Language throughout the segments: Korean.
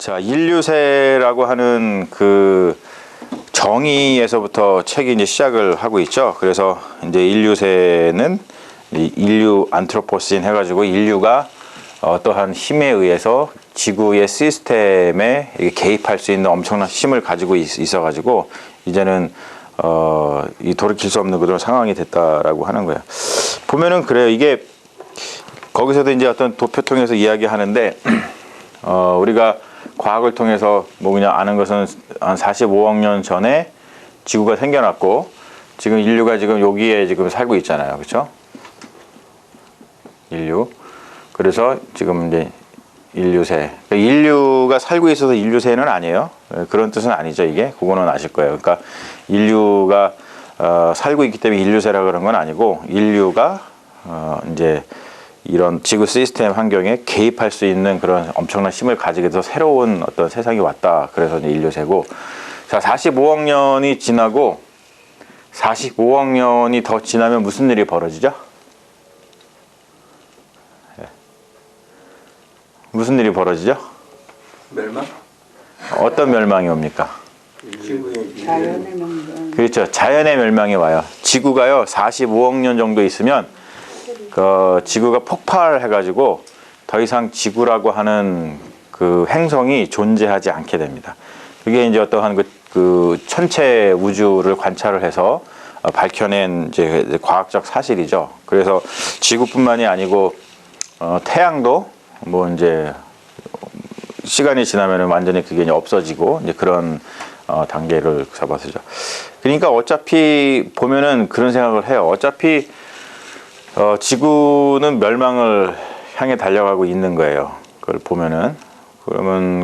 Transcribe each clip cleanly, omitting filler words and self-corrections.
자, 인류세라고 하는 그 정의에서부터 책이 이제 시작을 하고 있죠. 그래서 이제 인류세는 인류 안트로포신 해가지고 인류가 어떠한 힘에 의해서 지구의 시스템에 개입할 수 있는 엄청난 힘을 가지고 있어가지고 이제는 이 돌이킬 수 없는 그런 상황이 됐다라고 하는 거예요. 보면은 그래요. 이게 거기서도 이제 어떤 도표 통해서 이야기하는데 우리가 과학을 통해서 뭐 그냥 아는 것은 한 45억 년 전에 지구가 생겨났고 지금 인류가 지금 여기에 지금 살고 있잖아요. 그렇죠? 인류. 그래서 지금 이제 인류세. 그러니까 인류가 살고 있어서 인류세는 아니에요. 그런 뜻은 아니죠. 이게. 그거는 아실 거예요. 그러니까 인류가 살고 있기 때문에 인류세라 그런 건 아니고 인류가 이제 이런 지구 시스템 환경에 개입할 수 있는 그런 엄청난 힘을 가지게 돼서 새로운 어떤 세상이 왔다. 그래서 이제 인류세고. 자, 45억 년이 지나고 45억 년이 더 지나면 무슨 일이 벌어지죠? 무슨 일이 벌어지죠? 멸망? 어떤 멸망이 옵니까? 자연의 멸망. 그렇죠. 자연의 멸망이 와요. 지구가요, 45억 년 정도 있으면 지구가 폭발해가지고 더 이상 지구라고 하는 그 행성이 존재하지 않게 됩니다. 그게 이제 어떠한 그 천체 우주를 관찰을 해서 밝혀낸 이제 과학적 사실이죠. 그래서 지구뿐만이 아니고 태양도 뭐 이제 시간이 지나면은 완전히 그게 이제 없어지고 이제 그런 단계를 잡아서죠. 그러니까 어차피 보면은 그런 생각을 해요. 어차피 지구는 멸망을 향해 달려가고 있는 거예요. 그걸 보면은.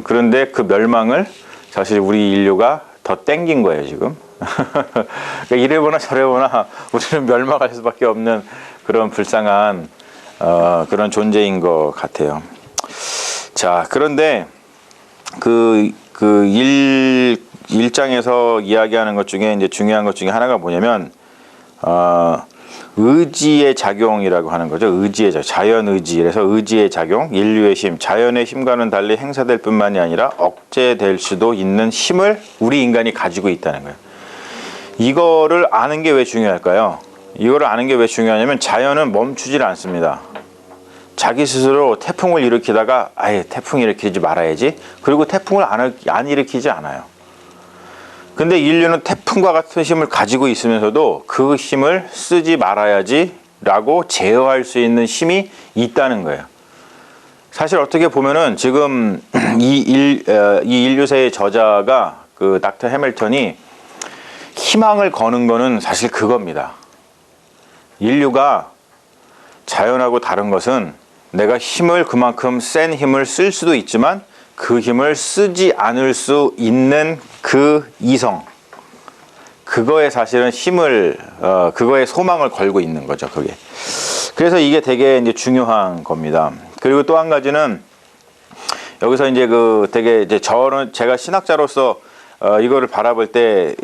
그런데 그 멸망을 사실 우리 인류가 더 땡긴 거예요, 지금. 그러니까 이래보나 저래보나 우리는 멸망할 수밖에 없는 그런 불쌍한 그런 존재인 것 같아요. 자, 그런데 그 1장에서 이야기하는 것 중에 이제 중요한 것 중에 하나가 뭐냐면, 의지의 작용이라고 하는 거죠. 의지의 작용, 자연 의지. 그래서 의지의 작용, 인류의 힘, 자연의 힘과는 달리 행사될 뿐만이 아니라 억제될 수도 있는 힘을 우리 인간이 가지고 있다는 거예요. 이거를 아는 게 왜 중요할까요? 이거를 아는 게 왜 중요하냐면 자연은 멈추질 않습니다. 자기 스스로 태풍을 일으키다가 아예 태풍 일으키지 말아야지. 그리고 태풍을 안 일으키지 않아요. 근데 인류는 태풍과 같은 힘을 가지고 있으면서도 그 힘을 쓰지 말아야지 라고 제어할 수 있는 힘이 있다는 거예요. 사실 어떻게 보면은 지금 이 인류세의 저자가 그 닥터 해밀턴이 희망을 거는 거는 사실 그겁니다. 인류가 자연하고 다른 것은 내가 힘을 그만큼 센 힘을 쓸 수도 있지만 그 힘을 쓰지 않을 수 있는 그 이성, 그거에 사실은 그거에 소망을 걸고 있는 거죠, 그게. 그래서 이게 되게 이제 중요한 겁니다. 그리고 또 한 가지는 여기서 이제 되게 이제 제가 신학자로서 이거를 바라볼 때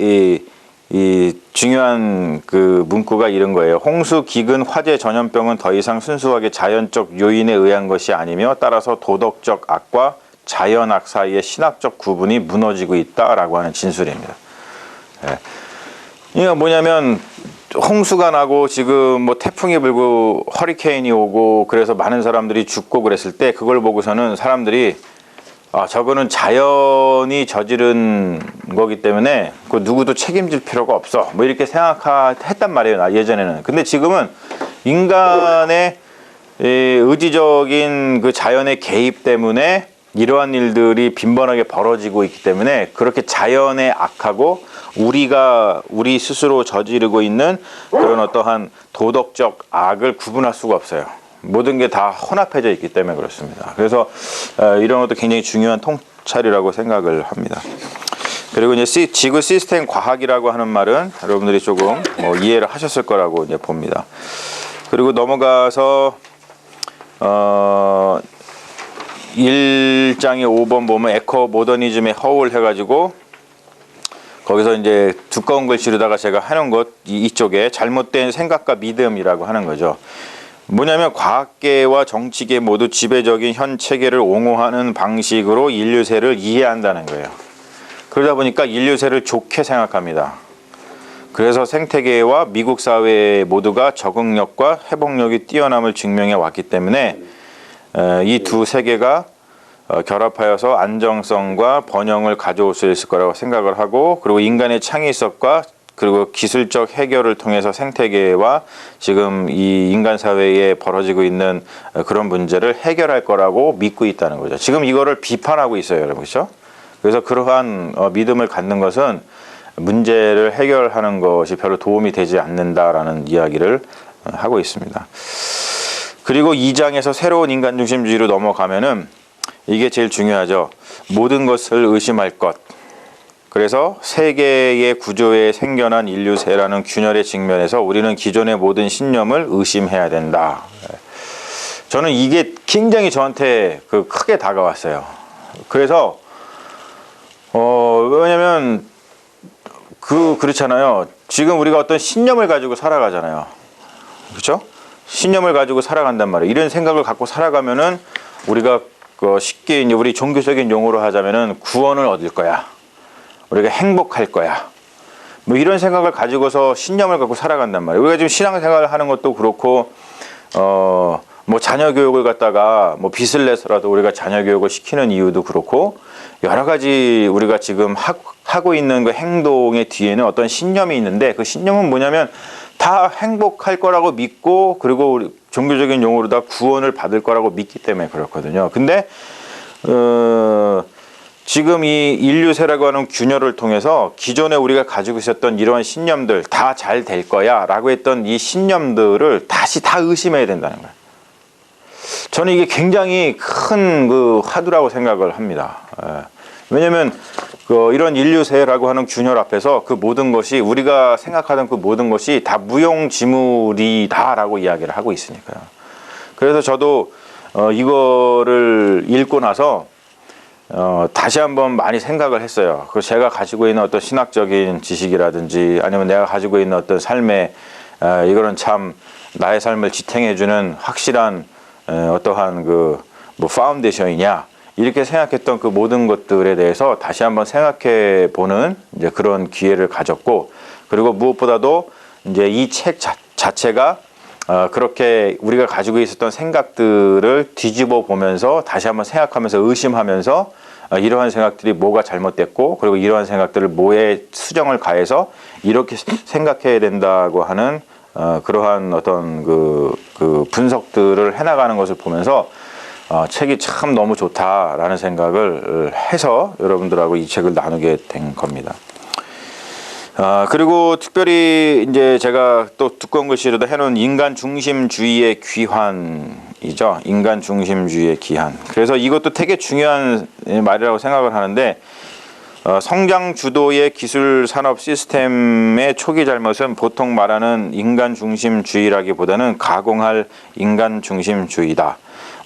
이 중요한 그 문구가 이런 거예요. 홍수, 기근, 화재, 전염병은 더 이상 순수하게 자연적 요인에 의한 것이 아니며 따라서 도덕적 악과 자연악 사이의 신학적 구분이 무너지고 있다라고 하는 진술입니다. 예. 이게 뭐냐면 홍수가 나고 지금 뭐 태풍이 불고 허리케인이 오고 그래서 많은 사람들이 죽고 그랬을 때 그걸 보고서는 사람들이 저거는 자연이 저지른 거기 때문에 그 누구도 책임질 필요가 없어 뭐 이렇게 생각했단 말이에요, 예전에는. 근데 지금은 인간의 의지적인 그 자연의 개입 때문에 이러한 일들이 빈번하게 벌어지고 있기 때문에 그렇게 자연의 악하고 우리 스스로 저지르고 있는 그런 어떠한 도덕적 악을 구분할 수가 없어요. 모든 게 다 혼합해져 있기 때문에 그렇습니다. 그래서 이런 것도 굉장히 중요한 통찰이라고 생각을 합니다. 그리고 이제 지구 시스템 과학이라고 하는 말은 여러분들이 조금 이해를 하셨을 거라고 이제 봅니다. 그리고 넘어가서 1장의 5번 보면 에코 모더니즘의 허울 해가지고 거기서 이제 두꺼운 글씨로다가 제가 해놓은 것 이쪽에 잘못된 생각과 믿음이라고 하는 거죠. 뭐냐면 과학계와 정치계 모두 지배적인 현 체계를 옹호하는 방식으로 인류세를 이해한다는 거예요. 그러다 보니까 인류세를 좋게 생각합니다. 그래서 생태계와 미국 사회 모두가 적응력과 회복력이 뛰어남을 증명해 왔기 때문에 이 두 세계가 결합하여서 안정성과 번영을 가져올 수 있을 거라고 생각을 하고, 그리고 인간의 창의성과 그리고 기술적 해결을 통해서 생태계와 지금 이 인간 사회에 벌어지고 있는 그런 문제를 해결할 거라고 믿고 있다는 거죠. 지금 이거를 비판하고 있어요, 여러분. 그렇죠? 그래서 그러한 믿음을 갖는 것은 문제를 해결하는 것이 별로 도움이 되지 않는다라는 이야기를 하고 있습니다. 그리고 2장에서 새로운 인간 중심주의로 넘어가면은 이게 제일 중요하죠. 모든 것을 의심할 것. 그래서 세계의 구조에 생겨난 인류세라는 균열의 직면에서 우리는 기존의 모든 신념을 의심해야 된다. 저는 이게 굉장히 저한테 크게 다가왔어요. 그래서 왜냐면 그렇잖아요. 지금 우리가 어떤 신념을 가지고 살아가잖아요. 그렇죠? 신념을 가지고 살아간단 말이에요. 이런 생각을 갖고 살아가면은 우리가 쉽게 이제 우리 종교적인 용어로 하자면은 구원을 얻을 거야. 우리가 행복할 거야. 뭐 이런 생각을 가지고서 신념을 갖고 살아간단 말이에요. 우리가 지금 신앙생활을 하는 것도 그렇고, 뭐 자녀 교육을 갖다가 뭐 빚을 내서라도 우리가 자녀 교육을 시키는 이유도 그렇고, 여러 가지 우리가 지금 하고 있는 그 행동의 뒤에는 어떤 신념이 있는데, 그 신념은 뭐냐면 다 행복할 거라고 믿고, 그리고 우리 종교적인 용어로 다 구원을 받을 거라고 믿기 때문에 그렇거든요. 근데 지금 이 인류세라고 하는 균열을 통해서 기존에 우리가 가지고 있었던 이러한 신념들 다 잘 될 거야 라고 했던 이 신념들을 다시 다 의심해야 된다는 거예요. 저는 이게 굉장히 큰 화두라고 생각을 합니다. 왜냐면 이런 인류세라고 하는 균열 앞에서 그 모든 것이, 우리가 생각하던 그 모든 것이 다 무용지물이다라고 이야기를 하고 있으니까요. 그래서 저도 이거를 읽고 나서 다시 한번 많이 생각을 했어요. 그 제가 가지고 있는 어떤 신학적인 지식이라든지 아니면 내가 가지고 있는 어떤 삶에 이거는 참 나의 삶을 지탱해주는 확실한 어떠한 뭐 파운데이션이냐, 이렇게 생각했던 그 모든 것들에 대해서 다시 한번 생각해 보는 이제 그런 기회를 가졌고, 그리고 무엇보다도 이제 이 책 자체가 그렇게 우리가 가지고 있었던 생각들을 뒤집어 보면서 다시 한번 생각하면서 의심하면서 이러한 생각들이 뭐가 잘못됐고, 그리고 이러한 생각들을 뭐에 수정을 가해서 이렇게 생각해야 된다고 하는 그러한 어떤 그 분석들을 해나가는 것을 보면서 책이 참 너무 좋다라는 생각을 해서 여러분들하고 이 책을 나누게 된 겁니다. 그리고 특별히 이제 제가 또 두꺼운 글씨로도 해놓은 인간 중심주의의 귀환이죠. 인간 중심주의의 귀환. 그래서 이것도 되게 중요한 말이라고 생각을 하는데, 성장 주도의 기술 산업 시스템의 초기 잘못은 보통 말하는 인간 중심주의라기보다는 가공할 인간 중심주의다.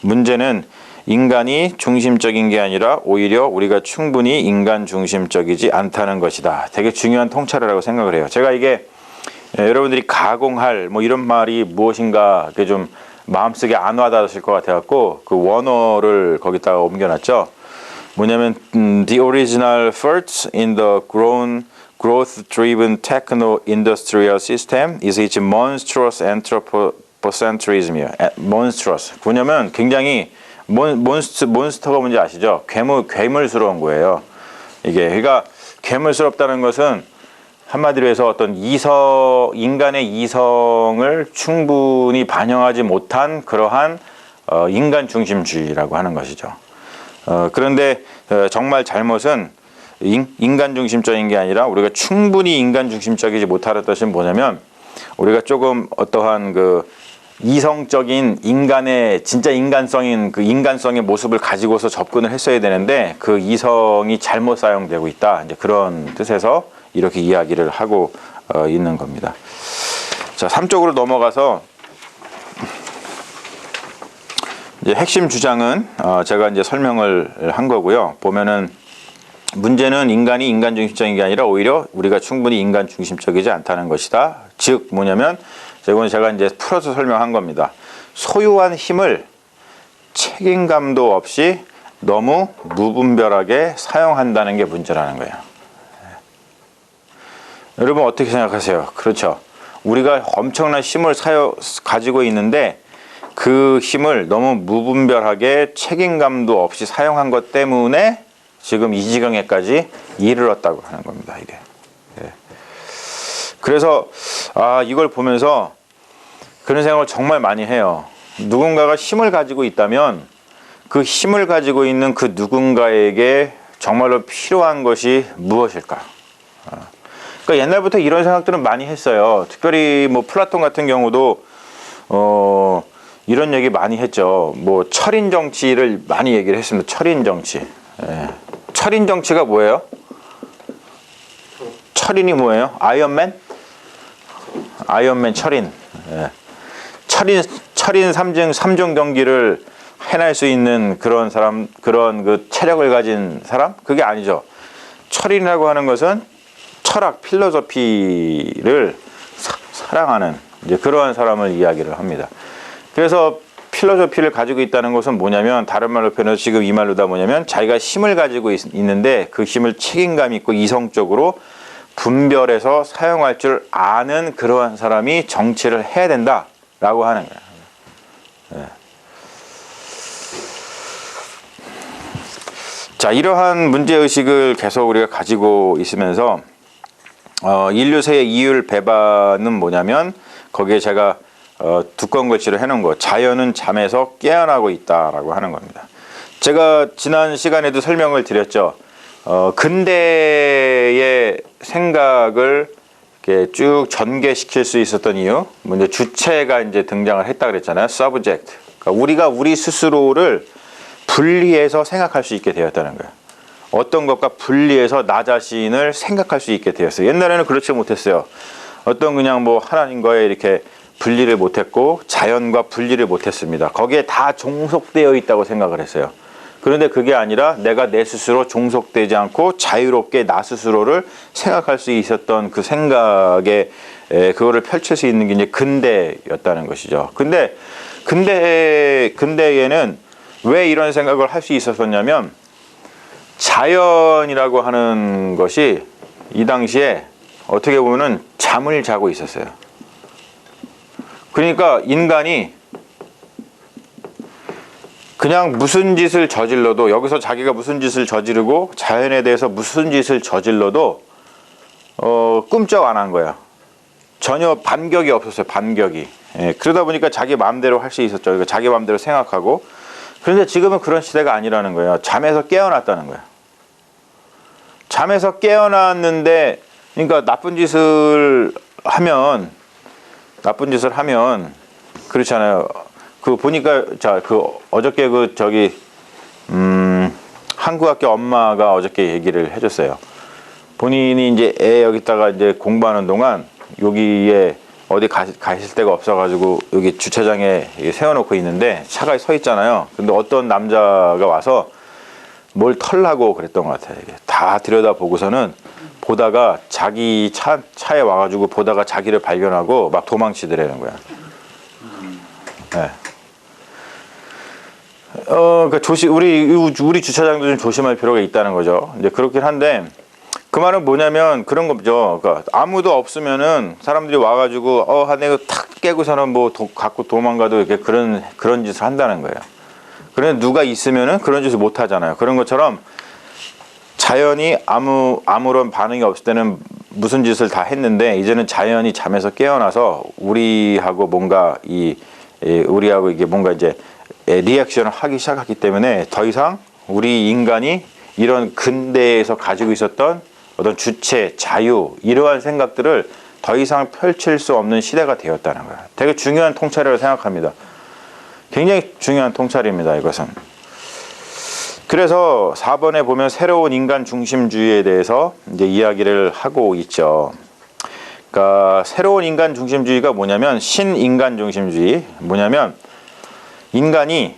문제는 인간이 중심적인 게 아니라 오히려 우리가 충분히 인간 중심적이지 않다는 것이다. 되게 중요한 통찰이라고 생각을 해요. 제가 이게 여러분들이 가공할 뭐 이런 말이 무엇인가 좀 마음속에 안 와닿으실 것 같아갖고 그 원어를 거기다가 옮겨놨죠. 뭐냐면 the original fault in the growth-driven techno-industrial system is its monstrous anthropocentrism이에요. monstrous. 뭐냐면 굉장히 몬스터가 뭔지 아시죠? 괴물스러운 거예요. 이게 그러니까 괴물스럽다는 것은 한마디로 해서 어떤 인간의 이성을 충분히 반영하지 못한 그러한 인간 중심주의라고 하는 것이죠. 그런데 정말 잘못은 인간 중심적인 게 아니라 우리가 충분히 인간 중심적이지 못하는 뜻은 뭐냐면, 우리가 조금 어떠한 이성적인 인간의 진짜 인간성인 그 인간성의 모습을 가지고서 접근을 했어야 되는데 그 이성이 잘못 사용되고 있다. 이제 그런 뜻에서 이렇게 이야기를 하고 있는 겁니다. 자, 3쪽으로 넘어가서 이제 핵심 주장은 제가 이제 설명을 한 거고요. 보면은 문제는 인간이 인간 중심적인 게 아니라 오히려 우리가 충분히 인간 중심적이지 않다는 것이다. 즉 뭐냐면 제가 이제 풀어서 설명한 겁니다. 소유한 힘을 책임감도 없이 너무 무분별하게 사용한다는 게 문제라는 거예요. 여러분 어떻게 생각하세요? 그렇죠. 우리가 엄청난 힘을 가지고 있는데 그 힘을 너무 무분별하게 책임감도 없이 사용한 것 때문에 지금 이 지경에까지 이르렀다고 하는 겁니다. 이게. 그래서 이걸 보면서 그런 생각을 정말 많이 해요. 누군가가 힘을 가지고 있다면 그 힘을 가지고 있는 그 누군가에게 정말로 필요한 것이 무엇일까? 그러니까 옛날부터 이런 생각들은 많이 했어요. 특별히 뭐 플라톤 같은 경우도 이런 얘기 많이 했죠. 뭐 철인 정치를 많이 얘기를 했습니다. 철인 정치. 철인 정치가 뭐예요? 철인이 뭐예요? 아이언맨? 아이언맨 철인. 철인 3종 경기를 해낼 수 있는 그런 사람, 그런 그 체력을 가진 사람? 그게 아니죠. 철인이라고 하는 것은 철학, 필로소피를 사랑하는 이제 그러한 사람을 이야기를 합니다. 그래서 필로소피를 가지고 있다는 것은 뭐냐면, 다른 말로 표현해서 지금 이 말로 다 뭐냐면, 자기가 힘을 가지고 있는데 그 힘을 책임감 있고 이성적으로 분별해서 사용할 줄 아는 그러한 사람이 정치를 해야 된다라고 하는 거예요. 자, 이러한 문제의식을 계속 우리가 가지고 있으면서 인류세의 이율 배반은 뭐냐면, 거기에 제가 두꺼운 글씨로 해놓은 거, 자연은 잠에서 깨어나고 있다라고 하는 겁니다. 제가 지난 시간에도 설명을 드렸죠. 근대의 생각을 이렇게 쭉 전개시킬 수 있었던 이유, 먼저 주체가 이제 등장을 했다 그랬잖아요. subject. 그러니까 우리가 우리 스스로를 분리해서 생각할 수 있게 되었다는 거예요. 어떤 것과 분리해서 나 자신을 생각할 수 있게 되었어요. 옛날에는 그렇지 못했어요. 어떤 그냥 뭐 하나님과의 이렇게 분리를 못했고 자연과 분리를 못했습니다. 거기에 다 종속되어 있다고 생각을 했어요. 그런데 그게 아니라 내가 내 스스로 종속되지 않고 자유롭게 나 스스로를 생각할 수 있었던 그 생각에 그거를 펼칠 수 있는 게 이제 근대였다는 것이죠. 근데 근대에는 왜 이런 생각을 할 수 있었었냐면, 자연이라고 하는 것이 이 당시에 어떻게 보면은 잠을 자고 있었어요. 그러니까 인간이 그냥 무슨 짓을 저질러도, 여기서 자기가 무슨 짓을 저지르고 자연에 대해서 무슨 짓을 저질러도 끔쩍 안 한 거야. 전혀 반격이 없었어요. 반격이. 그러다 보니까 자기 마음대로 할 수 있었죠. 그러니까 자기 마음대로 생각하고. 그런데 지금은 그런 시대가 아니라는 거예요. 잠에서 깨어났다는 거예요. 잠에서 깨어났는데, 그러니까 나쁜 짓을 하면 그렇잖아요. 그 보니까 어저께 한국학교 엄마가 어저께 얘기를 해줬어요. 본인이 이제 애 여기다가 이제 공부하는 동안 여기에 어디 가실 데가 없어가지고 여기 주차장에 세워놓고 있는데 차가 서 있잖아요. 근데 어떤 남자가 와서 뭘 털라고 그랬던 것 같아요. 이게 다 들여다보고서는 보다가 자기 차에 와가지고 보다가 자기를 발견하고 막 도망치더라는 거야. 네. 그러니까 우리 주차장도 좀 조심할 필요가 있다는 거죠. 이제 그렇긴 한데, 그 말은 뭐냐면 그런 거죠. 그러니까 아무도 없으면은 사람들이 와가지고 내가 탁 깨고서는 뭐 갖고 도망가도 이렇게 그런 짓을 한다는 거예요. 그런데 누가 있으면은 그런 짓을 못 하잖아요. 그런 것처럼 자연이 아무런 반응이 없을 때는 무슨 짓을 다 했는데, 이제는 자연이 잠에서 깨어나서 우리하고 뭔가 우리하고 이게 뭔가 이제 리액션을 하기 시작했기 때문에 더 이상 우리 인간이 이런 근대에서 가지고 있었던 어떤 주체, 자유, 이러한 생각들을 더 이상 펼칠 수 없는 시대가 되었다는 거예요. 되게 중요한 통찰이라고 생각합니다. 굉장히 중요한 통찰입니다, 이것은. 그래서 4번에 보면 새로운 인간 중심주의에 대해서 이제 이야기를 하고 있죠. 그러니까 새로운 인간 중심주의가 뭐냐면, 신인간 중심주의. 뭐냐면, 인간이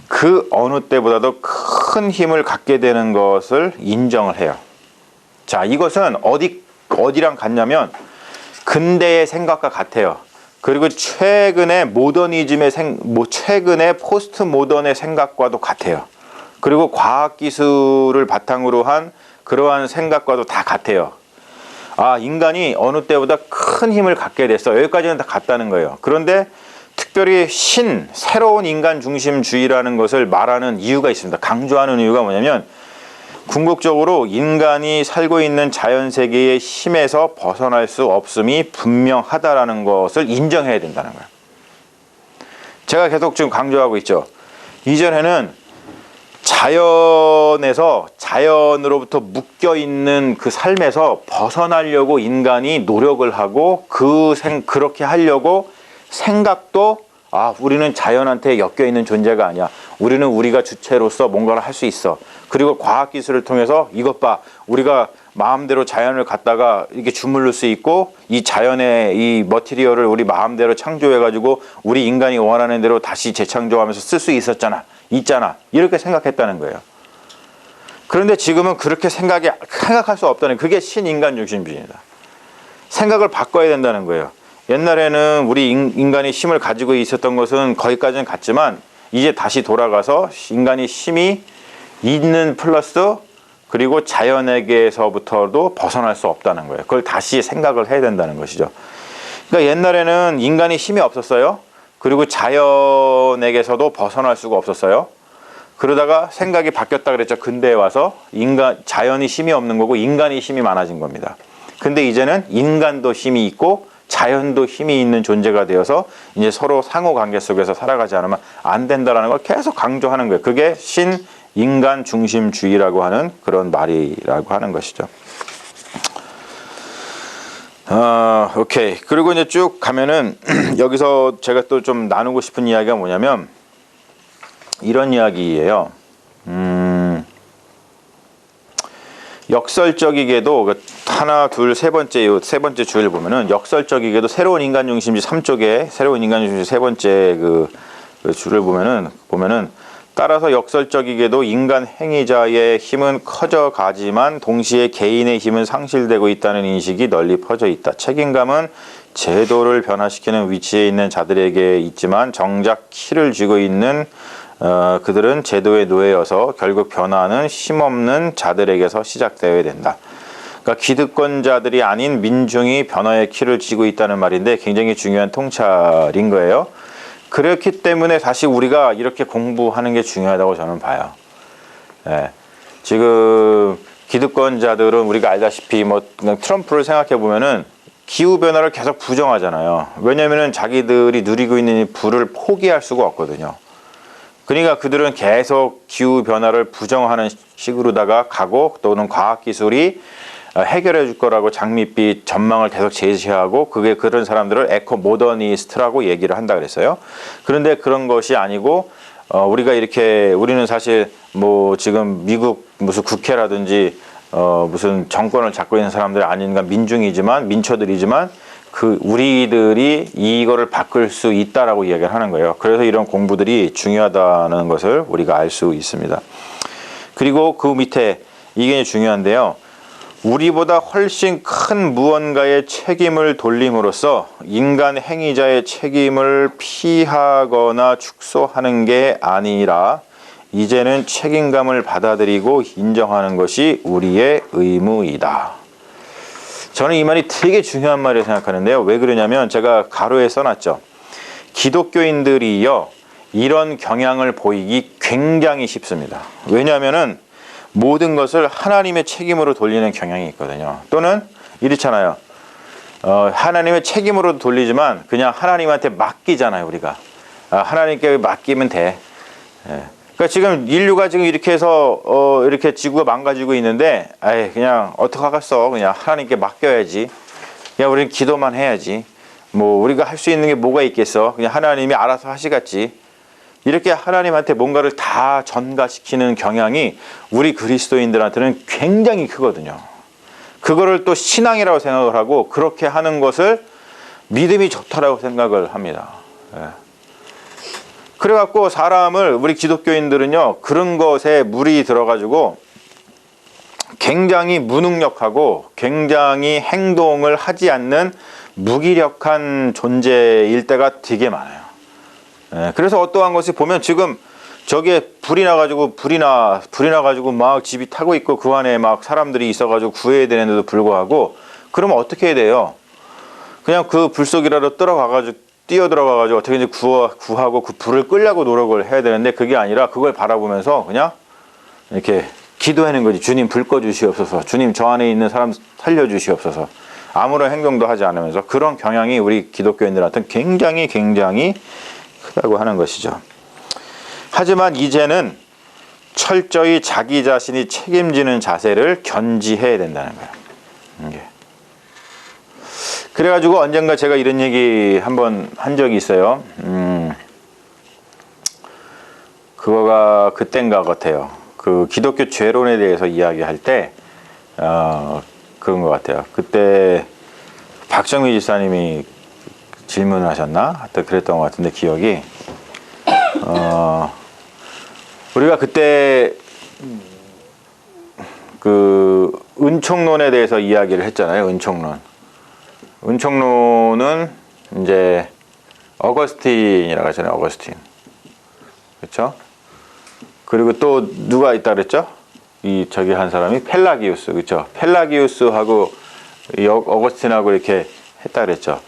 그 어느 때보다도 큰 힘을 갖게 되는 것을 인정을 해요. 자, 이것은 어디랑 같냐면 근대의 생각과 같아요. 그리고 최근의 모더니즘의 최근의 포스트 모던의 생각과도 같아요. 그리고 과학 기술을 바탕으로 한 그러한 생각과도 다 같아요. 아, 인간이 어느 때보다 큰 힘을 갖게 됐어. 여기까지는 다 같다는 거예요. 그런데 특별히 새로운 인간 중심주의라는 것을 말하는 이유가 있습니다. 강조하는 이유가 뭐냐면 궁극적으로 인간이 살고 있는 자연세계의 힘에서 벗어날 수 없음이 분명하다라는 것을 인정해야 된다는 거예요. 제가 계속 지금 강조하고 있죠. 이전에는 자연으로부터 묶여있는 그 삶에서 벗어나려고 인간이 노력을 하고 그렇게 하려고 생각도 우리는 자연한테 엮여있는 존재가 아니야. 우리는 우리가 주체로서 뭔가를 할 수 있어. 그리고 과학기술을 통해서 이것 봐. 우리가 마음대로 자연을 갖다가 이렇게 주물를 수 있고 이 자연의 이 머티리얼을 우리 마음대로 창조해가지고 우리 인간이 원하는 대로 다시 재창조하면서 쓸 수 있잖아. 이렇게 생각했다는 거예요. 그런데 지금은 그렇게 생각할 수 없다는, 그게 신인간 중심주의입니다. 생각을 바꿔야 된다는 거예요. 옛날에는 우리 인간이 힘을 가지고 있었던 것은 거기까지는 갔지만 이제 다시 돌아가서 인간이 힘이 있는 플러스 그리고 자연에게서부터도 벗어날 수 없다는 거예요. 그걸 다시 생각을 해야 된다는 것이죠. 그러니까 옛날에는 인간이 힘이 없었어요. 그리고 자연에게서도 벗어날 수가 없었어요. 그러다가 생각이 바뀌었다 그랬죠. 근대에 와서 자연이 힘이 없는 거고 인간이 힘이 많아진 겁니다. 근데 이제는 인간도 힘이 있고 자연도 힘이 있는 존재가 되어서 이제 서로 상호 관계 속에서 살아가지 않으면 안 된다라는 걸 계속 강조하는 거예요. 그게 신인간 중심주의라고 하는 그런 말이라고 하는 것이죠. 오케이. 그리고 이제 쭉 가면은 여기서 제가 또 좀 나누고 싶은 이야기가 뭐냐면 이런 이야기예요. 역설적이게도 하나, 둘, 세 번째 주를 보면은 역설적이게도 새로운 인간 중심주의 3쪽에 새로운 인간 중심주의 세 번째 그 줄을 보면은 따라서 역설적이게도 인간 행위자의 힘은 커져가지만 동시에 개인의 힘은 상실되고 있다는 인식이 널리 퍼져 있다. 책임감은 제도를 변화시키는 위치에 있는 자들에게 있지만 정작 키를 쥐고 있는 그들은 제도의 노예여서 결국 변화는 힘없는 자들에게서 시작되어야 된다. 그러니까 기득권자들이 아닌 민중이 변화의 키를 쥐고 있다는 말인데 굉장히 중요한 통찰인 거예요. 그렇기 때문에 사실 우리가 이렇게 공부하는 게 중요하다고 저는 봐요. 예. 지금 기득권자들은 우리가 알다시피 뭐 트럼프를 생각해 보면은 기후 변화를 계속 부정하잖아요. 왜냐면은 자기들이 누리고 있는 이 부를 포기할 수가 없거든요. 그러니까 그들은 계속 기후 변화를 부정하는 식으로다가 가고 또는 과학 기술이 해결해 줄 거라고 장밋빛 전망을 계속 제시하고 그런 사람들을 에코 모더니스트라고 얘기를 한다 그랬어요. 그런데 그런 것이 아니고 우리는 사실 뭐 지금 미국 무슨 국회라든지 무슨 정권을 잡고 있는 사람들이 아닌가 민초들이지만 우리들이 이거를 바꿀 수 있다라고 이야기를 하는 거예요. 그래서 이런 공부들이 중요하다는 것을 우리가 알 수 있습니다. 그리고 그 밑에 이게 중요한데요. 우리보다 훨씬 큰 무언가의 책임을 돌림으로써 인간 행위자의 책임을 피하거나 축소하는 게 아니라 이제는 책임감을 받아들이고 인정하는 것이 우리의 의무이다. 저는 이 말이 되게 중요한 말이라고 생각하는데요. 왜 그러냐면 제가 가로에 써놨죠. 기독교인들이요, 이런 경향을 보이기 굉장히 쉽습니다. 왜냐하면은 모든 것을 하나님의 책임으로 돌리는 경향이 있거든요. 또는 이렇잖아요. 하나님의 책임으로 돌리지만 그냥 하나님한테 맡기잖아요, 우리가. 하나님께 맡기면 돼. 그러니까 지금 인류가 지금 이렇게 해서 이렇게 지구가 망가지고 있는데 그냥 어떡하겠어. 그냥 하나님께 맡겨야지. 그냥 우리는 기도만 해야지. 뭐 우리가 할 수 있는 게 뭐가 있겠어. 그냥 하나님이 알아서 하시겠지. 이렇게 하나님한테 뭔가를 다 전가시키는 경향이 우리 그리스도인들한테는 굉장히 크거든요. 그거를 또 신앙이라고 생각을 하고 그렇게 하는 것을 믿음이 좋다라고 생각을 합니다. 그래갖고 우리 기독교인들은요, 그런 것에 물이 들어가지고 굉장히 무능력하고 굉장히 행동을 하지 않는 무기력한 존재일 때가 되게 많아요. 그래서 어떠한 것이 보면 지금 저기에 불이 나가지고 막 집이 타고 있고 그 안에 막 사람들이 있어가지고 구해야 되는데도 불구하고 그러면 어떻게 해야 돼요? 그냥 그 불 속이라도 뛰어 들어가가지고 어떻게든지 구하고 그 불을 끄려고 노력을 해야 되는데 그게 아니라 그걸 바라보면서 그냥 이렇게 기도하는 거지. 주님 불 꺼주시옵소서. 주님 저 안에 있는 사람 살려주시옵소서. 아무런 행동도 하지 않으면서 그런 경향이 우리 기독교인들한테는 굉장히 크다고 하는 것이죠. 하지만 이제는 철저히 자기 자신이 책임지는 자세를 견지해야 된다는 거예요. 그래가지고 언젠가 제가 이런 얘기 한번 한 적이 있어요. 그거가 그땐가 같아요. 그 기독교 죄론에 대해서 이야기할 때 그런 것 같아요. 그때 박정희 지사님이 질문을 하셨나? 하여튼 그랬던 것 같은데 기억이 우리가 그때 그 은총론에 대해서 이야기를 했잖아요. 은총론은 이제 어거스틴이라고 하잖아요. 어거스틴. 그렇죠? 그리고 또 누가 있다 그랬죠? 저기 한 사람이 펠라기우스. 그렇죠? 펠라기우스하고 어거스틴하고 이렇게 했다 그랬죠.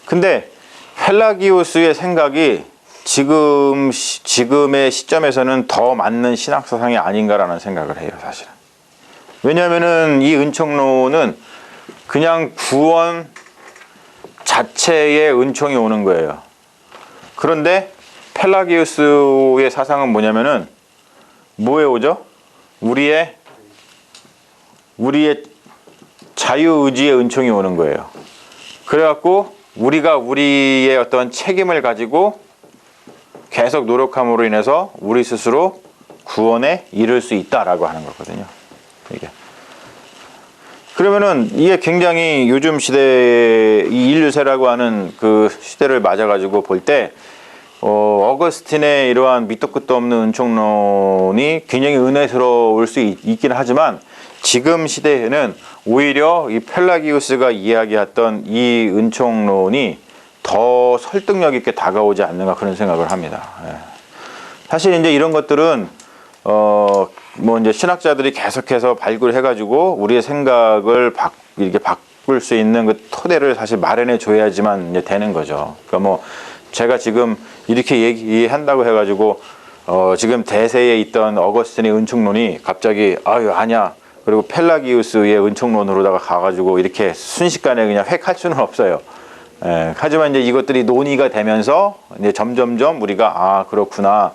근데 펠라기우스의 생각이 지금의 시점에서는 더 맞는 신학 사상이 아닌가라는 생각을 해요, 사실은. 왜냐하면은 이 은총론은 그냥 구원 자체의 은총이 오는 거예요. 그런데 펠라기우스의 사상은 뭐냐면은 뭐에 오죠? 우리의 자유의지의 은총이 오는 거예요. 그래갖고 우리가 우리의 어떤 책임을 가지고 계속 노력함으로 인해서 우리 스스로 구원에 이를 수 있다라고 하는 거거든요. 이게. 그러면은 이게 굉장히 요즘 시대 이 인류세라고 하는 그 시대를 맞아가지고 볼 때 어거스틴의 이러한 밑도 끝도 없는 은총론이 굉장히 은혜스러울 수 있긴 하지만 지금 시대에는 오히려 이 펠라기우스가 이야기했던 이 은총론이 더 설득력 있게 다가오지 않는가 그런 생각을 합니다. 사실 이제 이런 것들은 뭐 이제 신학자들이 계속해서 발굴해가지고 우리의 생각을 이렇게 바꿀 수 있는 그 토대를 사실 마련해 줘야지만 이제 되는 거죠. 그러니까 뭐 제가 지금 이렇게 얘기한다고 해가지고 지금 대세에 있던 어거스틴의 은총론이 갑자기 아니야. 그리고 펠라기우스의 은총론으로다가 가가지고 이렇게 순식간에 그냥 획 할 수는 없어요. 하지만 이제 이것들이 논의가 되면서 이제 점점점 우리가 그렇구나.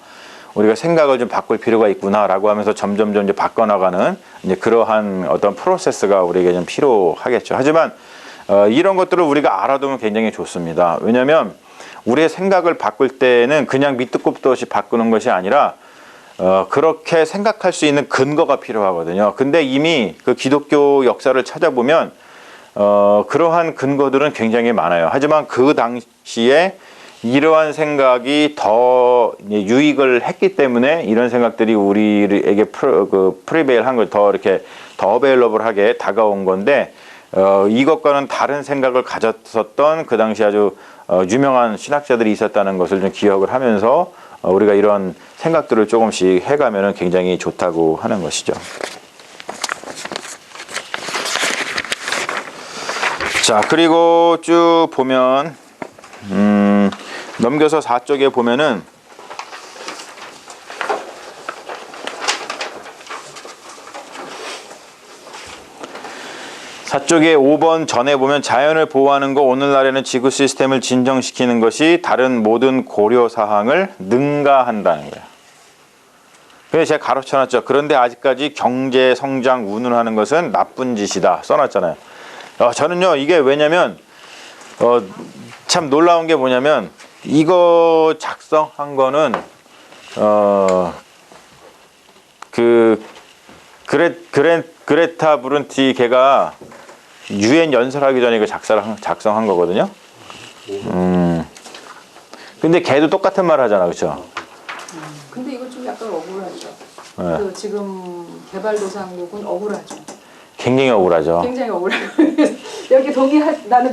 우리가 생각을 좀 바꿀 필요가 있구나라고 하면서 점점점 이제 바꿔나가는 이제 그러한 어떤 프로세스가 우리에게 좀 필요하겠죠. 하지만 이런 것들을 우리가 알아두면 굉장히 좋습니다. 왜냐하면 우리의 생각을 바꿀 때는 그냥 밑도 끝도 없이 바꾸는 것이 아니라 그렇게 생각할 수 있는 근거가 필요하거든요. 근데 이미 그 기독교 역사를 찾아보면 그러한 근거들은 굉장히 많아요. 하지만 그 당시에 이러한 생각이 더 유익을 했기 때문에 이런 생각들이 우리에게 프리베일한 걸 더 이렇게 더 어베일러블하게 다가온 건데 이것과는 다른 생각을 가졌었던 그 당시 아주 유명한 신학자들이 있었다는 것을 좀 기억을 하면서 우리가 이런 생각들을 조금씩 해가면은 굉장히 좋다고 하는 것이죠. 자, 그리고 쭉 보면 넘겨서 4쪽에 보면은 사쪽에 5번 전에 보면 자연을 보호하는 거 오늘날에는 지구 시스템을 진정시키는 것이 다른 모든 고려 사항을 능가한다는 거예요. 그래서 제가 가로쳐놨죠. 그런데 아직까지 경제 성장 운운하는 것은 나쁜 짓이다 써놨잖아요. 저는요 이게 왜냐면 참 놀라운 게 뭐냐면 이거 작성한 거는 그레타 브룬티 걔가 유엔 연설하기 전에 이거 작성한 거거든요. 근데 걔도 똑같은 말 하잖아, 그렇죠? 근데 이거 좀 약간 억울하죠. 그 지금 개발도상국은 억울하죠. 굉장히 억울하죠. 굉장히 억울해요. 여기 나는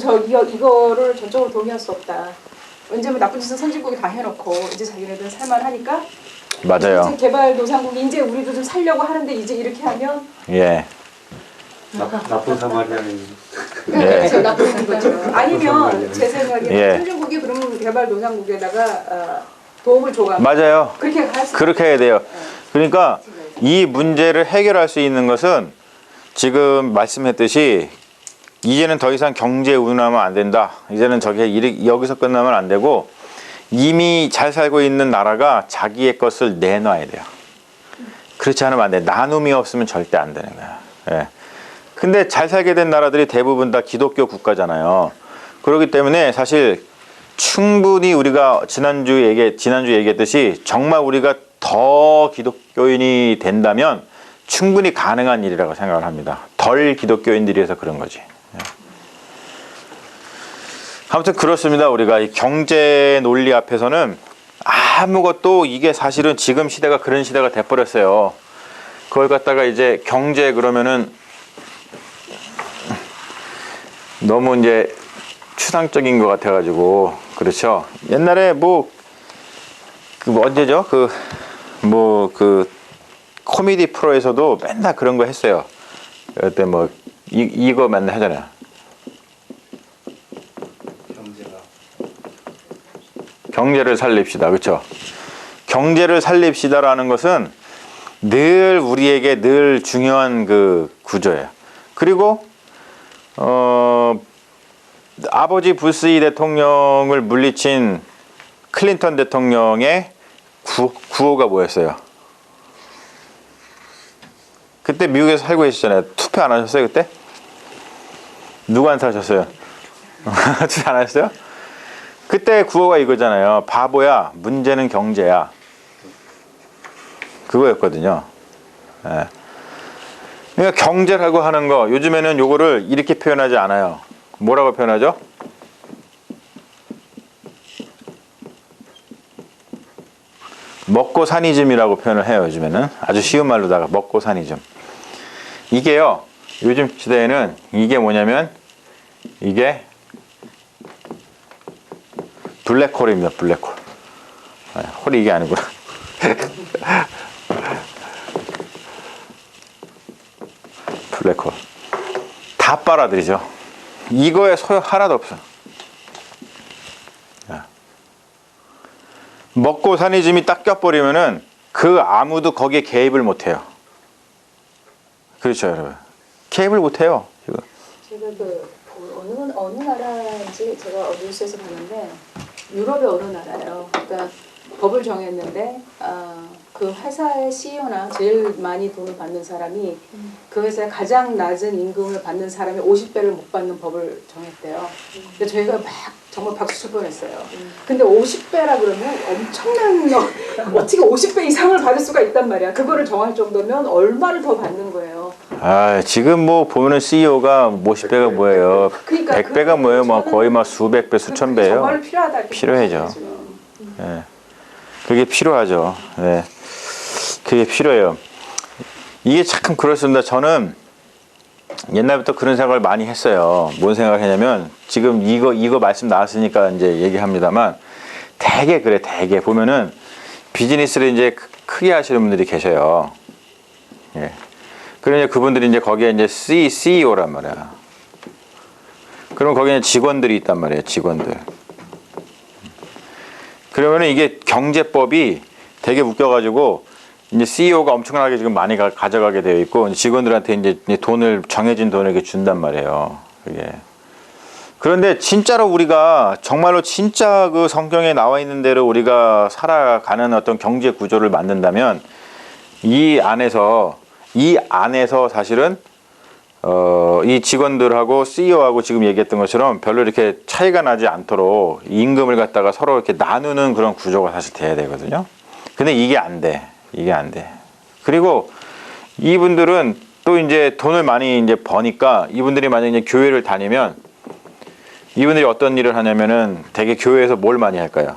이거를 전적으로 동의할 수 없다. 왜냐면 나쁜 짓은 선진국이 다 해놓고 이제 자기네들은 살만하니까. 맞아요. 이제 개발도상국이 이제 우리도 좀 살려고 하는데 이제 이렇게 하면 예. 나쁜 사마리아인. 그렇죠. 나쁜 거죠. 아니면 제 생각에 예. 선진국이 그러면 개발도상국에다가 도움을 줘가. 맞아요. 그렇게 해야 돼요. 그러니까 이 문제를 해결할 수 있는 것은 지금 말씀했듯이 이제는 더 이상 경제 운운하면 안 된다. 이제는 여기서 끝나면 안 되고 이미 잘 살고 있는 나라가 자기의 것을 내놔야 돼요. 그렇지 않으면 안 돼. 나눔이 없으면 절대 안 되는 거야. 예. 근데 잘 살게 된 나라들이 대부분 다 기독교 국가잖아요. 그렇기 때문에 사실 충분히 우리가 지난주 얘기했듯이 정말 우리가 더 기독교인이 된다면 충분히 가능한 일이라고 생각을 합니다. 덜 기독교인들이 해서 그런 거지. 아무튼 그렇습니다. 우리가 이 경제 논리 앞에서는 아무것도 이게 사실은 지금 시대가 그런 시대가 돼버렸어요. 그걸 갖다가 이제 경제 그러면은 너무 이제 추상적인 것 같아가지고 그렇죠. 옛날에 언제죠? 코미디 프로에서도 맨날 그런 거 했어요. 그때 이거 맨날 하잖아요. 경제를 살립시다. 그렇죠? 경제를 살립시다라는 것은 늘 우리에게 늘 중요한 그 구조예요. 그리고 아버지 부시 대통령을 물리친 클린턴 대통령의 구호가 뭐였어요? 그때 미국에서 살고 계시잖아요. 투표 안 하셨어요 그때? 누구 안 사셨어요? 투표 안 하셨어요? 그때 구호가 이거잖아요. 바보야, 문제는 경제야. 그거였거든요. 예. 그러니까 경제라고 하는 거 요즘에는 요거를 이렇게 표현하지 않아요. 뭐라고 표현하죠? 먹고 사니즘이라고 표현을 해요. 요즘에는 아주 쉬운 말로다가 먹고 사니즘. 이게요. 요즘 시대에는 이게 뭐냐면 이게 블랙홀입니다. 블랙홀. 홀이 이게 아니구나. 블랙홀. 다 빨아들이죠. 이거에 소용 하나도 없어. 먹고 사니즘이 딱 껴버리면은 그 아무도 거기에 개입을 못해요. 그렇죠, 여러분. 개입을 못해요. 지금. 제가 어느 나라인지 제가 뉴스에서 봤는데 유럽의 어느 나라예요. 그러니까 법을 정했는데 그 회사의 CEO나 제일 많이 돈을 받는 사람이 그 회사의 가장 낮은 임금을 받는 사람이 50배를 못 받는 법을 정했대요. 근데 저희가 막 정말 박수 칠 뻔했어요. 근데 50배라 그러면 엄청난 어떻게 50배 이상을 받을 수가 있단 말이야. 그거를 정할 정도면 얼마를 더 받는 거예요. 지금 보면은 CEO가 50배가 뭐예요? 그러니까 100배가 뭐예요? 거의 수백 배, 수천 배예요. 정말 필요하다. 필요해죠. 예. 그게 필요하죠. 예. 그게 필요해요. 이게 참 그렇습니다. 저는 옛날부터 그런 생각을 많이 했어요. 뭔 생각을 했냐면 지금 이거 말씀 나왔으니까 이제 얘기합니다만 되게 그래. 되게 보면은 비즈니스를 이제 크게 하시는 분들이 계셔요. 예. 그러니 그분들이 이제 거기에 이제 CEO란 말이야. 그럼 거기에 직원들이 있단 말이에요. 직원들. 그러면은 이게 경제법이 되게 웃겨가지고 이제 CEO가 엄청나게 지금 많이 가져가게 되어 있고 직원들한테 이제 정해진 돈을 이렇게 준단 말이에요. 그게. 그런데 진짜로 우리가 정말로 진짜 그 성경에 나와 있는 대로 우리가 살아가는 어떤 경제 구조를 만든다면 이 안에서 사실은 이 직원들하고 CEO하고 지금 얘기했던 것처럼 별로 이렇게 차이가 나지 않도록 임금을 갖다가 서로 이렇게 나누는 그런 구조가 사실 돼야 되거든요. 근데 이게 안 돼. 이게 안 돼. 그리고 이분들은 또 이제 돈을 많이 이제 버니까 이분들이 만약에 이제 교회를 다니면 이분들이 어떤 일을 하냐면은 되게 교회에서 뭘 많이 할까요?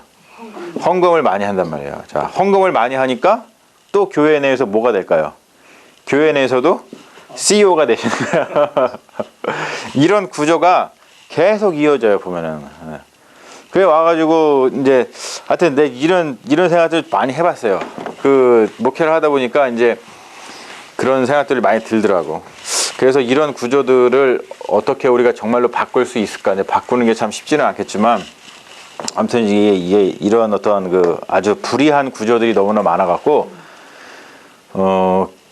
헌금을 많이 한단 말이에요. 자, 헌금을 많이 하니까 또 교회 내에서 뭐가 될까요? 교회 내에서도 CEO가 되시는 거예요. 이런 구조가 계속 이어져요, 보면은. 예. 그래 와가지고 이제 하여튼 내 이런 생각들 많이 해봤어요. 그 목회를 하다 보니까 이제 그런 생각들이 많이 들더라고. 그래서 이런 구조들을 어떻게 우리가 정말로 바꿀 수 있을까? 근데 바꾸는 게 참 쉽지는 않겠지만, 아무튼 이게 이런 어떤 그 아주 불이한 구조들이 너무나 많아갖고,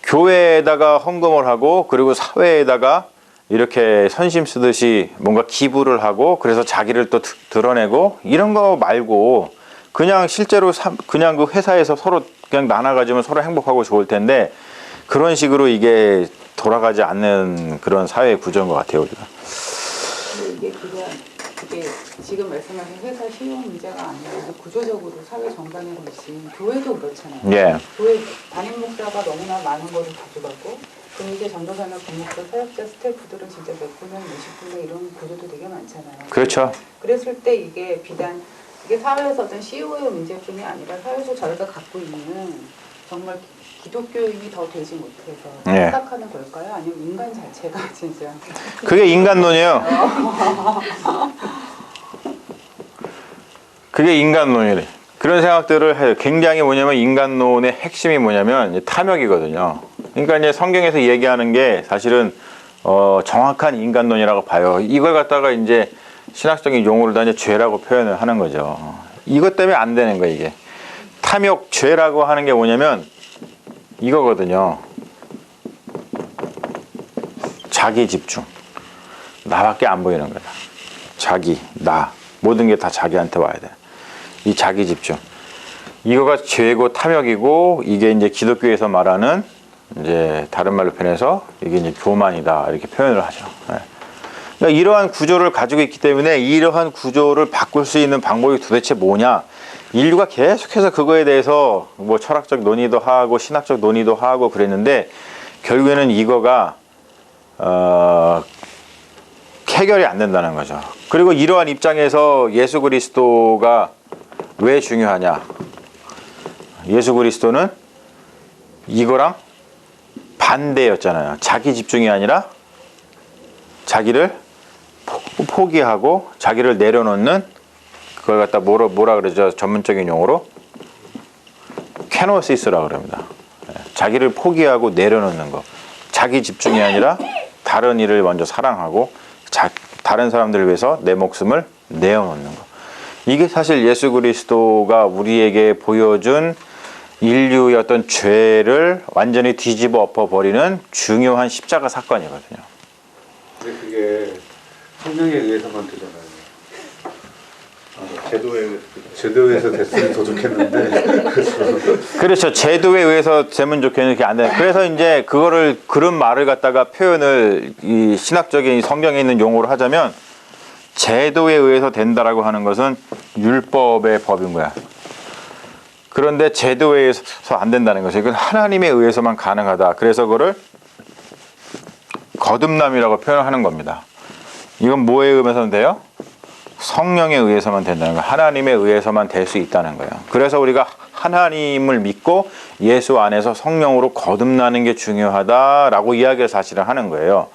교회에다가 헌금을 하고, 그리고 사회에다가 이렇게 선심 쓰듯이 뭔가 기부를 하고, 그래서 자기를 또 드러내고, 이런 거 말고, 그냥 실제로 그냥 그 회사에서 서로 그냥 나눠가지면 서로 행복하고 좋을 텐데, 그런 식으로 이게 돌아가지 않는 그런 사회 구조인 것 같아요, 우리가. 근데 그게 지금 말씀하신 회사 CEO 문제가 아니라 구조적으로 사회 전반에 걸친 교회도 그렇잖아요. 예. 교회 담임 목사가 너무나 많은 거를 가져가고 그럼 이제 전도사나 부목사, 사역자, 스태프들은 진짜 몇 분의 몇십 분의 이런 구조도 되게 많잖아요. 그렇죠. 그랬을 때 이게 비단 이게 사회에서 어떤 CEO의 문제뿐이 아니라 사회에서 저희가 갖고 있는 정말 기독교인이 더 되지 못해서 예. 생각하는 걸까요? 아니면 인간 자체가 진짜 그게 인간론이에요. 그게 인간론이래. 그런 생각들을 해요. 굉장히 뭐냐면 인간론의 핵심이 뭐냐면 이제 탐욕이거든요. 그러니까 이제 성경에서 얘기하는 게 사실은 정확한 인간론이라고 봐요. 이걸 갖다가 이제 신학적인 용어를 다 이제 죄라고 표현을 하는 거죠. 이것 때문에 안 되는 거예요, 이게. 탐욕, 죄라고 하는 게 뭐냐면 이거거든요. 자기 집중. 나밖에 안 보이는 거다. 자기, 나. 모든 게 다 자기한테 와야 돼. 이 자기 집중. 이거가 죄고 탐욕이고, 이게 이제 기독교에서 말하는, 이제 다른 말로 표현해서 이게 이제 교만이다. 이렇게 표현을 하죠. 네. 그러니까 이러한 구조를 가지고 있기 때문에 이러한 구조를 바꿀 수 있는 방법이 도대체 뭐냐? 인류가 계속해서 그거에 대해서 뭐 철학적 논의도 하고 신학적 논의도 하고 그랬는데 결국에는 이거가 해결이 안 된다는 거죠. 그리고 이러한 입장에서 예수 그리스도가 왜 중요하냐? 예수 그리스도는 이거랑 반대였잖아요. 자기 집중이 아니라 자기를 포기하고 자기를 내려놓는 그걸 갖다 뭐라 그러죠? 전문적인 용어로 케노시스라고 그럽니다. 자기를 포기하고 내려놓는 거. 자기 집중이 아니라 다른 일을 먼저 사랑하고 다른 사람들을 위해서 내 목숨을 내어놓는 거. 이게 사실 예수 그리스도가 우리에게 보여준 인류의 어떤 죄를 완전히 뒤집어 엎어버리는 중요한 십자가 사건이거든요. 근데 그게 성령에 의해서만 되잖아요. 제도에서 됐으면 더 좋겠는데. 그렇죠. 제도에 의해서 되면 좋겠는데 그게 안 돼. 그래서 이제 그거를 그런 말을 갖다가 표현을 이 신학적인 성경에 있는 용어로 하자면 제도에 의해서 된다라고 하는 것은 율법의 법인 거야. 그런데 제도에 의해서 안 된다는 것이 이건 하나님에 의해서만 가능하다. 그래서 그거를 거듭남이라고 표현하는 겁니다. 이건 뭐에 의해서는 돼요? 성령에 의해서만 된다는 거예요. 하나님에 의해서만 될 수 있다는 거예요. 그래서 우리가 하나님을 믿고 예수 안에서 성령으로 거듭나는 게 중요하다라고 이야기를 사실은 하는 거예요.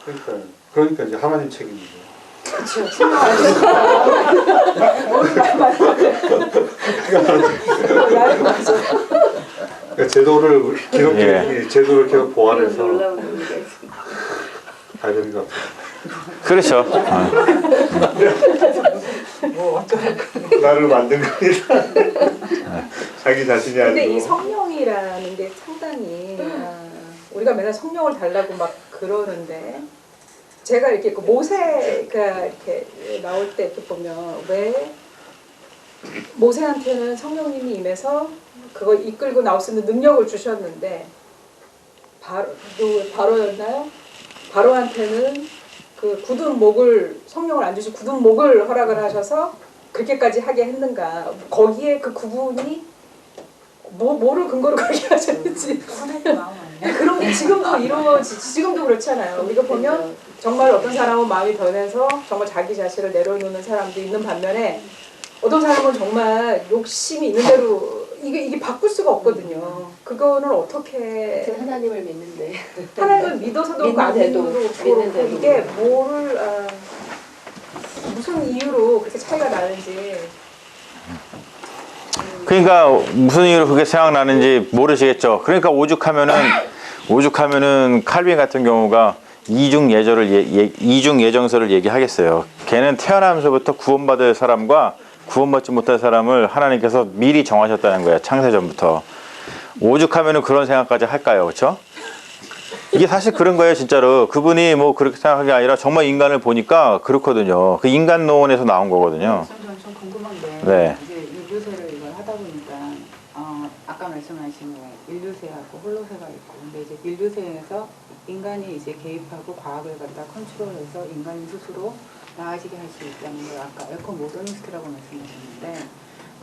그러니까 이제 하나님 책임이죠. 그렇죠. 그러니까 제도를 제도를 계속 보완해서 가야 되는 것 같아요. 그렇죠. 나를 만든 겁니다. 자기 자신이 아니고. 근데 이 성령이라는 게 상당히 우리가 맨날 성령을 달라고 막 그러는데 제가 이렇게 모세가 이렇게 나올 때 이렇게 보면 왜 모세한테는 성령님이 임해서 그거 이끌고 나올 수 있는 능력을 주셨는데 바로였나요? 바로한테는 그 굳은 목을 성령을 안 주시고 굳은 목을 허락을 하셔서 그렇게까지 하게 했는가? 거기에 그 구분이 뭐를 근거로 그렇게 하셨는지 그런 게 지금도 지금도 그렇잖아요. 우리가 보면 정말 어떤 사람은 마음이 변해서 정말 자기 자신을 내려놓는 사람도 있는 반면에 어떤 사람은 정말 욕심이 있는 대로 이게 바꿀 수가 없거든요. 그거는 어떻게 그 하나님을 믿는데 하나님을 믿어서도 그렇고 안 믿는데도, 믿어도 그렇고 믿는데도 이게 뭐를 무슨 이유로 그렇게 차이가 나는지 그러니까 무슨 이유로 그게 생각나는지 모르시겠죠. 그러니까 오죽하면은 칼빈 같은 경우가 이중 예정서를 얘기하겠어요. 걔는 태어나면서부터 구원받을 사람과 구원받지 못할 사람을 하나님께서 미리 정하셨다는 거야. 창세전부터. 오죽하면은 그런 생각까지 할까요, 그렇죠? 이게 사실 그런 거예요, 진짜로. 그분이 뭐 그렇게 생각한 게 아니라 정말 인간을 보니까 그렇거든요. 그 인간론에서 나온 거거든요. 저는 좀 궁금한 게 네. 이제 인류세를 이걸 하다 보니까 아까 말씀하신 인류세하고 홀로세가 있고 근데 이제 인류세에서 인간이 이제 개입하고 과학을 갖다 컨트롤해서 인간이 스스로 나아지게 할 수 있다는 걸 아까 에코 모더니스트라고 말씀하셨는데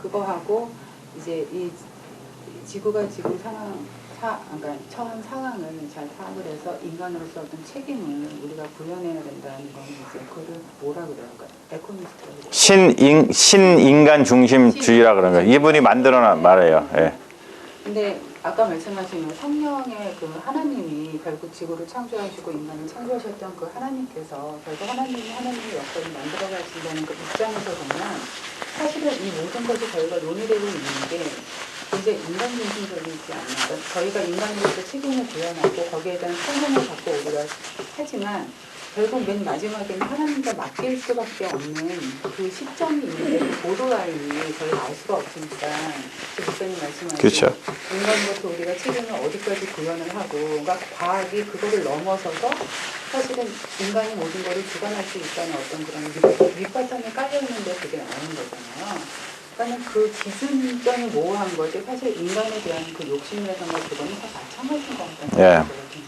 그거하고 이제 이 지구가 지금 그러니까 처한 상황을 잘 파악을 해서 인간으로서 어떤 책임을 우리가 구현해야 된다는 건 이제 그거를 뭐라 그래요? 에코니스트라고 신인간 중심주의라 그런 거예요. 이분이 만들어낸 말이에요. 예. 근데 아까 말씀하신 성령의 그 하나님이 결국 지구를 창조하시고 인간을 창조하셨던 그 하나님께서 결국 하나님의 역사를 만들어 가신다는 그 입장에서 보면 사실은 이 모든 것이 저희가 논의되고 있는 게 이제 인간 중심적이지 않나. 그러니까 저희가 인간으로서 책임을 구현하고 거기에 대한 설명을 받고 우리가 하지만 결국 맨 마지막에는 하나님께 맡길 수밖에 없는 그 시점이 있는데 그 보도라인이 저희가 알 수가 없으니까 목사님 말씀하신 그렇죠. 인간으로서 우리가 책임을 어디까지 구현을 하고 그러니까 과학이 그거를 넘어서서 사실은 인간이 모든 것을 주관할 수 있다는 어떤 그런 밑바탕에 깔려있는데 그게 나오는 거잖아요. 그러니까 그 기준점이 모호한 거지 사실 인간에 대한 그 욕심이라든가 그거는 다 마찬가지인 것 같다는 예. 생각이 들어요.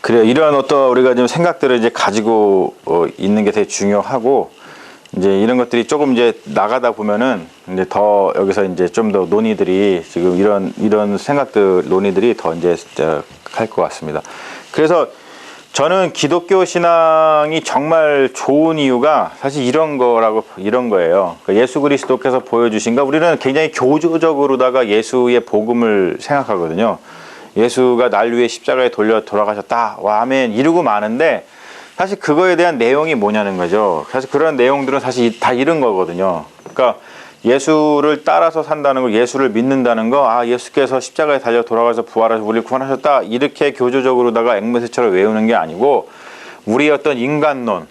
그래요. 이런 어떤 우리가 좀 생각들을 이제 가지고 있는 게 되게 중요하고 이제 이런 것들이 조금 이제 나가다 보면은 이제 더 여기서 이제 좀 더 논의들이 지금 이런 생각들 논의들이 더 이제 할 것 같습니다. 그래서 저는 기독교 신앙이 정말 좋은 이유가 사실 이런 거예요. 그러니까 예수 그리스도께서 보여주신 거 우리는 굉장히 교조적으로다가 예수의 복음을 생각하거든요. 예수가 날 위해 십자가에 돌아가셨다. 와, 아멘. 이러고 마는데 사실 그거에 대한 내용이 뭐냐는 거죠. 사실 그런 내용들은 사실 다 이런 거거든요. 그러니까 예수를 따라서 산다는 거, 예수를 믿는다는 거, 예수께서 십자가에 달려 돌아가서 부활하셔서 우리를 구원하셨다. 이렇게 교조적으로다가 앵무새처럼 외우는 게 아니고 우리의 어떤 인간론,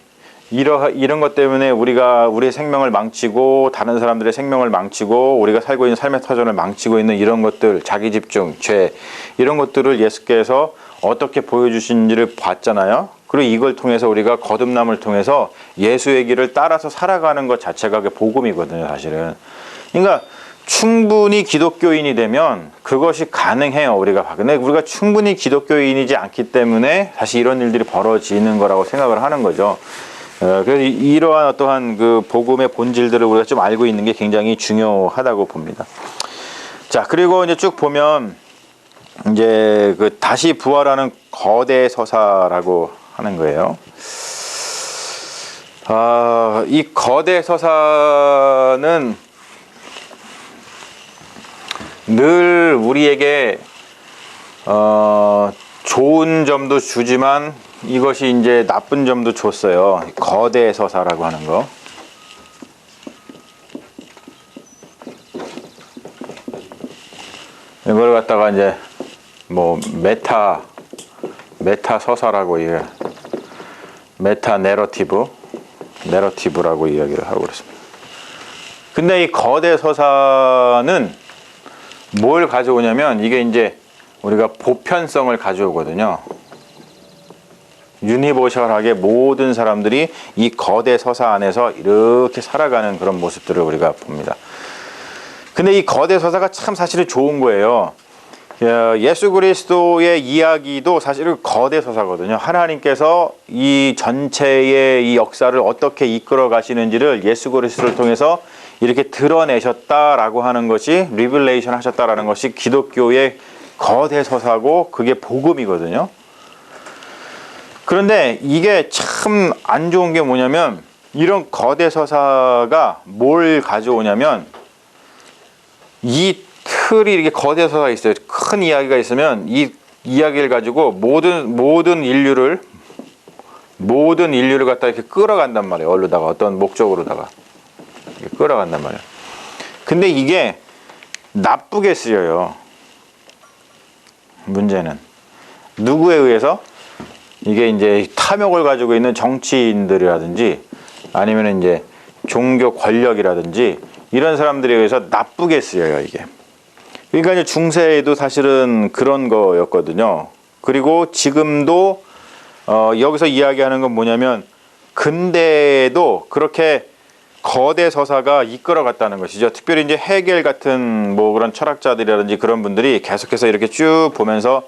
이런 것 때문에 우리가 우리의 생명을 망치고 다른 사람들의 생명을 망치고 우리가 살고 있는 삶의 터전을 망치고 있는 이런 것들, 자기 집중, 죄 이런 것들을 예수께서 어떻게 보여주신지를 봤잖아요. 그리고 이걸 통해서 우리가 거듭남을 통해서 예수의 길을 따라서 살아가는 것 자체가 복음이거든요, 사실은. 그러니까 충분히 기독교인이 되면 그것이 가능해요, 우리가. 근데 우리가 충분히 기독교인이지 않기 때문에 사실 이런 일들이 벌어지는 거라고 생각을 하는 거죠. 그래서 이러한 어떠한 그 복음의 본질들을 우리가 좀 알고 있는 게 굉장히 중요하다고 봅니다. 자, 그리고 이제 쭉 보면 이제 그 다시 부활하는 거대 서사라고 하는 거예요. 이 거대 서사는 늘 우리에게 좋은 점도 주지만 이것이 이제 나쁜 점도 줬어요. 거대 서사라고 하는 거. 이걸 갖다가 이제 뭐 메타 서사라고 메타 내러티브라고 이야기를 하고 그렇습니다. 근데 이 거대 서사는 뭘 가져오냐면 이게 이제 우리가 보편성을 가져오거든요. 유니버셜하게 모든 사람들이 이 거대 서사 안에서 이렇게 살아가는 그런 모습들을 우리가 봅니다. 근데 이 거대 서사가 참 사실은 좋은 거예요. 예수 그리스도의 이야기도 사실은 거대 서사거든요. 하나님께서 이 전체의 이 역사를 어떻게 이끌어 가시는지를 예수 그리스도를 통해서 이렇게 드러내셨다라고 하는 것이 리빌레이션 하셨다라는 것이 기독교의 거대 서사고 그게 복음이거든요. 그런데 이게 참 안 좋은 게 뭐냐면 이런 거대 서사가 뭘 가져오냐면 이 틀이 이렇게 거대 서사가 있어요. 큰 이야기가 있으면 이 이야기를 가지고 모든 인류를 갖다 이렇게 끌어간단 말이에요. 어디로다가 어떤 목적으로다가 이렇게 끌어간단 말이에요. 근데 이게 나쁘게 쓰여요. 문제는 누구에 의해서? 이게 이제 탐욕을 가지고 있는 정치인들이라든지 아니면 이제 종교 권력이라든지 이런 사람들에 의해서 나쁘게 쓰여요, 이게. 그러니까 이제 중세에도 사실은 그런 거였거든요. 그리고 지금도 여기서 이야기하는 건 뭐냐면 근대에도 그렇게 거대 서사가 이끌어갔다는 것이죠. 특별히 이제 헤겔 같은 뭐 그런 철학자들이라든지 그런 분들이 계속해서 이렇게 쭉 보면서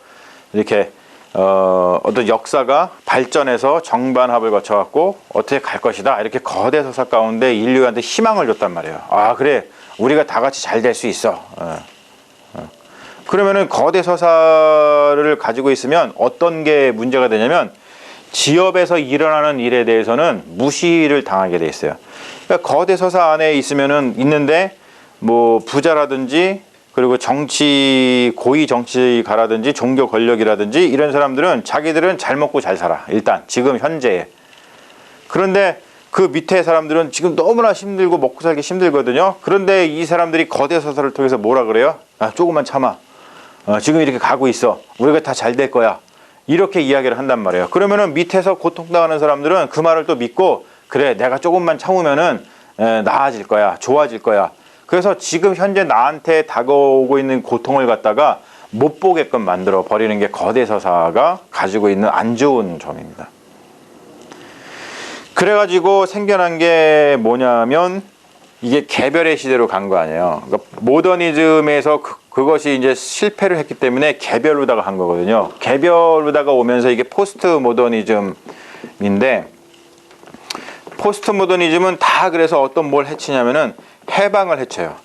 이렇게 어떤 역사가 발전해서 정반합을 거쳐갖고 어떻게 갈 것이다 이렇게 거대 서사 가운데 인류한테 희망을 줬단 말이에요. 아 그래 우리가 다 같이 잘 될 수 있어. 그러면은 거대 서사를 가지고 있으면 어떤 게 문제가 되냐면 지역에서 일어나는 일에 대해서는 무시를 당하게 돼 있어요. 그러니까 거대 서사 안에 있는데 뭐 부자라든지 그리고 고위 정치가라든지 종교 권력이라든지 이런 사람들은 자기들은 잘 먹고 잘 살아. 일단 지금 현재에. 그런데 그 밑에 사람들은 지금 너무나 힘들고 먹고 살기 힘들거든요. 그런데 이 사람들이 거대 서사를 통해서 뭐라 그래요? 아, 조금만 참아. 지금 이렇게 가고 있어. 우리가 다 잘 될 거야. 이렇게 이야기를 한단 말이에요. 그러면은 밑에서 고통당하는 사람들은 그 말을 또 믿고 그래 내가 조금만 참으면은 나아질 거야. 좋아질 거야. 그래서 지금 현재 나한테 다가오고 있는 고통을 갖다가 못 보게끔 만들어 버리는 게 거대 서사가 가지고 있는 안 좋은 점입니다. 그래가지고 생겨난 게 뭐냐면 이게 개별의 시대로 간 거 아니에요. 그러니까 모더니즘에서 그것이 이제 실패를 했기 때문에 개별로다가 한 거거든요. 개별로다가 오면서 이게 포스트 모더니즘인데 포스트 모더니즘은 다 그래서 어떤 뭘 해치냐면은 해방을 해쳐요.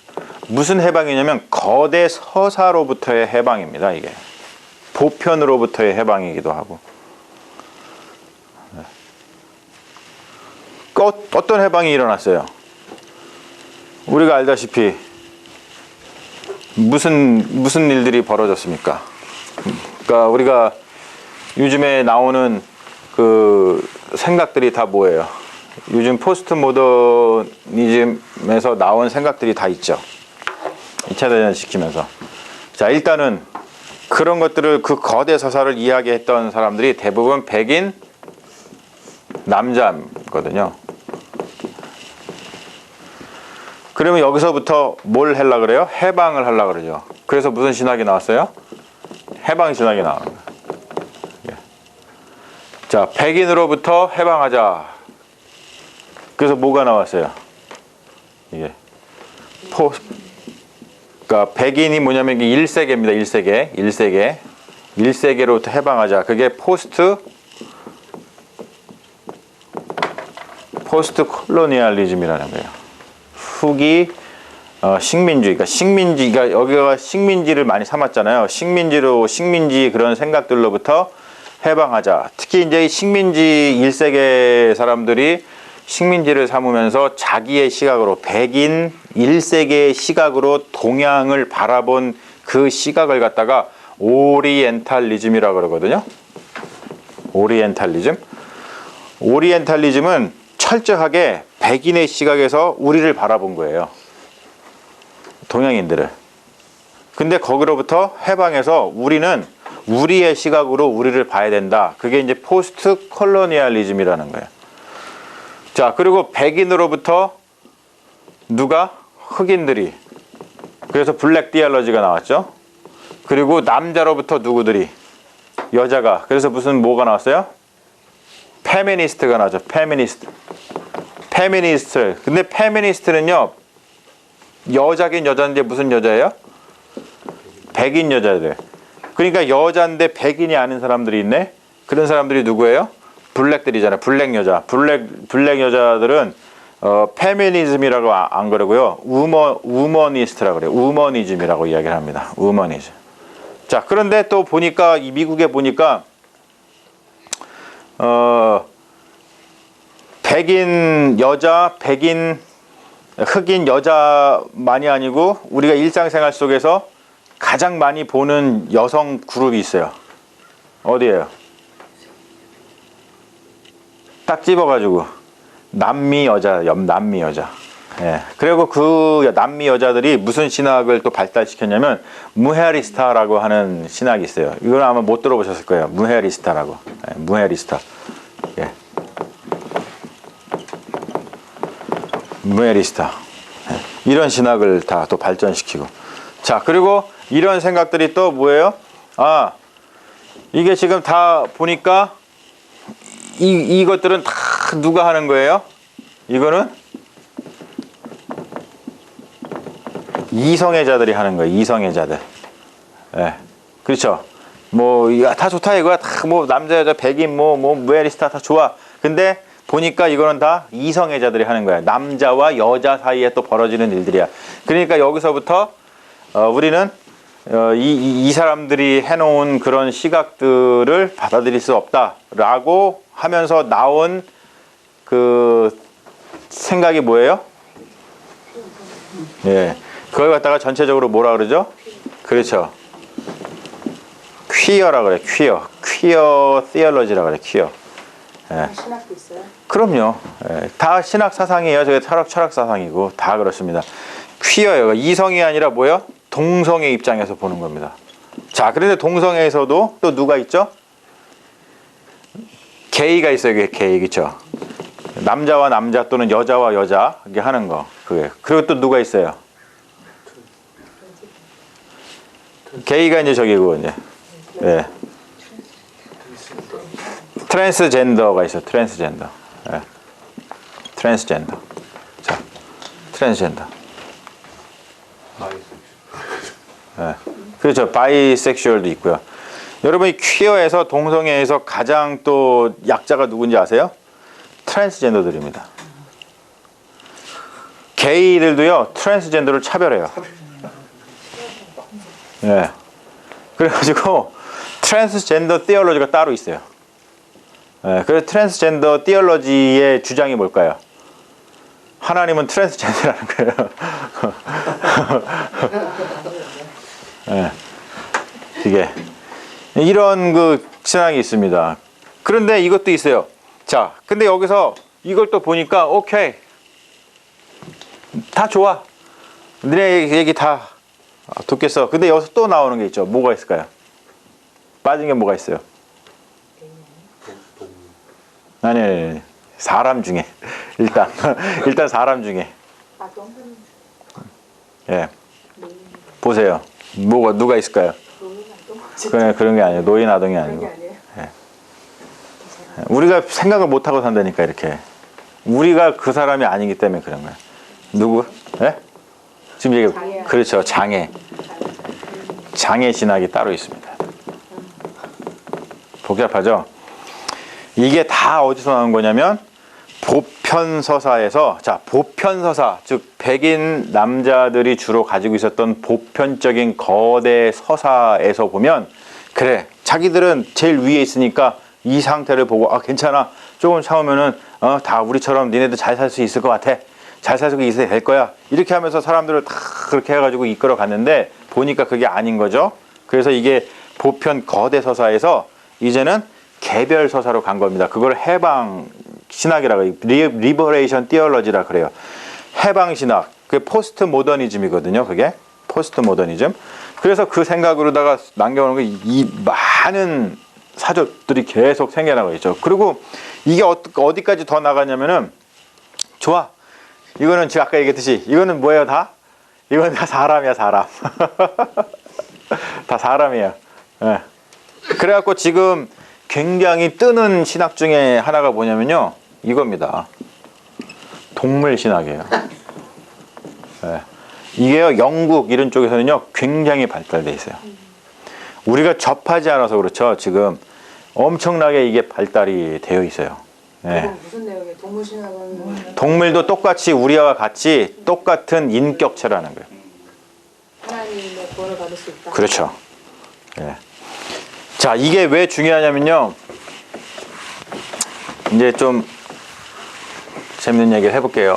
무슨 해방이냐면 거대 서사로부터의 해방입니다. 이게 보편으로부터의 해방이기도 하고. 어떤 해방이 일어났어요? 우리가 알다시피 무슨 일들이 벌어졌습니까? 그러니까 우리가 요즘에 나오는 그 생각들이 다 뭐예요? 요즘 포스트 모더니즘에서 나온 생각들이 다 있죠. 2차 대전 시키면서. 자, 일단은 그런 것들을 그 거대 서사를 이야기했던 사람들이 대부분 백인 남자거든요. 그러면 여기서부터 뭘 하려고 그래요? 해방을 하려고 그러죠. 그래서 무슨 신학이 나왔어요? 해방 신학이 나오는 거예요. 자, 백인으로부터 해방하자. 그래서 뭐가 나왔어요? 이게 그러니까 백인이 뭐냐면 이게 1세계입니다. 1세계로부터 해방하자. 그게 포스트 콜로니얼리즘이라는 거예요. 후기 식민주의. 그러니까 여기가 식민지를 많이 삼았잖아요. 식민지 그런 생각들로부터 해방하자. 특히 이제 식민지 1세계 사람들이 식민지를 삼으면서 자기의 시각으로 백인 1세계의 시각으로 동양을 바라본 그 시각을 갖다가 오리엔탈리즘이라고 그러거든요. 오리엔탈리즘은 철저하게 백인의 시각에서 우리를 바라본 거예요. 동양인들을. 근데 거기로부터 해방해서 우리는 우리의 시각으로 우리를 봐야 된다. 그게 이제 포스트 콜로니얼리즘이라는 거예요. 자, 그리고 백인으로부터 누가? 흑인들이. 그래서 블랙 디알러지가 나왔죠. 그리고 남자로부터 누구들이? 여자가. 그래서 뭐가 나왔어요? 페미니스트가 나왔죠. 페미니스트. 근데 페미니스트는요, 여자긴 여자인데 무슨 여자예요? 백인 여자들. 그러니까 여자인데 백인이 아닌 사람들이 있네? 그런 사람들이 누구예요? 블랙들이잖아요. 블랙 여자들은 페미니즘이라고 안 그러고요. 우머니스트라고 그래요. 우머니즘이라고 이야기를 합니다. 우머니즘. 자, 그런데 또 보니까 이 미국에 보니까 백인 여자, 백인 흑인 여자만이 아니고 우리가 일상생활 속에서 가장 많이 보는 여성 그룹이 있어요. 어디예요? 딱 집어가지고 남미 여자, 남미 여자. 예. 그리고 그 남미 여자들이 무슨 신학을 또 발달시켰냐면 무헤리스타라고 하는 신학이 있어요. 이걸 아마 못 들어보셨을 거예요. 무헤리스타라고. 예, 무헤리스타. 예. 무헤리스타. 예. 이런 신학을 다 또 발전시키고. 자, 그리고 이런 생각들이 또 뭐예요? 아, 이게 지금 다 보니까 이것들은 다 누가 하는 거예요? 이거는 이성애자들이 하는 거예요. 이성애자들. 예. 그렇죠. 뭐, 다 좋다 이거야. 다 뭐, 남자, 여자, 백인, 무에리스타 다 좋아. 근데 보니까 이거는 다 이성애자들이 하는 거야. 남자와 여자 사이에 또 벌어지는 일들이야. 그러니까 여기서부터, 우리는, 이 사람들이 해놓은 그런 시각들을 받아들일 수 없다라고 하면서 나온 그 생각이 뭐예요? 예. 그걸 갖다가 전체적으로 뭐라 그러죠? 그렇죠. 퀴어라 그래. 퀴어 티얼러지라 그래. 퀴어. 예. 신학도 있어요? 그럼요. 예. 다 신학 사상이에요. 저게 철학 사상이고 다 그렇습니다. 퀴어예요. 이성이 아니라 뭐요? 동성의 입장에서 보는 겁니다. 자, 그런데 동성애에서도 또 누가 있죠? 게이가 있어요. 게이, 그렇죠? 남자와 남자 또는 여자와 여자 이게 하는 거. 그게. 그리고 또 누가 있어요? 게이가 이제 저기고 이제. 예. 트랜스젠더가 있어요. 트랜스젠더. 예. 트랜스젠더. 자, 트랜스젠더. 예. 그렇죠. 바이섹슈얼도 있고요. 여러분이 퀴어에서 동성애에서 가장 또 약자가 누군지 아세요? 트랜스젠더들입니다. 게이들도요, 트랜스젠더를 차별해요. 예. 그래가지고, 트랜스젠더 티얼러지가 따로 있어요. 예. 그래서 트랜스젠더 티얼러지의 주장이 뭘까요? 하나님은 트랜스젠더라는 거예요. 예. 이게. 이런 그 신앙이 있습니다. 그런데 이것도 있어요. 자, 근데 여기서 이걸 또 보니까 오케이. 다 좋아. 너네 얘기 다 듣겠어. 근데 여기서 또 나오는 게 있죠. 뭐가 있을까요? 빠진 게 뭐가 있어요? 아니. 사람 중에. 일단 사람 중에. 아동? 예. 보세요. 누가 있을까요? 그런 게 아니에요. 노인 아동이 아니고. 예. 우리가 생각을 못 하고 산다니까 이렇게. 우리가 그 사람이 아니기 때문에 그런 거야. 누구? 예? 지금 얘기 그렇죠. 장애 신학이 따로 있습니다. 복잡하죠? 이게 다 어디서 나온 거냐면 보편서사에서 자, 보편서사 즉 백인 남자들이 주로 가지고 있었던 보편적인 거대 서사에서 보면 그래 자기들은 제일 위에 있으니까 이 상태를 보고 아 괜찮아 조금 참으면은 다 우리처럼 니네도 잘 살 수 있을 것 같아 잘 살 수 있어야 될 거야 이렇게 하면서 사람들을 다 그렇게 해가지고 이끌어 갔는데 보니까 그게 아닌 거죠. 그래서 이게 보편 거대 서사에서 이제는 개별 서사로 간 겁니다. 그걸 해방 신학이라고 리버레이션 티얼러지라 그래요. 해방 신학. 그게 포스트 모더니즘이거든요. 그게 포스트 모더니즘. 그래서 그 생각으로다가 남겨오는 게 이 많은 사조들이 계속 생겨나고 있죠. 그리고 이게 어디까지 더 나가냐면은 좋아. 이거는 제가 아까 얘기했듯이 이거는 뭐예요 다? 이건 다 사람이야 사람. 다 사람이에요. 네. 그래갖고 지금 굉장히 뜨는 신학 중에 하나가 뭐냐면요. 이겁니다. 동물 신학이에요. 네. 이게요, 영국 이런 쪽에서는요, 굉장히 발달돼 있어요. 우리가 접하지 않아서 그렇죠. 지금 엄청나게 이게 발달이 되어 있어요. 네. 무슨 내용이에요? 동물 신학은 동물도 똑같이 우리와 같이 똑같은 인격체라는 거예요. 하나님의 구원을 받을 수 있다. 그렇죠. 네. 자, 이게 왜 중요하냐면요. 이제 좀 재밌는 얘기를 해볼게요.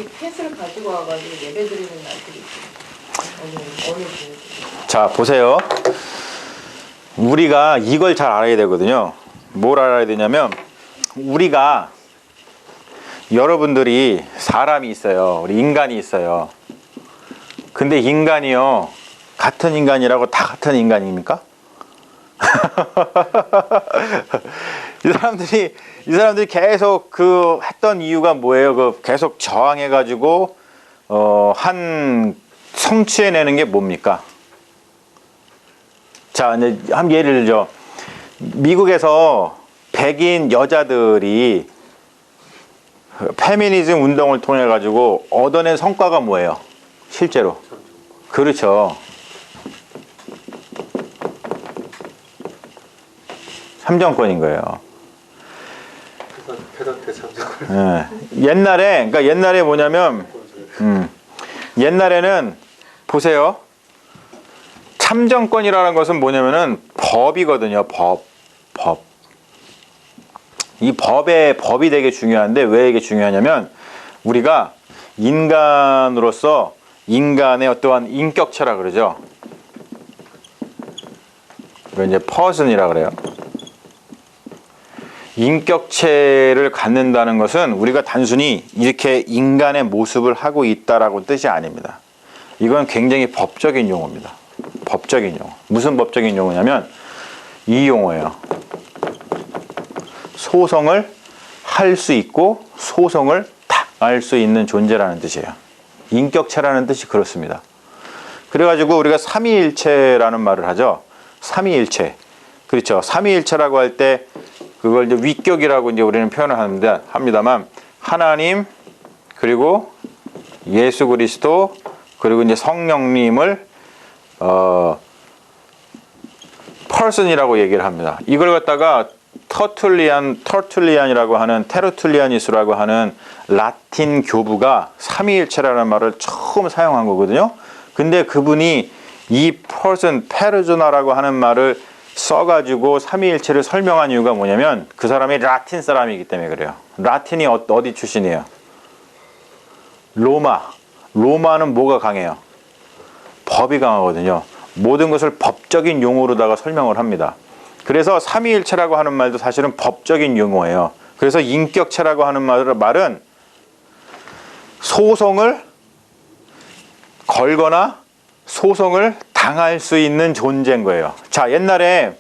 이 펫을 가지고 와가지고 예배 드리는 날들이 있어요. 어느 교회들. 자, 보세요. 우리가 이걸 잘 알아야 되거든요. 뭘 알아야 되냐면, 우리가, 여러분들이 사람이 있어요. 우리 인간이 있어요. 근데 인간이요, 같은 인간이라고 다 같은 인간입니까? 이 사람들이 계속 그 했던 이유가 뭐예요? 그 계속 저항해가지고, 한 성취해내는 게 뭡니까? 자, 이제 한 예를 들죠. 미국에서 백인 여자들이 페미니즘 운동을 통해 가지고 얻어낸 성과가 뭐예요? 실제로. 그렇죠. 3정권인 거예요. 페던트 참정권. 예. 옛날에 뭐냐면, 옛날에는 보세요. 참정권이라는 것은 뭐냐면은 법이거든요. 법. 이 법이 되게 중요한데 왜 이게 중요하냐면 우리가 인간으로서 인간의 어떠한 인격체라 그러죠. 이거 이제 퍼슨이라 그래요. 인격체를 갖는다는 것은 우리가 단순히 이렇게 인간의 모습을 하고 있다라고 뜻이 아닙니다. 이건 굉장히 법적인 용어입니다. 법적인 용어. 무슨 법적인 용어냐면 이 용어예요. 소송을 할 수 있고 소송을 당할 수 있는 존재라는 뜻이에요. 인격체라는 뜻이 그렇습니다. 그래가지고 우리가 삼위일체라는 말을 하죠. 삼위일체. 그렇죠. 삼위일체라고 할 때 그걸 이제 위격이라고 이제 우리는 표현을 합니다만 하나님 그리고 예수 그리스도 그리고 이제 성령님을 person이라고 얘기를 합니다. 이걸 갖다가 터툴리안이라고 하는 테르툴리아니스라고 하는 라틴 교부가 삼위일체라는 말을 처음 사용한 거거든요. 근데 그분이 이 person, 페르조나라고 하는 말을 써가지고 삼위일체를 설명한 이유가 뭐냐면 그 사람이 라틴 사람이기 때문에 그래요. 라틴이 어디 출신이에요? 로마는 뭐가 강해요? 법이 강하거든요. 모든 것을 법적인 용어로다가 설명을 합니다. 그래서 삼위일체라고 하는 말도 사실은 법적인 용어예요. 그래서 인격체라고 하는 말은 소송을 걸거나 소송을 당할 수 있는 존재인 거예요. 자, 옛날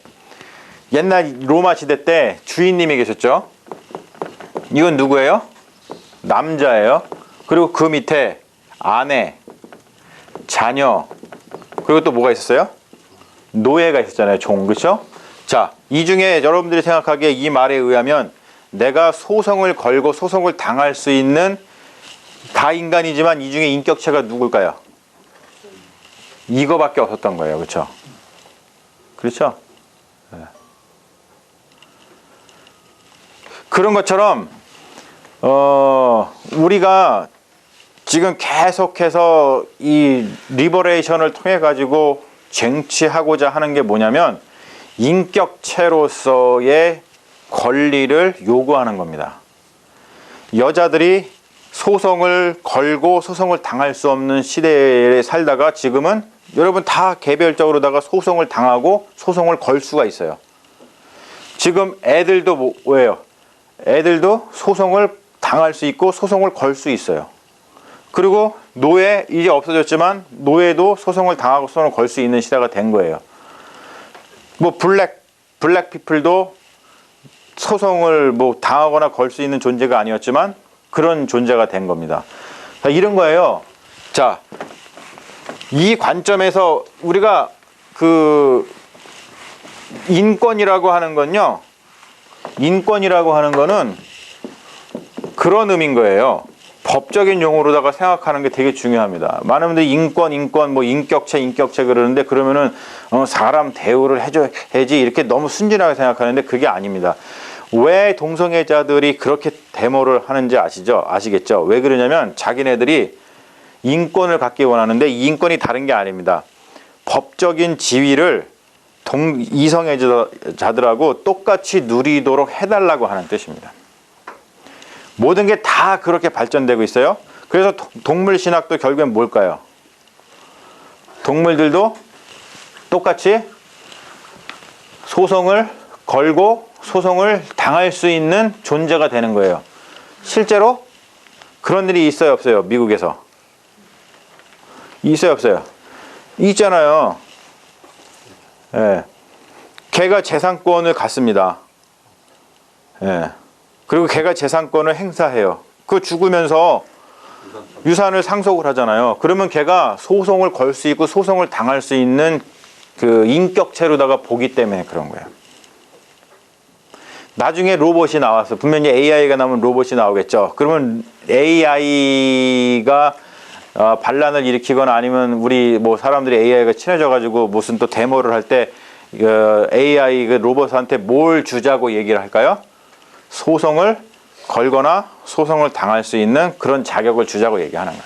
로마 시대 때 주인님이 계셨죠? 이건 누구예요? 남자예요. 그리고 그 밑에 아내, 자녀, 그리고 또 뭐가 있었어요? 노예가 있었잖아요. 종, 그렇죠? 자, 이 중에 여러분들이 생각하기에 이 말에 의하면 내가 소송을 걸고 소송을 당할 수 있는 다 인간이지만 이 중에 인격체가 누굴까요? 이거밖에 없었던 거예요. 그렇죠? 그렇죠? 네. 그런 것처럼 우리가 지금 계속해서 이 리버레이션을 통해 가지고 쟁취하고자 하는 게 뭐냐면 인격체로서의 권리를 요구하는 겁니다. 여자들이 소송을 걸고 소송을 당할 수 없는 시대에 살다가 지금은 여러분 다 개별적으로다가 소송을 당하고 소송을 걸 수가 있어요. 지금 애들도 뭐예요? 애들도 소송을 당할 수 있고 소송을 걸 수 있어요. 그리고 노예 이제 없어졌지만 노예도 소송을 당하고 소송을 걸 수 있는 시대가 된 거예요. 뭐 블랙 피플도 소송을 뭐 당하거나 걸 수 있는 존재가 아니었지만 그런 존재가 된 겁니다. 자, 이런 거예요. 자, 이 관점에서 우리가 그 인권이라고 하는 건요. 인권이라고 하는 거는 그런 의미인 거예요. 법적인 용어로다가 생각하는 게 되게 중요합니다. 많은 분들이 인권, 뭐 인격체 그러는데 그러면은 사람 대우를 해줘야지 이렇게 너무 순진하게 생각하는데 그게 아닙니다. 왜 동성애자들이 그렇게 데모를 하는지 아시겠죠? 왜 그러냐면 자기네들이 인권을 갖기 원하는데 이 인권이 다른 게 아닙니다. 법적인 지위를 이성애자들하고 똑같이 누리도록 해달라고 하는 뜻입니다. 모든 게 다 그렇게 발전되고 있어요. 그래서 동물 신학도 결국엔 뭘까요? 동물들도 똑같이 소송을 걸고 소송을 당할 수 있는 존재가 되는 거예요. 실제로 그런 일이 있어요, 없어요? 미국에서 있어요, 없어요? 있잖아요. 예. 걔가 재산권을 갖습니다. 예. 그리고 걔가 재산권을 행사해요. 그 죽으면서 유산을 상속을 하잖아요. 그러면 걔가 소송을 걸 수 있고 소송을 당할 수 있는 그 인격체로다가 보기 때문에 그런 거예요. 나중에 로봇이 나와서 분명히 AI가 나오면 로봇이 나오겠죠. 그러면 AI가 반란을 일으키거나 아니면 우리 뭐 사람들이 AI가 친해져 가지고 무슨 또 데모를 할 때 AI 그 로봇한테 뭘 주자고 얘기를 할까요? 소송을 걸거나 소송을 당할 수 있는 그런 자격을 주자고 얘기하는 거예요.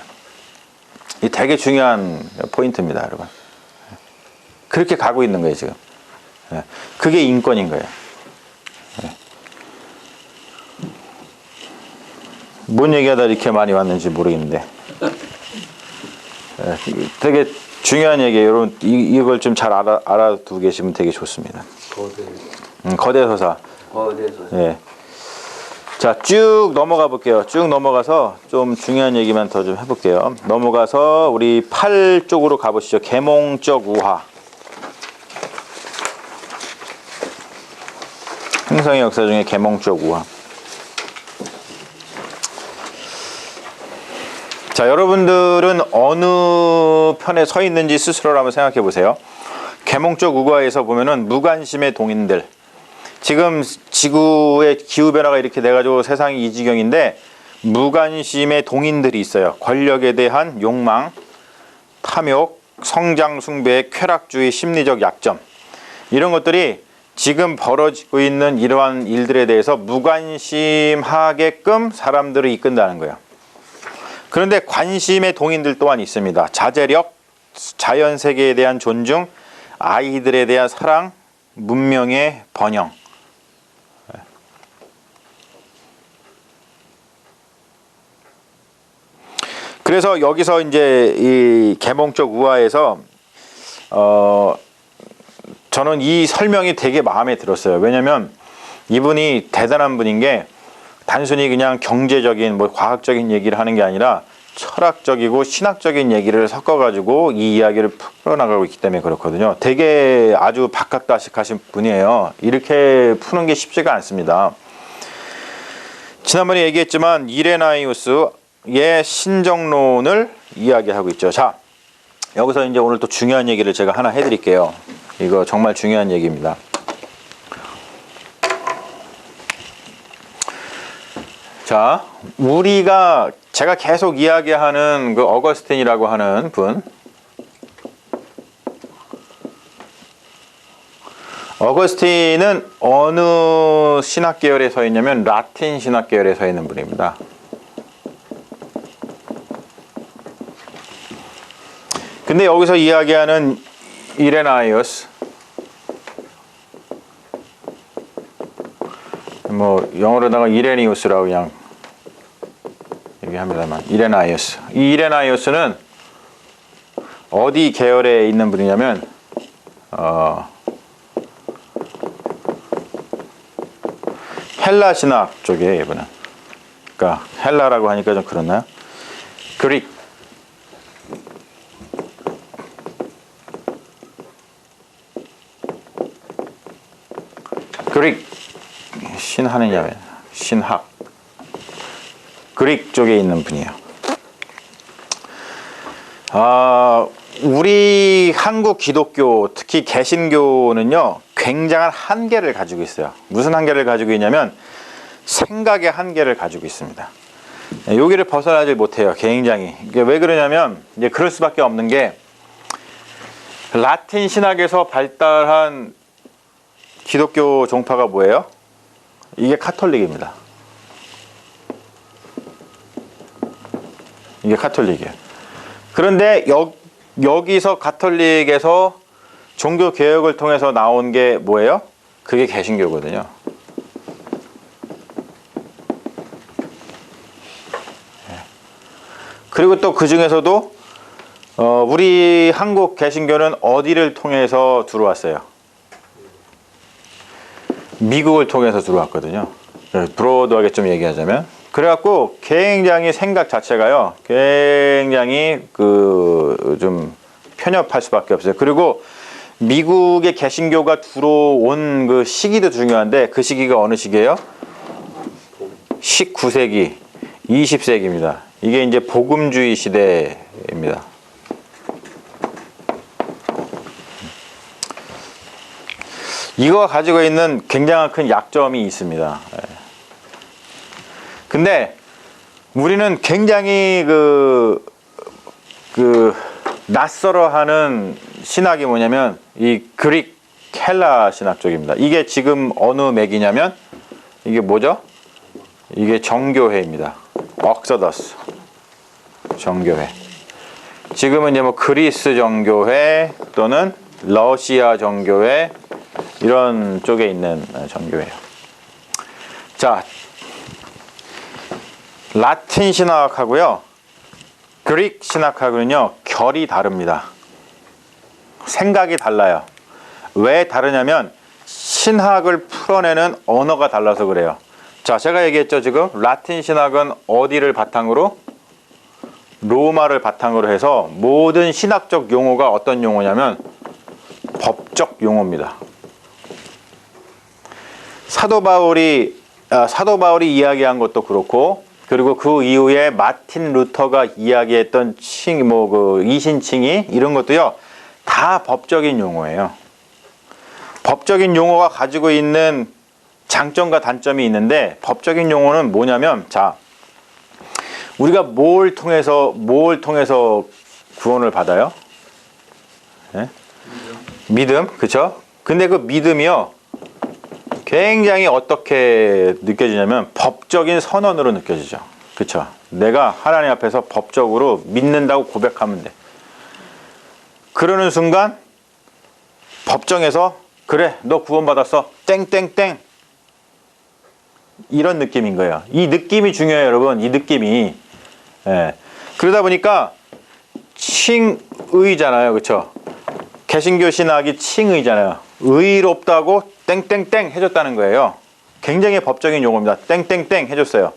이 되게 중요한 포인트입니다, 여러분. 그렇게 가고 있는 거예요, 지금. 그게 인권인 거예요. 뭔 얘기하다 이렇게 많이 왔는지 모르겠는데. 되게 중요한 얘기예요. 여러분, 이걸 좀 잘 알아두고 계시면 되게 좋습니다. 거대서사. 거대서사. 예. 자, 쭉 넘어가 볼게요. 쭉 넘어가서 좀 중요한 얘기만 더 좀 해볼게요. 넘어가서 우리 8쪽으로 가보시죠. 계몽적 우화. 행성의 역사 중에 계몽적 우화. 자, 여러분들은 어느 편에 서 있는지 스스로 한번 생각해 보세요. 계몽적 우화에서 보면은 무관심의 동인들. 지금 지구의 기후변화가 이렇게 돼가지고 세상이 이 지경인데 무관심의 동인들이 있어요. 권력에 대한 욕망, 탐욕, 성장 숭배, 쾌락주의, 심리적 약점. 이런 것들이 지금 벌어지고 있는 이러한 일들에 대해서 무관심하게끔 사람들을 이끈다는 거예요. 그런데 관심의 동인들 또한 있습니다. 자제력, 자연세계에 대한 존중, 아이들에 대한 사랑, 문명의 번영. 그래서 여기서 이제 이 계몽적 우화에서 저는 이 설명이 되게 마음에 들었어요. 왜냐면 이분이 대단한 분인 게 단순히 그냥 경제적인 뭐 과학적인 얘기를 하는 게 아니라 철학적이고 신학적인 얘기를 섞어가지고 이 이야기를 풀어나가고 있기 때문에 그렇거든요. 되게 아주 박학다식하신 분이에요. 이렇게 푸는 게 쉽지가 않습니다. 지난번에 얘기했지만 이레나이우스의 신정론을 이야기하고 있죠. 자, 여기서 이제 오늘 또 중요한 얘기를 제가 하나 해드릴게요. 이거 정말 중요한 얘기입니다. 자, 제가 계속 이야기하는 그 어거스틴이라고 하는 분, 어거스틴은 어느 신학 계열에 서 있냐면 라틴 신학 계열에 서 있는 분입니다. 근데 여기서 이야기하는 이레나이우스, 뭐 영어로다가 이레니우스라고 그냥 얘기합니다만, 이레나이우스. 이 이레나이우스는 어디 계열에 있는 분이냐면 헬라 신학 쪽에 이분은. 그러니까 헬라라고 하니까 좀 그렇나요? 그릭. 신하느냐, 신학. 그릭 쪽에 있는 분이에요. 우리 한국 기독교, 특히 개신교는요, 굉장한 한계를 가지고 있어요. 무슨 한계를 가지고 있냐면 생각의 한계를 가지고 있습니다. 여기를 벗어나지 못해요. 굉장히. 이게 왜 그러냐면 이제 그럴 수밖에 없는 게 라틴 신학에서 발달한 기독교 종파가 뭐예요? 이게 카톨릭입니다. 이게 카톨릭이에요. 그런데 여기서 가톨릭에서 종교 개혁을 통해서 나온 게 뭐예요? 그게 개신교거든요. 그리고 또 그 중에서도 우리 한국 개신교는 어디를 통해서 들어왔어요? 미국을 통해서 들어왔거든요. 브로드하게 좀 얘기하자면. 그래갖고 굉장히 생각 자체가요, 굉장히 좀 편협할 수밖에 없어요. 그리고 미국의 개신교가 들어온 그 시기도 중요한데, 그 시기가 어느 시기예요? 19세기, 20세기입니다. 이게 이제 복음주의 시대입니다. 이거 가지고 있는 굉장히 큰 약점이 있습니다. 근데 우리는 굉장히 낯설어하는 신학이 뭐냐면 이 그릭 헬라 신학 쪽입니다. 이게 지금 어느 맥이냐면 이게 뭐죠? 이게 정교회입니다. 옥서더스 정교회. 지금은 이제 뭐 그리스 정교회 또는 러시아 정교회 이런 쪽에 있는 정교회예요. 자, 라틴 신학하고요, 그릭 신학하고는요 결이 다릅니다. 생각이 달라요. 왜 다르냐면 신학을 풀어내는 언어가 달라서 그래요. 자, 제가 얘기했죠. 지금 라틴 신학은 어디를 바탕으로? 로마를 바탕으로 해서 모든 신학적 용어가 어떤 용어냐면 법적 용어입니다. 사도 바울이 이야기한 것도 그렇고, 그리고 그 이후에 마틴 루터가 이야기했던 이신칭의 이런 것도요 다 법적인 용어예요. 법적인 용어가 가지고 있는 장점과 단점이 있는데, 법적인 용어는 뭐냐면, 자, 우리가 뭘 통해서 구원을 받아요? 네? 믿음, 그쵸? 근데 그 믿음이요 굉장히 어떻게 느껴지냐면 법적인 선언으로 느껴지죠. 그쵸? 내가 하나님 앞에서 법적으로 믿는다고 고백하면 돼. 그러는 순간 법정에서 그래, 너 구원받았어, 땡땡땡, 이런 느낌인 거예요. 이 느낌이 중요해요, 여러분. 이 느낌이. 예. 그러다 보니까 칭의잖아요, 그쵸? 개신교 신학이 칭의잖아요. 의롭다고 땡땡땡 해줬다는 거예요. 굉장히 법적인 용어입니다. 땡땡땡 해줬어요.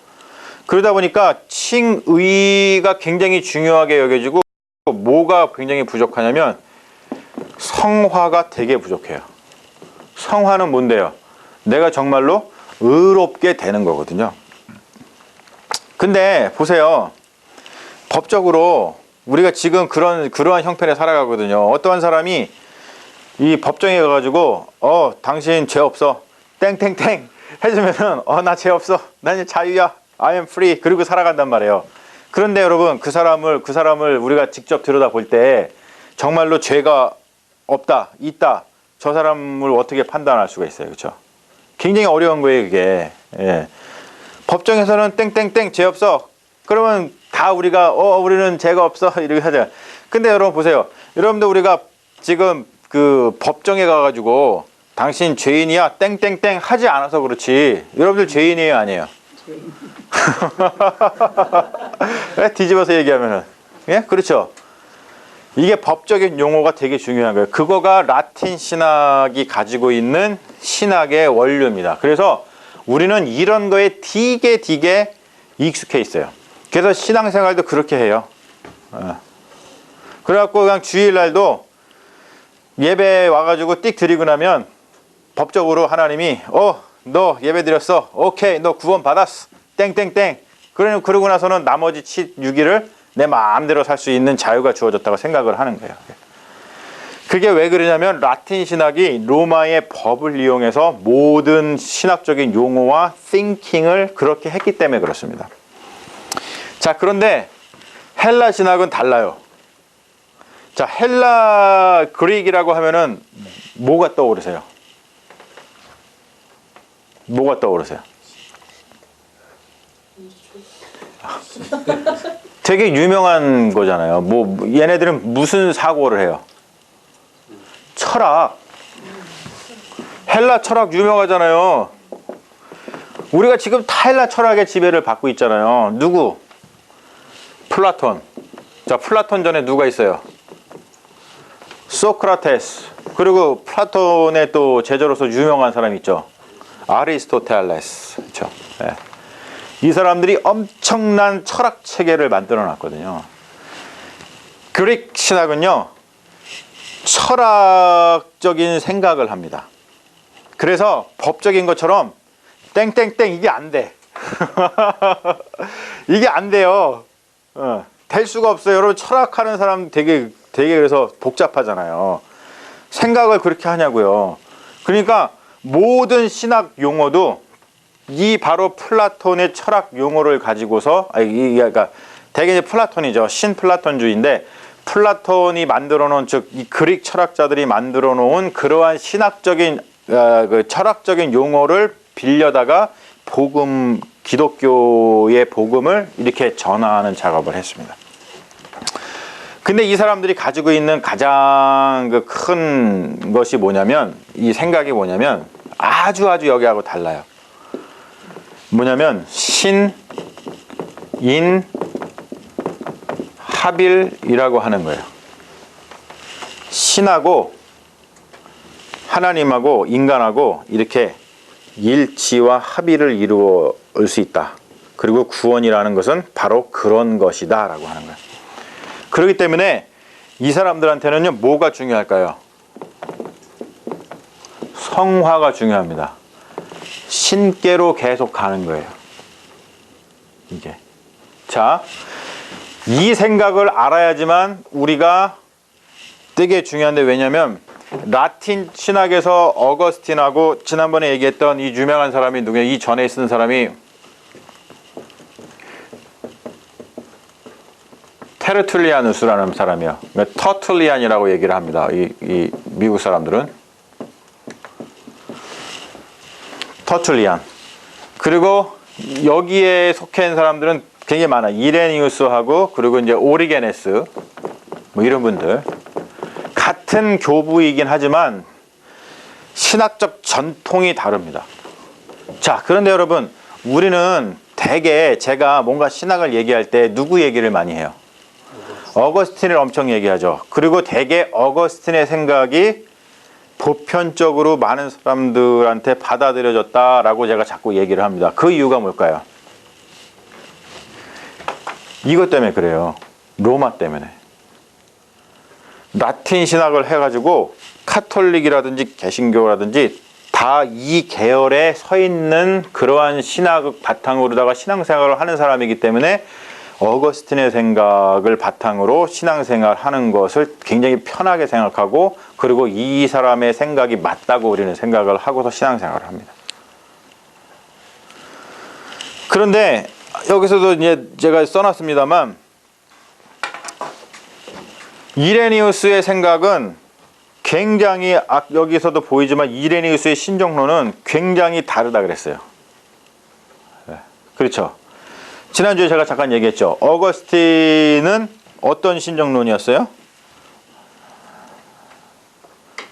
그러다 보니까 칭의가 굉장히 중요하게 여겨지고, 뭐가 굉장히 부족하냐면 성화가 되게 부족해요. 성화는 뭔데요? 내가 정말로 의롭게 되는 거거든요. 근데 보세요. 법적으로 우리가 지금 그러한 형편에 살아가거든요. 어떠한 사람이 이 법정에 가가지고 당신 죄 없어, 땡땡땡 해주면은 나 죄 없어, 난 이제 자유야, I am free, 그리고 살아간단 말이에요. 그런데 여러분, 그 사람을 우리가 직접 들여다볼 때 정말로 죄가 없다, 있다, 저 사람을 어떻게 판단할 수가 있어요, 그렇죠? 굉장히 어려운 거예요, 그게. 예. 법정에서는 땡땡땡 죄 없어, 그러면 다 우리가 우리는 죄가 없어 이렇게 하죠. 근데 여러분 보세요. 여러분들 우리가 지금 그 법정에 가가지고 당신 죄인이야 땡땡땡 하지 않아서 그렇지, 여러분들 죄인이에요, 아니에요? 뒤집어서 얘기하면은, 예, 그렇죠. 이게 법적인 용어가 되게 중요한 거예요. 그거가 라틴 신학이 가지고 있는 신학의 원료입니다. 그래서 우리는 이런 거에 되게 익숙해 있어요. 그래서 신앙생활도 그렇게 해요. 그래갖고 그냥 주일날도 예배 와가지고 띡 드리고 나면 법적으로 하나님이 너 예배 드렸어, 오케이, 너 구원 받았어, 땡땡땡. 그러고 나서는 나머지 6일을 내 마음대로 살 수 있는 자유가 주어졌다고 생각을 하는 거예요. 그게 왜 그러냐면 라틴 신학이 로마의 법을 이용해서 모든 신학적인 용어와 thinking을 그렇게 했기 때문에 그렇습니다. 자, 그런데 헬라 신학은 달라요. 자, 헬라 그릭이라고 하면은 뭐가 떠오르세요? 뭐가 떠오르세요? 되게 유명한 거잖아요. 얘네들은 무슨 사고를 해요? 철학. 헬라 철학 유명하잖아요. 우리가 지금 다 헬라 철학의 지배를 받고 있잖아요. 누구? 플라톤. 자, 플라톤 전에 누가 있어요? 소크라테스. 그리고 플라톤의 또 제자로서 유명한 사람 있죠. 아리스토텔레스. 그렇죠. 네. 이 사람들이 엄청난 철학 체계를 만들어 놨거든요. 그릭 신학은요, 철학적인 생각을 합니다. 그래서 법적인 것처럼 땡땡땡 이게 안 돼. 이게 안 돼요. 될 수가 없어요. 여러분, 철학하는 사람 되게 그래서 복잡하잖아요. 생각을 그렇게 하냐고요. 그러니까 모든 신학 용어도 이 바로 플라톤의 철학 용어를 가지고서, 그러니까 대개 이제 플라톤이죠. 신플라톤주의인데, 플라톤이 만들어 놓은, 즉 이 그릭 철학자들이 만들어 놓은 그러한 신학적인 그 철학적인 용어를 빌려다가 복음, 기독교의 복음을 이렇게 전하는 작업을 했습니다. 근데 이 사람들이 가지고 있는 가장 그 큰 것이 뭐냐면, 이 생각이 뭐냐면 아주 여기하고 달라요. 뭐냐면 신, 인, 합일이라고 하는 거예요. 신하고 하나님하고 인간하고 이렇게 일치와 합의를 이루어 올 수 있다. 그리고 구원이라는 것은 바로 그런 것이다 라고 하는 거예요. 그렇기 때문에 이 사람들한테는요, 뭐가 중요할까요? 성화가 중요합니다. 신께로 계속 가는 거예요. 이게. 자, 이 생각을 알아야지만 우리가 되게 중요한데, 왜냐면 라틴 신학에서 어거스틴하고 지난번에 얘기했던 이 유명한 사람이 누구냐, 이 전에 쓴 사람이 테르툴리아누스라는 사람이요. 터툴리안이라고 얘기를 합니다. 이 미국 사람들은 터툴리안. 그리고 여기에 속해 있는 사람들은 굉장히 많아. 이레니우스하고 그리고 이제 오리게네스 뭐 이런 분들, 같은 교부이긴 하지만 신학적 전통이 다릅니다. 자, 그런데 여러분, 우리는 대개 제가 뭔가 신학을 얘기할 때 누구 얘기를 많이 해요? 어거스틴을 엄청 얘기하죠. 그리고 대개 어거스틴의 생각이 보편적으로 많은 사람들한테 받아들여졌다라고 제가 자꾸 얘기를 합니다. 그 이유가 뭘까요? 이것 때문에 그래요. 로마 때문에. 라틴 신학을 해가지고 카톨릭이라든지 개신교라든지 다 이 계열에 서 있는 그러한 신학 바탕으로다가 신앙생활을 하는 사람이기 때문에 어거스틴의 생각을 바탕으로 신앙생활 하는 것을 굉장히 편하게 생각하고, 그리고 이 사람의 생각이 맞다고 우리는 생각을 하고서 신앙생활을 합니다. 그런데 여기서도 이제 제가 써놨습니다만, 이레니우스의 생각은 굉장히, 여기서도 보이지만 이레니우스의 신정론은 굉장히 다르다 그랬어요. 네. 그렇죠. 지난주에 제가 잠깐 얘기했죠. 어거스틴은 어떤 신정론이었어요?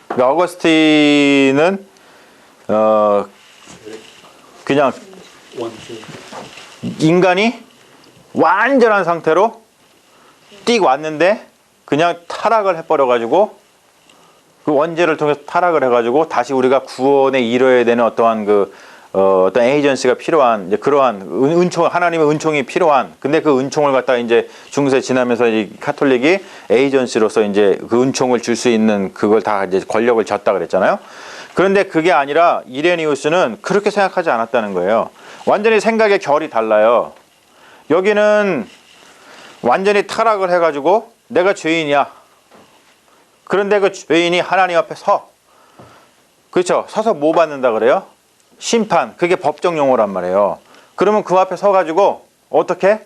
그러니까 어거스틴은 그냥 인간이 완전한 상태로 띡 왔는데 그냥 타락을 해버려가지고, 그 원죄를 통해서 타락을 해가지고 다시 우리가 구원에 이뤄야 되는 어떠한 어떤 에이전시가 필요한, 이제 그러한 은총, 하나님의 은총이 필요한, 근데 그 은총을 갖다가 이제 중세 지나면서 이 카톨릭이 에이전시로서 이제 그 은총을 줄 수 있는 그걸 다 이제 권력을 줬다 그랬잖아요. 그런데 그게 아니라 이레니우스는 그렇게 생각하지 않았다는 거예요. 완전히 생각의 결이 달라요. 여기는 완전히 타락을 해가지고 내가 죄인이야. 그런데 그 죄인이 하나님 앞에 그렇죠. 서서 뭐 받는다 그래요? 심판. 그게 법정 용어란 말이에요. 그러면 그 앞에 서가지고 어떻게?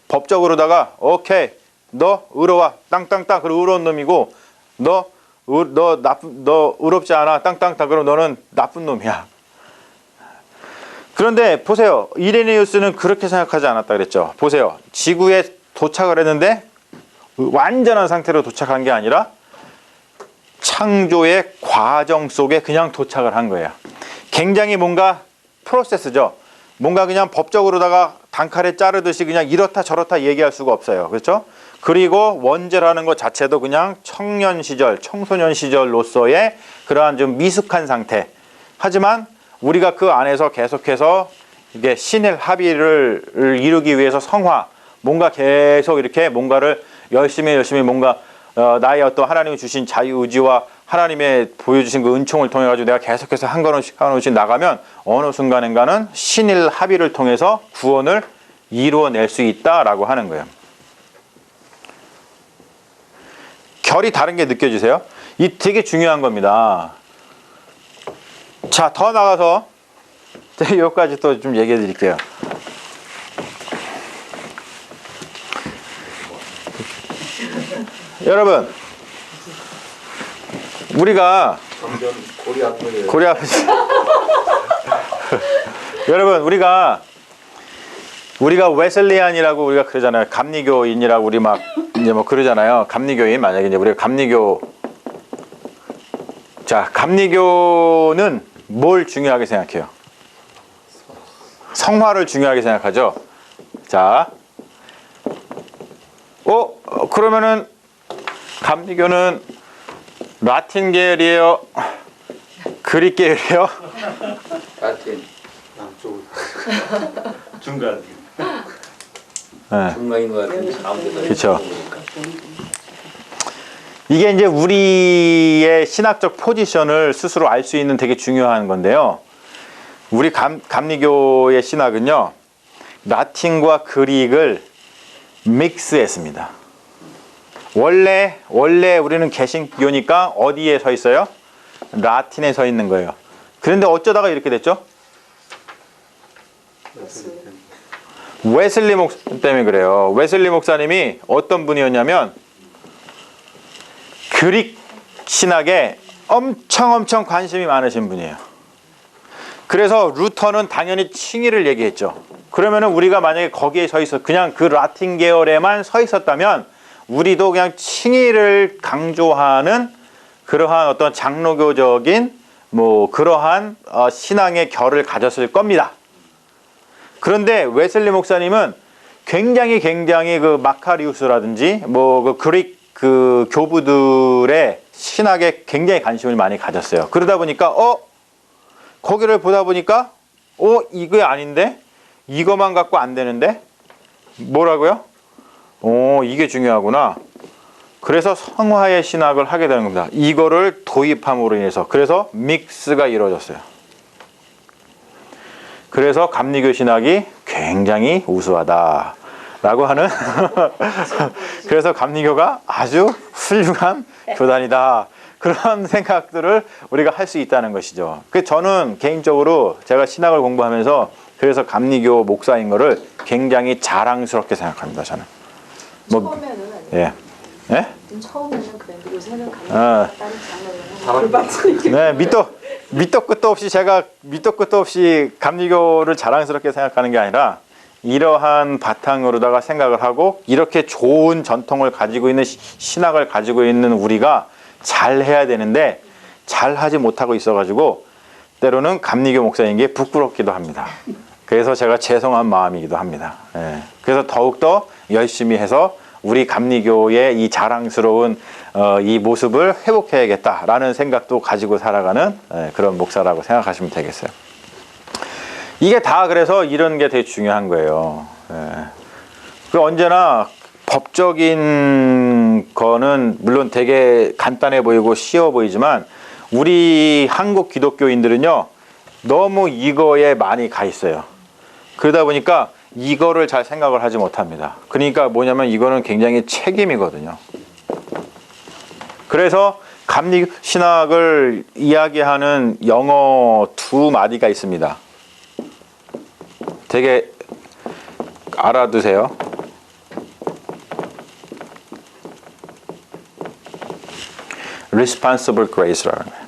법적으로다가 오케이, 너 의로와 땅땅땅. 그리고 의로운 놈이고, 너 의롭지 않아 땅땅땅. 그럼 너는 나쁜 놈이야. 그런데 보세요. 이레니우스는 그렇게 생각하지 않았다 그랬죠. 보세요. 지구에 도착을 했는데 완전한 상태로 도착한 게 아니라 창조의 과정 속에 그냥 도착을 한 거예요. 굉장히 뭔가 프로세스죠. 뭔가 그냥 법적으로다가 단칼에 자르듯이 그냥 이렇다 저렇다 얘기할 수가 없어요. 그렇죠? 그리고 원죄라는 것 자체도 그냥 청년 시절, 청소년 시절로서의 그러한 좀 미숙한 상태. 하지만 우리가 그 안에서 계속해서 이게 신일 합의를 이루기 위해서 성화, 뭔가 계속 이렇게 뭔가를 열심히 뭔가 나의 어떤 하나님이 주신 자유의지와 하나님의 보여주신 그 은총을 통해 가지고 내가 계속해서 한 걸음씩 나가면 어느 순간인가는 신일 합의를 통해서 구원을 이루어낼 수 있다라고 하는 거예요. 결이 다른 게 느껴지세요? 이 되게 중요한 겁니다. 자, 더 나가서 제가 여기까지 또 좀 얘기해 드릴게요. 여러분, 우리가 점점 고리 아프게 고려 아버지 여러분, 우리가 웨슬리안이라고 우리가 그러잖아요. 감리교인이라고 우리 막 이제 뭐 그러잖아요. 감리교인, 만약에 이제 우리가 감리교는 뭘 중요하게 생각해요? 성화를 중요하게 생각하죠. 자, 그러면은 감리교는 라틴 계열이에요? 그릭 계열이에요? 라틴 남쪽으로 중간. 네. 중간인 것 같은데 가운데서 그쵸. 이게 이제 우리의 신학적 포지션을 스스로 알 수 있는 되게 중요한 건데요. 우리 감리교의 신학은요, 라틴과 그릭을 믹스했습니다. 원래 우리는 개신교니까 어디에 서 있어요? 라틴에 서 있는 거예요. 그런데 어쩌다가 이렇게 됐죠? 웨슬리 목사 때문에 그래요. 웨슬리 목사님이 어떤 분이었냐면 그릭 신학에 엄청 관심이 많으신 분이에요. 그래서 루터는 당연히 칭의를 얘기했죠. 그러면은 우리가 만약에 거기에 서 있어 그냥 그 라틴 계열에만 서 있었다면 우리도 그냥 칭의를 강조하는 그러한 어떤 장로교적인 뭐 그러한 신앙의 결을 가졌을 겁니다. 그런데 웨슬리 목사님은 굉장히 그 마카리우스라든지 뭐 그 그릭 그 교부들의 신학에 굉장히 관심을 많이 가졌어요. 그러다 보니까 거기를 보다 보니까 이게 아닌데 이거만 갖고 안 되는데 뭐라고요? 이게 중요하구나. 그래서 성화의 신학을 하게 되는 겁니다. 이거를 도입함으로 인해서. 그래서 믹스가 이루어졌어요. 그래서 감리교 신학이 굉장히 우수하다라고 하는 그래서 감리교가 아주 훌륭한 교단이다. 그런 생각들을 우리가 할 수 있다는 것이죠. 저는 개인적으로 제가 신학을 공부하면서 그래서 감리교 목사인 거를 굉장히 자랑스럽게 생각합니다. 저는. 처음에는 예. 예? 처음에는 그랬는데 요새는 다른 장르는 돌봤지. 네, 밑도 끝도 없이 제가 밑도 끝도 없이 감리교를 자랑스럽게 생각하는 게 아니라 이러한 바탕으로다가 생각을 하고 이렇게 좋은 전통을 가지고 있는 신학을 가지고 있는 우리가 잘 해야 되는데 잘 하지 못하고 있어가지고 때로는 감리교 목사인 게 부끄럽기도 합니다. 그래서 제가 죄송한 마음이기도 합니다. 예. 그래서 더욱더 열심히 해서 우리 감리교의 이 자랑스러운 이 모습을 회복해야겠다라는 생각도 가지고 살아가는 그런 목사라고 생각하시면 되겠어요. 이게 다 그래서 이런 게 되게 중요한 거예요. 그 언제나 법적인 거는 물론 되게 간단해 보이고 쉬워 보이지만 우리 한국 기독교인들은요 너무 이거에 많이 가 있어요. 그러다 보니까 이거를 잘 생각을 하지 못합니다. 그러니까 뭐냐면 이거는 굉장히 책임이거든요. 그래서 감리 신학을 이야기하는 영어 두 마디가 있습니다. 되게 알아두세요. Responsible Grace라는 거예요.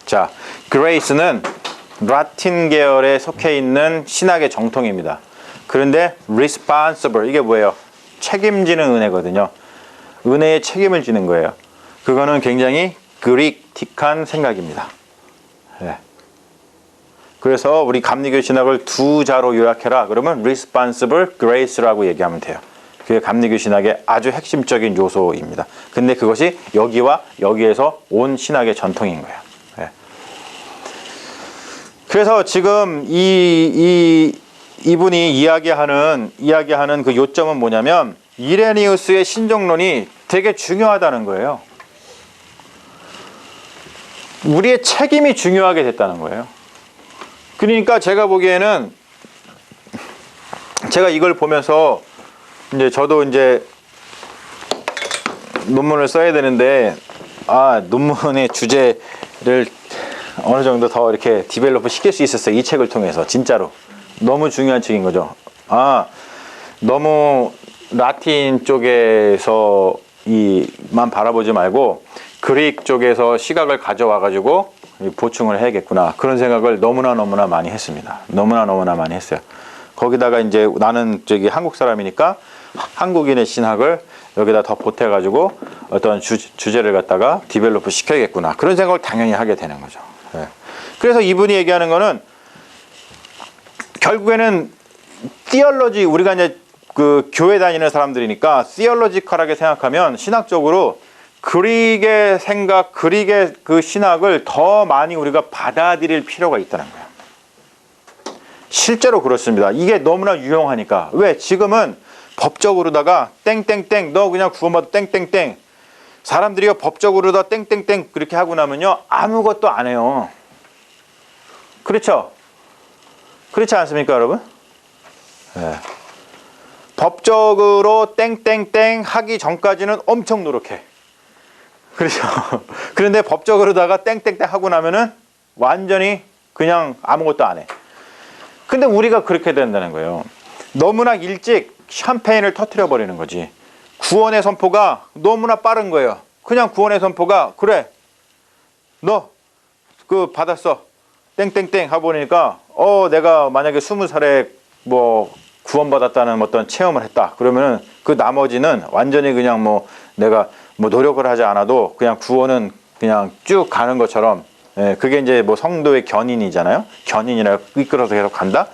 자, Grace는 라틴 계열에 속해 있는 신학의 정통입니다. 그런데 Responsible 이게 뭐예요? 책임지는 은혜거든요. 은혜에 책임을 지는 거예요. 그거는 굉장히 그릭틱한 생각입니다. 네. 그래서 우리 감리교 신학을 두 자로 요약해라. 그러면 responsible grace라고 얘기하면 돼요. 그게 감리교 신학의 아주 핵심적인 요소입니다. 근데 그것이 여기와 여기에서 온 신학의 전통인 거예요. 네. 그래서 지금 이분이 이야기하는 그 요점은 뭐냐면 이레니우스의 신정론이 되게 중요하다는 거예요. 우리의 책임이 중요하게 됐다는 거예요. 그러니까 제가 보기에는 제가 이걸 보면서 이제 저도 이제 논문을 써야 되는데 논문의 주제를 어느 정도 더 이렇게 디벨롭을 시킬 수 있었어요. 이 책을 통해서 진짜로 너무 중요한 책인 거죠. 너무 라틴 쪽에서 이만 바라보지 말고 그릭 쪽에서 시각을 가져와 가지고 보충을 해야겠구나 그런 생각을 너무나 많이 했습니다. 너무나 많이 했어요. 거기다가 이제 나는 한국 사람이니까 한국인의 신학을 여기다 더 보태 가지고 어떤 주제를 갖다가 디벨롭을 시켜야겠구나 그런 생각을 당연히 하게 되는 거죠. 네. 그래서 이분이 얘기하는 거는 결국에는 티얼러지 우리가 이제 그 교회 다니는 사람들이니까 티얼러지컬하게 생각하면 신학적으로 그릭의 생각, 그릭의 그 신학을 더 많이 우리가 받아들일 필요가 있다는 거예요. 실제로 그렇습니다. 이게 너무나 유용하니까. 왜? 지금은 법적으로다가 땡땡땡 너 그냥 구원받아 땡땡땡 사람들이요 법적으로다 땡땡땡 그렇게 하고 나면요 아무것도 안 해요. 그렇죠? 그렇지 않습니까 여러분? 네. 법적으로 땡땡땡 하기 전까지는 엄청 노력해. 그렇죠? 그런데 법적으로다가 땡땡땡 하고 나면은 완전히 그냥 아무것도 안 해. 근데 우리가 그렇게 된다는 거예요. 너무나 일찍 샴페인을 터뜨려 버리는 거지. 구원의 선포가 너무나 빠른 거예요. 그냥 구원의 선포가 그래 너 그 받았어 땡땡땡 하고 보니까 내가 만약에 20살에 뭐 구원받았다는 어떤 체험을 했다 그러면은 그 나머지는 완전히 그냥 뭐 내가 뭐 노력을 하지 않아도 그냥 구원은 그냥 쭉 가는 것처럼 그게 이제 뭐 성도의 견인이잖아요. 견인이라 이끌어서 계속 간다.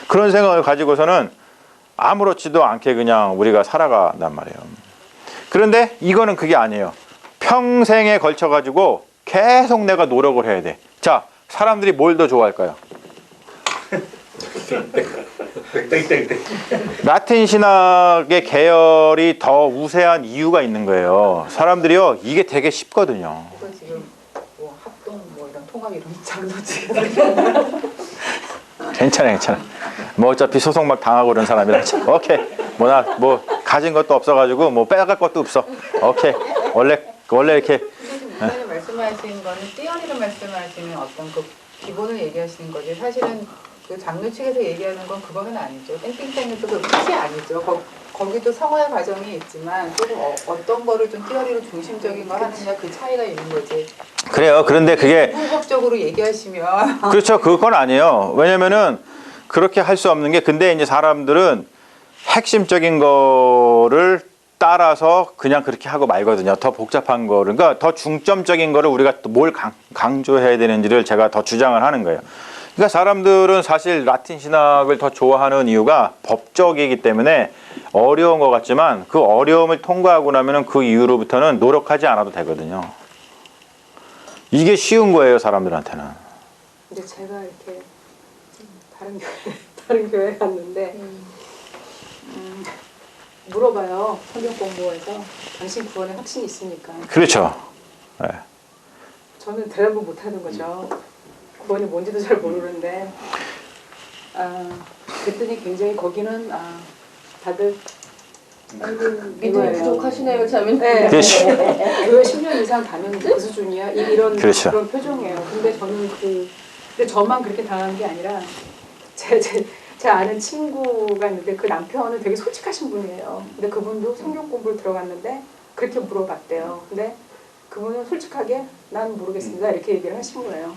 그런 생각을 가지고서는 아무렇지도 않게 그냥 우리가 살아간단 말이에요. 그런데 이거는 그게 아니에요. 평생에 걸쳐 가지고 계속 내가 노력을 해야 돼. 자, 사람들이 뭘 더 좋아할까요? 땡땡땡. 라틴 신학의 계열이 더 우세한 이유가 있는 거예요. 사람들이요 이게 되게 쉽거든요. 이거 지금 뭐 합동 뭐 이런 통합 이런 장소지. 괜찮아. 뭐 어차피 소송 막 당하고 그런 사람이라 오케이. 뭐 가진 것도 없어가지고 뭐 빼갈 것도 없어. 오케이. 원래 이렇게. 선생님 말씀하신 거는 띠어리로 말씀하시는 어떤 그 기본을 얘기하시는 거지. 사실은 그 장로 측에서 얘기하는 건 그거는 아니죠. 땡땡땡은 또 그 끝이 아니죠. 거기도 성화의 과정이 있지만 조금 어떤 거를 좀 띠어리로 중심적인 거 하느냐 그 차이가 있는 거지. 그래요. 그런데 그게 불법적으로 얘기하시면 그렇죠. 그건 아니에요. 왜냐면은 그렇게 할 수 없는 게 근데 이제 사람들은 핵심적인 거를 따라서 그냥 그렇게 하고 말거든요. 더 복잡한 거를 그러니까 더 중점적인 거를 우리가 또 뭘 강조해야 되는지를 제가 더 주장을 하는 거예요. 그러니까 사람들은 사실 라틴 신학을 더 좋아하는 이유가 법적이기 때문에 어려운 것 같지만 그 어려움을 통과하고 나면은 그 이후로부터는 노력하지 않아도 되거든요. 이게 쉬운 거예요, 사람들한테는. 근데 제가 이렇게 다른 교회 갔는데 물어봐요. 성경 공부에서 당신 구원에 확신이 있습니까? 그렇죠. 네. 저는 대답을 못 하는 거죠. 구원이 뭔지도 잘 모르는데 그랬더니 굉장히 거기는 다들 믿음이 부족하시네요, 자매님. 네. 그렇지. 교회 10년 이상 다녔는데 그 수준이야. 이런 그렇죠. 그런 표정이에요. 근데 저는 근데 저만 그렇게 당한 게 아니라 제 아는 친구가 있는데 그 남편은 되게 솔직하신 분이에요. 근데 그분도 성경 공부를 들어갔는데 그렇게 물어봤대요. 근데 그분은 솔직하게 난 모르겠습니다 이렇게 얘기를 하신 거예요.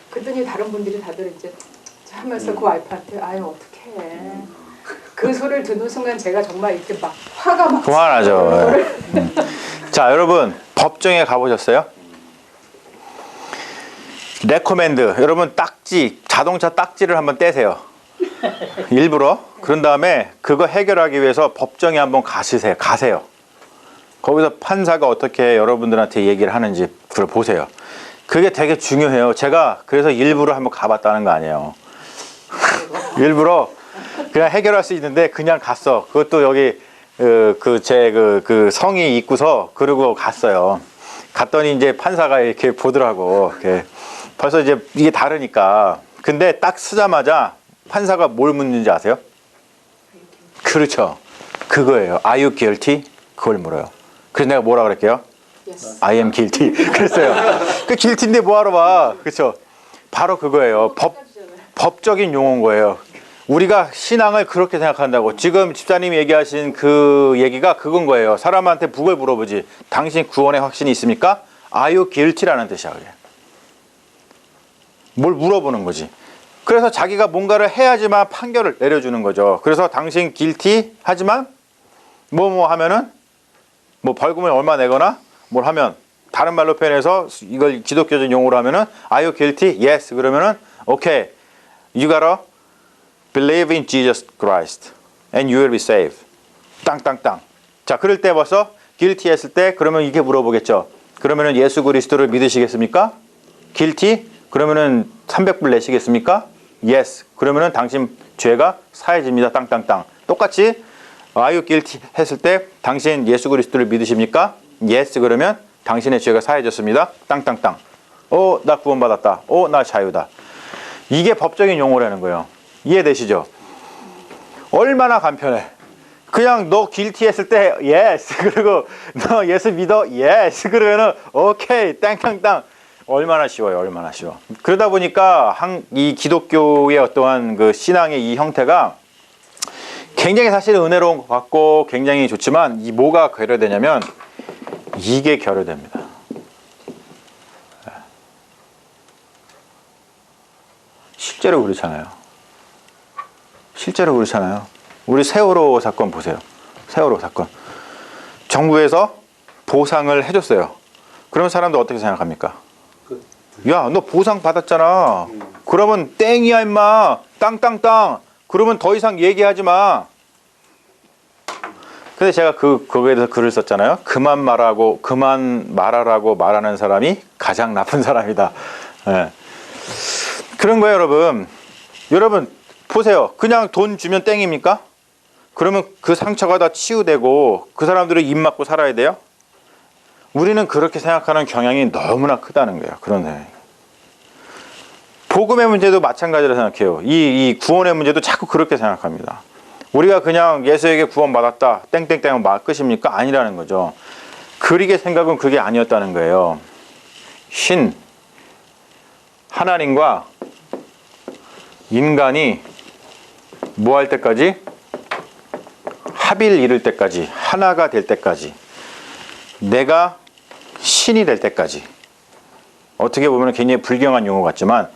그랬더니 다른 분들이 다들 이제 하면서 그 와이프한테 아유 어떡해. 그 소리를 듣는 순간 제가 정말 이렇게 막 화가 막 그만하죠. 자, 여러분 법정에 가보셨어요? 레코멘드. 여러분 딱지, 자동차 딱지를 한번 떼세요. 일부러. 그런 다음에 그거 해결하기 위해서 법정에 한번 가세요. 거기서 판사가 어떻게 여러분들한테 얘기를 하는지 그걸 보세요. 그게 되게 중요해요. 제가 그래서 일부러 한번 가봤다는 거 아니에요. 일부러 그냥 해결할 수 있는데 그냥 갔어. 그것도 여기 그 성이 있고서 그러고 갔어요. 갔더니 이제 판사가 이렇게 보더라고. 이렇게. 벌써 이제 이게 다르니까. 근데 딱 쓰자마자 판사가 뭘 묻는지 아세요? 그렇죠. 그거예요. Are you guilty? 그걸 물어요. 그래서 내가 뭐라 그랬게요? Yes. I am guilty. 그랬어요. 그 guilty인데 뭐하러 봐. 그렇죠. 바로 그거예요. 법적인 용어인 거예요. 우리가 신앙을 그렇게 생각한다고. 지금 집사님이 얘기하신 그 얘기가 그건 거예요. 사람한테 북을 물어보지. 당신 구원의 확신이 있습니까? Are you guilty라는 뜻이야. 그게. 뭘 물어보는 거지. 그래서 자기가 뭔가를 해야지만 판결을 내려주는 거죠. 그래서 당신 guilty 하지만 뭐 하면은 뭐 벌금을 얼마 내거나 뭘 하면 다른 말로 표현해서 이걸 기독교적 용어로 하면은 Are you guilty? Yes. 그러면은 Okay. You gotta believe in Jesus Christ and you will be saved. 땅땅땅. 자, 그럴 때 벌써 guilty 했을 때 그러면 이게 물어보겠죠. 그러면은 예수 그리스도를 믿으시겠습니까? guilty? 그러면은 300불 내시겠습니까? Yes. 그러면은 당신 죄가 사해집니다. 땅땅땅. 똑같이 Are you guilty 했을 때 당신 예수 그리스도를 믿으십니까? Yes. 그러면 당신의 죄가 사해졌습니다. 땅땅땅. 나 구원받았다. 나 자유다. 이게 법적인 용어라는 거예요. 이해되시죠? 얼마나 간편해. 그냥 너 guilty 했을 때 yes. 그리고 너 예수 믿어? yes. 그러면은 오케이. 땅땅땅. 얼마나 쉬워요. 얼마나 쉬워. 그러다 보니까 이 기독교의 어떠한 그 신앙의 이 형태가 굉장히 사실은 은혜로운 것 같고 굉장히 좋지만 이 뭐가 결여되냐면 이게 결여됩니다. 실제로 그렇잖아요. 실제로 그렇잖아요. 우리 세월호 사건 보세요. 세월호 사건. 정부에서 보상을 해줬어요. 그러면 사람들 어떻게 생각합니까? 야, 너 보상 받았잖아. 그러면 땡이야 임마. 땅땅땅. 그러면 더 이상 얘기하지 마. 근데 제가 거기에 대해서 글을 썼잖아요. 그만 말하라고 말하는 사람이 가장 나쁜 사람이다. 네. 그런 거예요, 여러분. 여러분 보세요. 그냥 돈 주면 땡입니까? 그러면 그 상처가 다 치유되고 그 사람들은 입 막고 살아야 돼요? 우리는 그렇게 생각하는 경향이 너무나 크다는 거예요. 그런 생각이. 복음의 문제도 마찬가지로 생각해요. 이 구원의 문제도 자꾸 그렇게 생각합니다. 우리가 그냥 예수에게 구원받았다. 땡땡땡은 끝입니까? 아니라는 거죠. 그리게 생각은 그게 아니었다는 거예요. 하나님과 인간이 뭐 할 때까지? 합일 이룰 때까지, 하나가 될 때까지, 내가 신이 될 때까지. 어떻게 보면 굉장히 불경한 용어 같지만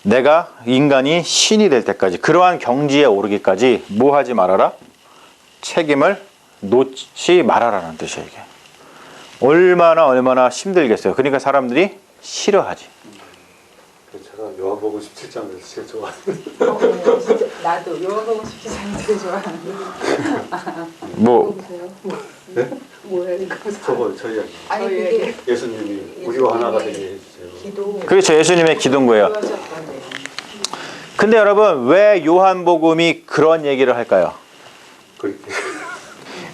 내가 인간이 신이 될 때까지, 그러한 경지에 오르기까지 뭐 하지 말아라? 책임을 놓지 말아라는 뜻이에요. 이게 얼마나 힘들겠어요. 그러니까 사람들이 싫어하지. 제가 요한복음 17장에서 제일 좋아하는 진짜 나도 요한복음 17장 되게 좋아하는데. 뭐 뭐야 이거? 저거 저희 이야기. 아니 그게 예수님이 우리와 하나가 되게 해주세요. 기도. 그렇죠. 예수님의 기도인 거예요. 근데 여러분 왜 요한복음이 그런 얘기를 할까요? 그렇게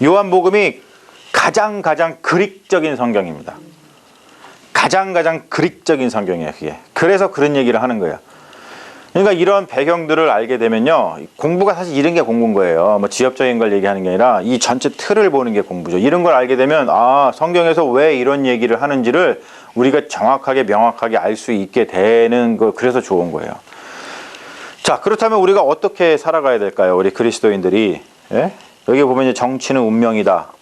요한복음이 가장 그릭적인 성경입니다. 가장 그릭적인 성경이에요. 그게. 그래서 그런 얘기를 하는 거예요. 그러니까 이런 배경들을 알게 되면요, 공부가 사실 이런 게 공부인 거예요. 뭐 지엽적인 걸 얘기하는 게 아니라 이 전체 틀을 보는 게 공부죠. 이런 걸 알게 되면 성경에서 왜 이런 얘기를 하는지를 우리가 정확하게 명확하게 알 수 있게 되는 거, 그래서 좋은 거예요. 자, 그렇다면 우리가 어떻게 살아가야 될까요? 우리 그리스도인들이. 예? 여기 보면 이제 정치는 운명이다.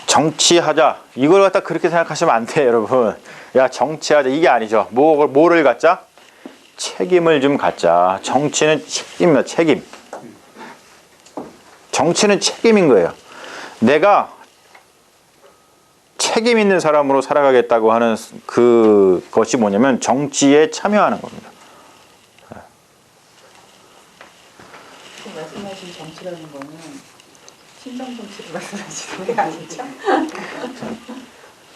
정치하자. 이걸 갖다 그렇게 생각하시면 안 돼요, 여러분. 야, 정치하자. 이게 아니죠. 뭐를 갖자? 책임을 좀 갖자. 정치는 책임이야, 책임. 정치는 책임인 거예요. 내가 책임 있는 사람으로 살아가겠다고 하는 그것이 뭐냐면 정치에 참여하는 겁니다. 지금 말씀하신 정치라는 거는 신당 정치를 말씀하시는 게 아니죠?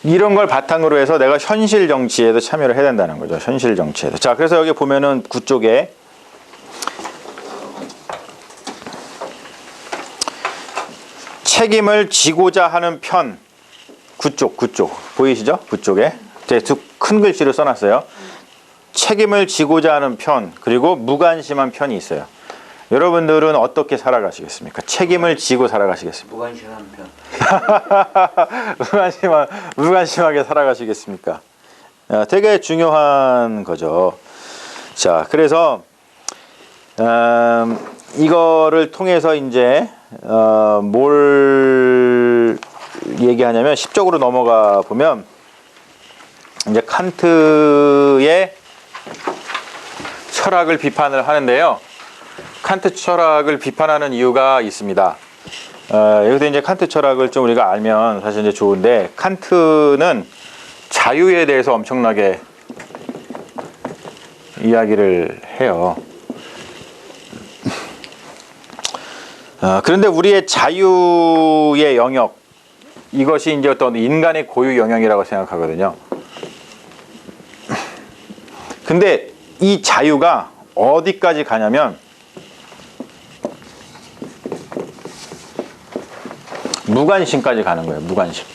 이런 걸 바탕으로 해서 내가 현실 정치에도 참여를 해야 된다는 거죠. 현실 정치에도. 자, 그래서 여기 보면은 구 쪽에 책임을 지고자 하는 편, 구 쪽 보이시죠? 구 쪽에 제 큰 글씨로 써놨어요. 책임을 지고자 하는 편, 그리고 무관심한 편이 있어요. 여러분들은 어떻게 살아가시겠습니까? 책임을 지고 살아가시겠습니까? 무관심한 편. 무관심하게 살아가시겠습니까? 되게 중요한 거죠. 자, 그래서 이거를 통해서 이제 뭘 얘기하냐면 10쪽으로 넘어가 보면 이제 칸트의 철학을 비판을 하는데요. 칸트 철학을 비판하는 이유가 있습니다. 여기서 이제 칸트 철학을 좀 우리가 알면 사실 이제 좋은데, 칸트는 자유에 대해서 엄청나게 이야기를 해요. 그런데 우리의 자유의 영역, 이것이 이제 어떤 인간의 고유 영역이라고 생각하거든요. 근데 이 자유가 어디까지 가냐면 무관심까지 가는 거예요. 무관심.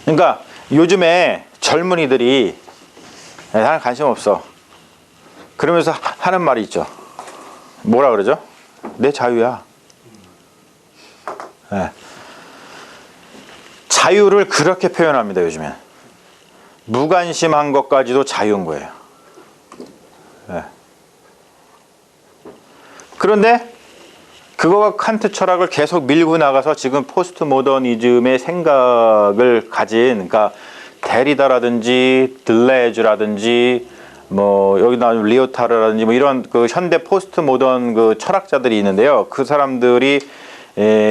그러니까 요즘에 젊은이들이 나는 관심 없어 그러면서 하는 말이 있죠. 뭐라 그러죠? 내 자유야. 네. 자유를 그렇게 표현합니다. 요즘엔 무관심한 것까지도 자유인 거예요. 네. 그런데 그거가 칸트 철학을 계속 밀고 나가서 지금 포스트 모더니즘의 생각을 가진, 그러니까 데리다라든지 들레즈라든지 뭐 여기 나온 리오타르라든지 뭐 이런 그 현대 포스트 모던 그 철학자들이 있는데요. 그 사람들이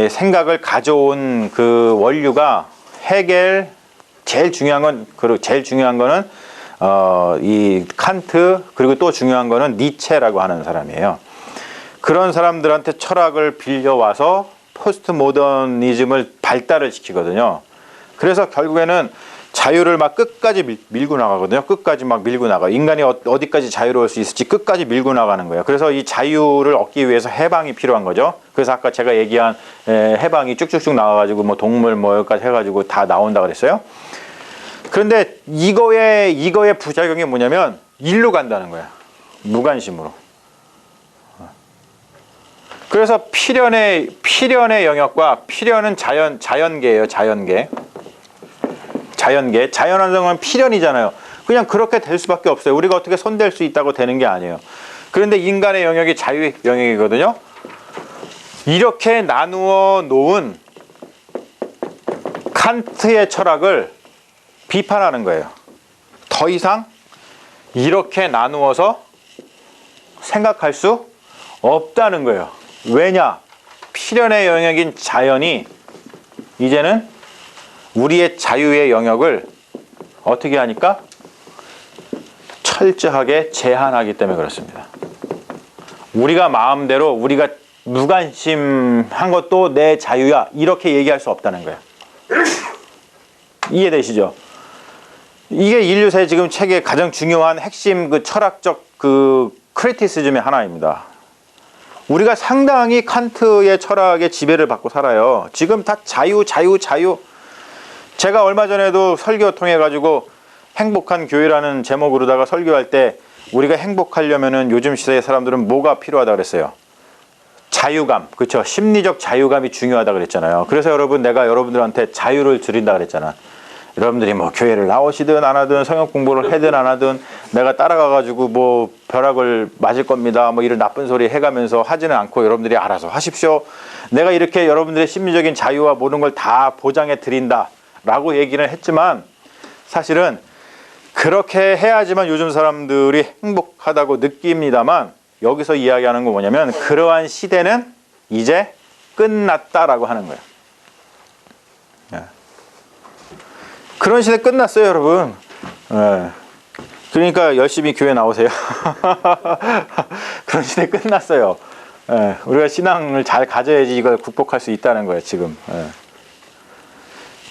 생각을 가져온 그 원류가 헤겔, 제일 중요한 거는 이 칸트, 그리고 또 중요한 거는 니체라고 하는 사람이에요. 그런 사람들한테 철학을 빌려와서 포스트 모더니즘을 발달을 시키거든요. 그래서 결국에는 자유를 막 끝까지 밀고 나가거든요. 끝까지 막 밀고 나가. 인간이 어디까지 자유로울 수 있을지 끝까지 밀고 나가는 거예요. 그래서 이 자유를 얻기 위해서 해방이 필요한 거죠. 그래서 아까 제가 얘기한 해방이 쭉쭉쭉 나와가지고 뭐 동물 뭐 여기까지 해가지고 다 나온다 그랬어요. 그런데 이거의 부작용이 뭐냐면 일로 간다는 거야. 무관심으로. 그래서 필연의 영역과 필연은 자연계예요. 자연계. 자연환경은 필연이잖아요. 그냥 그렇게 될 수밖에 없어요. 우리가 어떻게 손댈 수 있다고 되는 게 아니에요. 그런데 인간의 영역이 자유의 영역이거든요. 이렇게 나누어 놓은 칸트의 철학을 비판하는 거예요. 더 이상 이렇게 나누어서 생각할 수 없다는 거예요. 왜냐? 필연의 영역인 자연이 이제는 우리의 자유의 영역을 어떻게 하니까? 철저하게 제한하기 때문에 그렇습니다. 우리가 마음대로 우리가 무관심한 것도 내 자유야 이렇게 얘기할 수 없다는 거예요. 이해되시죠? 이게 인류사의 지금 책의 가장 중요한 핵심 그 철학적 그 크리티시즘의 하나입니다. 우리가 상당히 칸트의 철학의 지배를 받고 살아요. 지금 다 자유. 제가 얼마 전에도 설교 통해 가지고 행복한 교회라는 제목으로다가 설교할 때 우리가 행복하려면은 요즘 시대의 사람들은 뭐가 필요하다 그랬어요? 자유감. 그렇죠? 심리적 자유감이 중요하다 그랬잖아요. 그래서 여러분, 내가 여러분들한테 자유를 드린다 그랬잖아. 여러분들이 뭐 교회를 나오시든 안 하든 성역 공부를 하든 안 하든 내가 따라가 가지고 뭐 벼락을 맞을 겁니다. 뭐 이런 나쁜 소리 해가면서 하지는 않고 여러분들이 알아서 하십시오. 내가 이렇게 여러분들의 심리적인 자유와 모든 걸 다 보장해 드린다 라고 얘기를 했지만 사실은 그렇게 해야지만 요즘 사람들이 행복하다고 느낍니다만 여기서 이야기하는 건 뭐냐면 그러한 시대는 이제 끝났다라고 하는 거예요. 그런 시대 끝났어요, 여러분. 예. 그러니까 열심히 교회 나오세요. 그런 시대 끝났어요. 예. 우리가 신앙을 잘 가져야지 이걸 극복할 수 있다는 거예요, 지금. 예.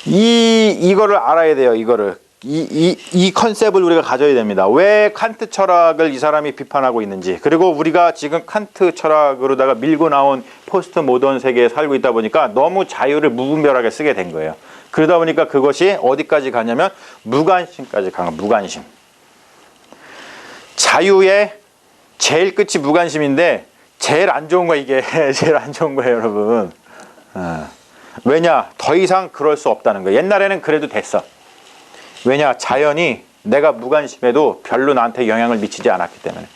이거를 알아야 돼요, 이거를. 이 컨셉을 우리가 가져야 됩니다. 왜 칸트 철학을 이 사람이 비판하고 있는지, 그리고 우리가 지금 칸트 철학으로다가 밀고 나온 포스트 모던 세계에 살고 있다 보니까 너무 자유를 무분별하게 쓰게 된 거예요. 그러다 보니까 그것이 어디까지 가냐면 무관심까지 간 거예요. 무관심. 자유의 제일 끝이 무관심인데 제일 안 좋은 거, 이게 제일 안 좋은 거예요, 여러분. 왜냐? 더 이상 그럴 수 없다는 거예요. 옛날에는 그래도 됐어. 왜냐? 자연이 내가 무관심해도 별로 나한테 영향을 미치지 않았기 때문에.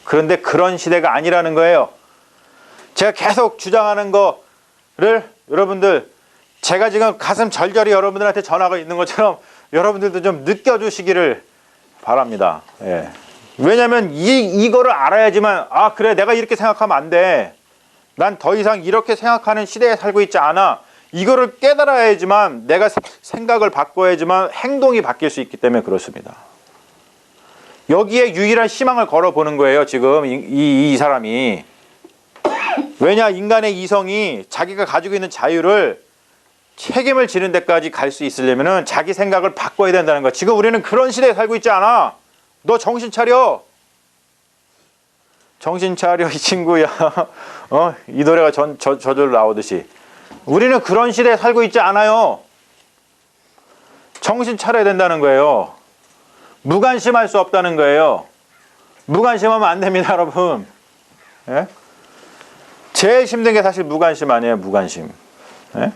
그런데 그런 시대가 아니라는 거예요. 제가 계속 주장하는 거를 여러분들, 제가 지금 가슴 절절히 여러분들한테 전하고 있는 것처럼 여러분들도 좀 느껴주시기를 바랍니다. 예. 왜냐면 이거를 알아야지만, 아 그래, 내가 이렇게 생각하면 안 돼. 난 더 이상 이렇게 생각하는 시대에 살고 있지 않아. 이거를 깨달아야지만, 내가 생각을 바꿔야지만 행동이 바뀔 수 있기 때문에 그렇습니다. 여기에 유일한 희망을 걸어보는 거예요, 지금 이 사람이. 왜냐? 인간의 이성이 자기가 가지고 있는 자유를 책임을 지는 데까지 갈 수 있으려면 자기 생각을 바꿔야 된다는 거야. 지금 우리는 그런 시대에 살고 있지 않아. 너 정신 차려. 정신 차려, 이 친구야. 이 노래가 저절로 나오듯이. 우리는 그런 시대에 살고 있지 않아요. 정신 차려야 된다는 거예요. 무관심할 수 없다는 거예요. 무관심하면 안 됩니다, 여러분. 예? 제일 힘든 게 사실 무관심 아니에요, 무관심. 예?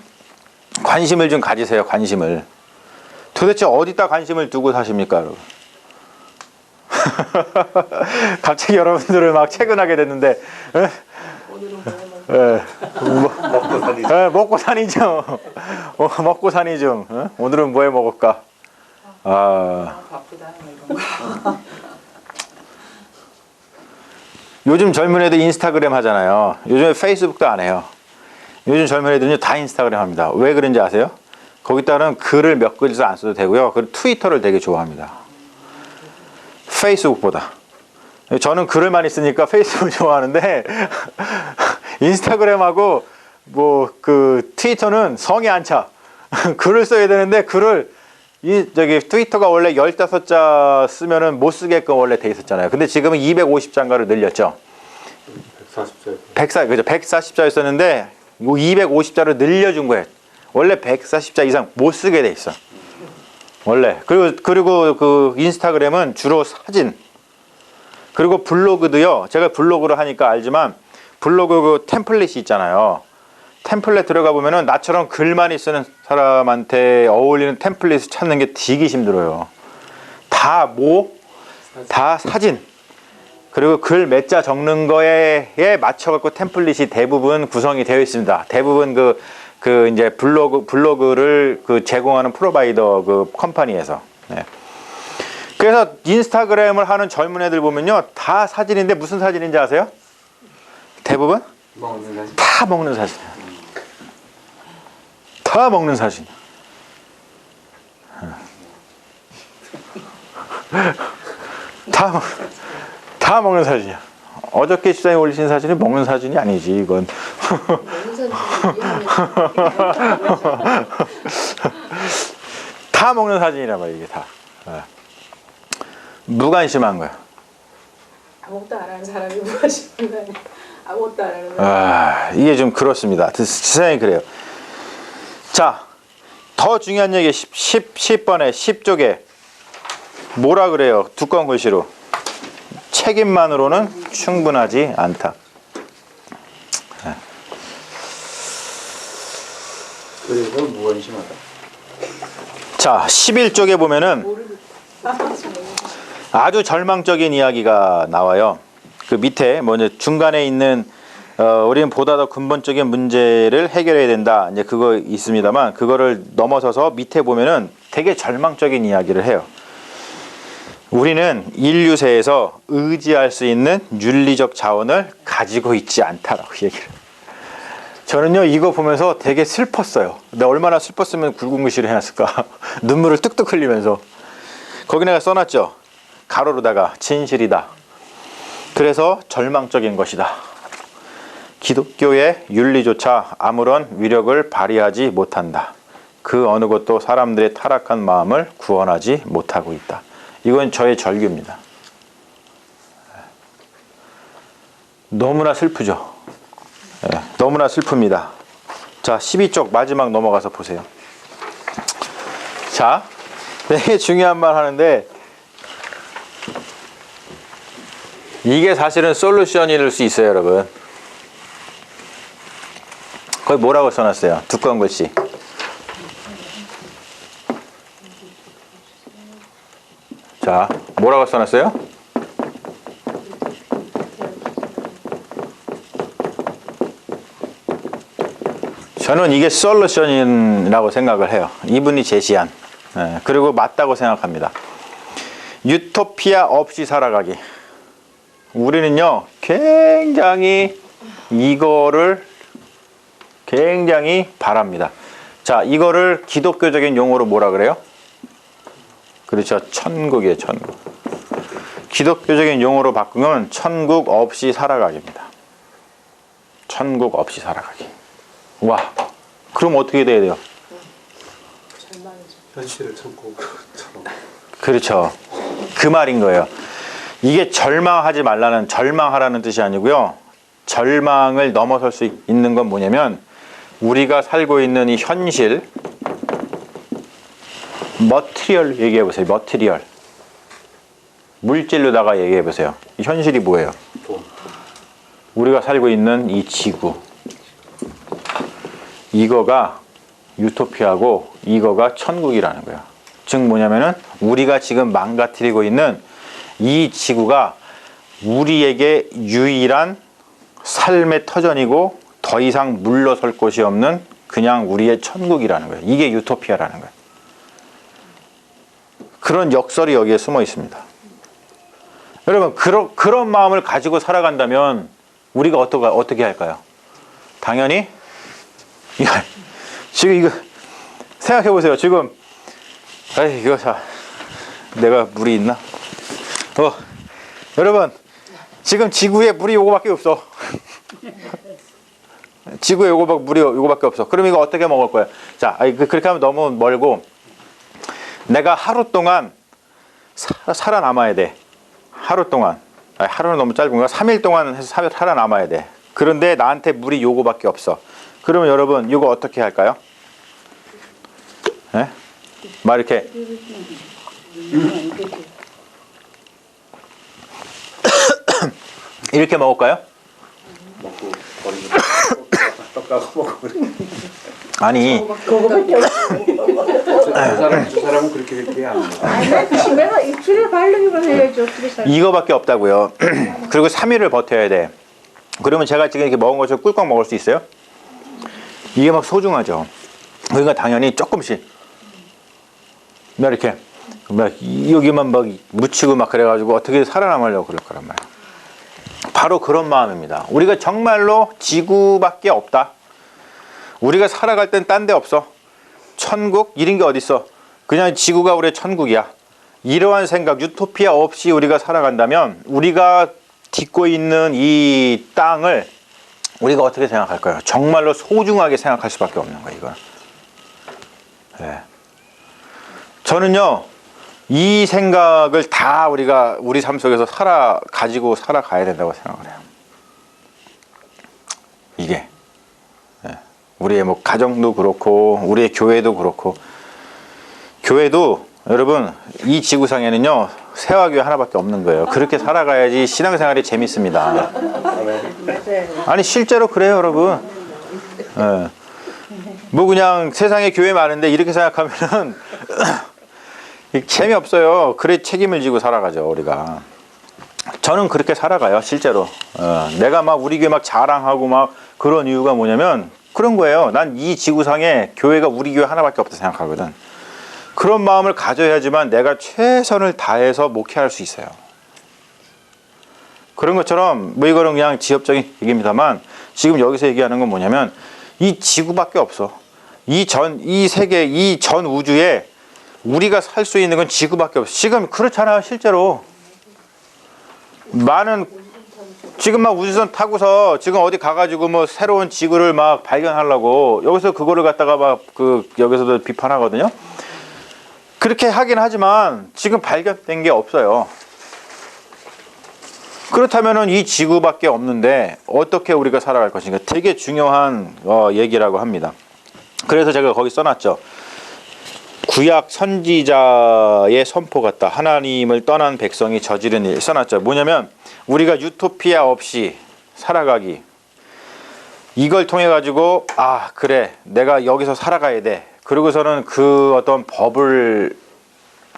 관심을 좀 가지세요, 관심을. 도대체 어디다 관심을 두고 사십니까, 여러분? 갑자기 여러분들을 막 채근하게 됐는데, 예? 먹고 다니죠. 먹고 다니죠. 먹고 다니죠. 어? 오늘은 뭐 해 먹을까? 바쁘다 이런 거. 요즘 젊은 애들 인스타그램 하잖아요. 요즘에 페이스북도 안 해요. 요즘 젊은 애들은요 다 인스타그램 합니다. 왜 그런지 아세요? 거기다는 글을 몇 글도 안 써도 되고요. 그리고 트위터를 되게 좋아합니다. 페이스북보다. 저는 글을 많이 쓰니까 페이스북을 좋아하는데 인스타그램하고 뭐 그 트위터는 성에 안 차. 글을 써야 되는데 글을 트위터가 원래 15자 쓰면은 못 쓰게끔 원래 돼 있었잖아요. 근데 지금은 250자인가를 늘렸죠. 140자. 그죠? 140자였었는데 250자를 늘려준 거예요. 원래 140자 이상 못 쓰게 돼 있어. 원래. 그리고 그 인스타그램은 주로 사진. 그리고 블로그도요. 제가 블로그를 하니까 알지만 블로그 그 템플릿이 있잖아요. 템플릿 들어가 보면은 나처럼 글 많이 쓰는 사람한테 어울리는 템플릿을 찾는 게 되게 힘들어요. 다 사진. 그리고 글 몇 자 적는 거에 맞춰갖고 템플릿이 대부분 구성이 되어 있습니다. 대부분 그 이제 블로그를 그 제공하는 프로바이더 그 컴퍼니에서. 네. 그래서 인스타그램을 하는 젊은 애들 보면요 다 사진인데 무슨 사진인지 아세요? 대부분 먹는 사진. 다 먹는 사진. 다 먹는 사진. 다 먹는 사진이야. 어저께 시장에 올리신 사진이 먹는 사진이 아니지 이건. 다 먹는 사진이란 말이야 이게 다. 무관심한 거야. 아무것도 안 하는 사람이 무관심한 거 아니야. 아무것도 안 하는 거야. 이게 좀 그렇습니다. 세상이 그래요. 자, 더 중요한 얘기 10번에 10쪽에 뭐라 그래요? 두꺼운 글씨로. 책임만으로는 충분하지 않다. 그래서 무관심하다. 자, 11쪽에 보면은 아주 절망적인 이야기가 나와요. 그 밑에 먼저 중간에 있는 우리는 보다 더 근본적인 문제를 해결해야 된다. 이제 그거 있습니다만 그거를 넘어서서 밑에 보면은 되게 절망적인 이야기를 해요. 우리는 인류세에서 의지할 수 있는 윤리적 자원을 가지고 있지 않다라고 얘기를. 저는요 이거 보면서 되게 슬펐어요. 내가 얼마나 슬펐으면 굵은 글씨를 해놨을까. 눈물을 뚝뚝 흘리면서. 거기 내가 써놨죠. 가로로다가 진실이다. 그래서 절망적인 것이다. 기독교의 윤리조차 아무런 위력을 발휘하지 못한다. 그 어느 것도 사람들의 타락한 마음을 구원하지 못하고 있다. 이건 저의 절규입니다. 너무나 슬프죠. 네, 너무나 슬픕니다. 자, 12쪽 마지막 넘어가서 보세요. 자, 되게 중요한 말 하는데 이게 사실은 솔루션일 수 있어요, 여러분. 거기 뭐라고 써놨어요? 두꺼운 글씨. 자, 뭐라고 써놨어요? 저는 이게 솔루션이라고 생각을 해요. 이분이 제시한. 그리고 맞다고 생각합니다. 유토피아 없이 살아가기. 우리는요, 굉장히 이거를 굉장히 바랍니다. 자, 이거를 기독교적인 용어로 뭐라 그래요? 그렇죠. 천국이에요, 천국. 기독교적인 용어로 바꾸면 천국 없이 살아가기입니다. 천국 없이 살아가기. 와, 그럼 어떻게 돼야 돼요? 현실을 천국처럼. 그렇죠. 그 말인 거예요. 이게 절망하라는 뜻이 아니고요. 절망을 넘어설 수 있는 건 뭐냐면 우리가 살고 있는 이 현실, 머티리얼 얘기해 보세요. 머티리얼. 물질로다가 얘기해 보세요. 이 현실이 뭐예요? 우리가 살고 있는 이 지구. 이거가 유토피아고 이거가 천국이라는 거야. 즉 뭐냐면은 우리가 지금 망가뜨리고 있는 이 지구가 우리에게 유일한 삶의 터전이고 더 이상 물러설 곳이 없는 그냥 우리의 천국이라는 거예요. 이게 유토피아라는 거예요. 그런 역설이 여기에 숨어 있습니다. 여러분 그런 마음을 가지고 살아간다면 우리가 어떻게 할까요? 당연히 지금 이거 생각해 보세요. 지금 이거 자 내가 물이 있나? 여러분 지금 지구에 물이 요거밖에 없어. 지구에 물이 요거밖에 없어. 그럼 이거 어떻게 먹을 거야? 자, 그렇게 하면 너무 멀고 내가 하루 동안 살아남아야 돼. 하루 동안. 하루는 너무 짧은 거야. 3일 동안 해서 살아남아야 돼. 그런데 나한테 물이 요거밖에 없어. 그러면 여러분 이거 어떻게 할까요? 네? 막 이렇게 이렇게 먹을까요? 먹고 버리고 떡 까고 먹고. 아니 저 사람은 그렇게 안 해요. 아니, 집에서 입술에 바르기만 해야지 어떻게 살아. 이거밖에 없다고요. 그리고 3일을 버텨야 돼. 그러면 제가 지금 이렇게 먹은 것을 꿀꺽 먹을 수 있어요? 이게 막 소중하죠. 그러니까 당연히 조금씩 막 이렇게 막 여기만 막 묻히고 막 그래가지고 어떻게 살아남으려고 그럴 거란 말이에요. 바로 그런 마음입니다. 우리가 정말로 지구밖에 없다. 우리가 살아갈 땐 딴 데 없어. 천국 이런 게 어딨어. 그냥 지구가 우리의 천국이야. 이러한 생각, 유토피아 없이 우리가 살아간다면 우리가 딛고 있는 이 땅을 우리가 어떻게 생각할까요? 정말로 소중하게 생각할 수밖에 없는 거예요. 이건. 네. 저는요 이 생각을 다 우리가 우리 삶 속에서 가지고 살아가야 된다고 생각을 해요. 이게 우리의 뭐 가정도 그렇고 우리의 교회도 그렇고. 교회도 여러분 이 지구상에는요 세화교회 하나밖에 없는 거예요. 그렇게 살아가야지 신앙생활이 재밌습니다. 아니 실제로 그래요, 여러분. 뭐 그냥 세상에 교회 많은데 이렇게 생각하면은 재미없어요. 그래 책임을 지고 살아가죠, 우리가. 저는 그렇게 살아가요, 실제로. 내가 막 우리 교회 막 자랑하고 막 그런 이유가 뭐냐면 그런 거예요. 난 이 지구상에 교회가 우리 교회 하나밖에 없다 생각하거든. 그런 마음을 가져야지만 내가 최선을 다해서 목회할 수 있어요. 그런 것처럼 뭐 이거는 그냥 지엽적인 얘기입니다만 지금 여기서 얘기하는 건 뭐냐면 이 지구밖에 없어. 이 세계, 이 전 우주에 우리가 살 수 있는 건 지구밖에 없어. 지금 그렇잖아요, 실제로. 지금 막 우주선 타고서 지금 어디 가가지고 뭐 새로운 지구를 막 발견하려고 여기서 그거를 갖다가 막 여기서도 비판하거든요. 그렇게 하긴 하지만 지금 발견된 게 없어요. 그렇다면은 이 지구밖에 없는데 어떻게 우리가 살아갈 것인가 되게 중요한 얘기라고 합니다. 그래서 제가 거기 써놨죠. 구약 선지자의 선포 같다. 하나님을 떠난 백성이 저지른 일 써놨죠. 뭐냐면 우리가 유토피아 없이 살아가기, 이걸 통해 가지고 아 그래 내가 여기서 살아가야 돼. 그러고서는 그 어떤 법을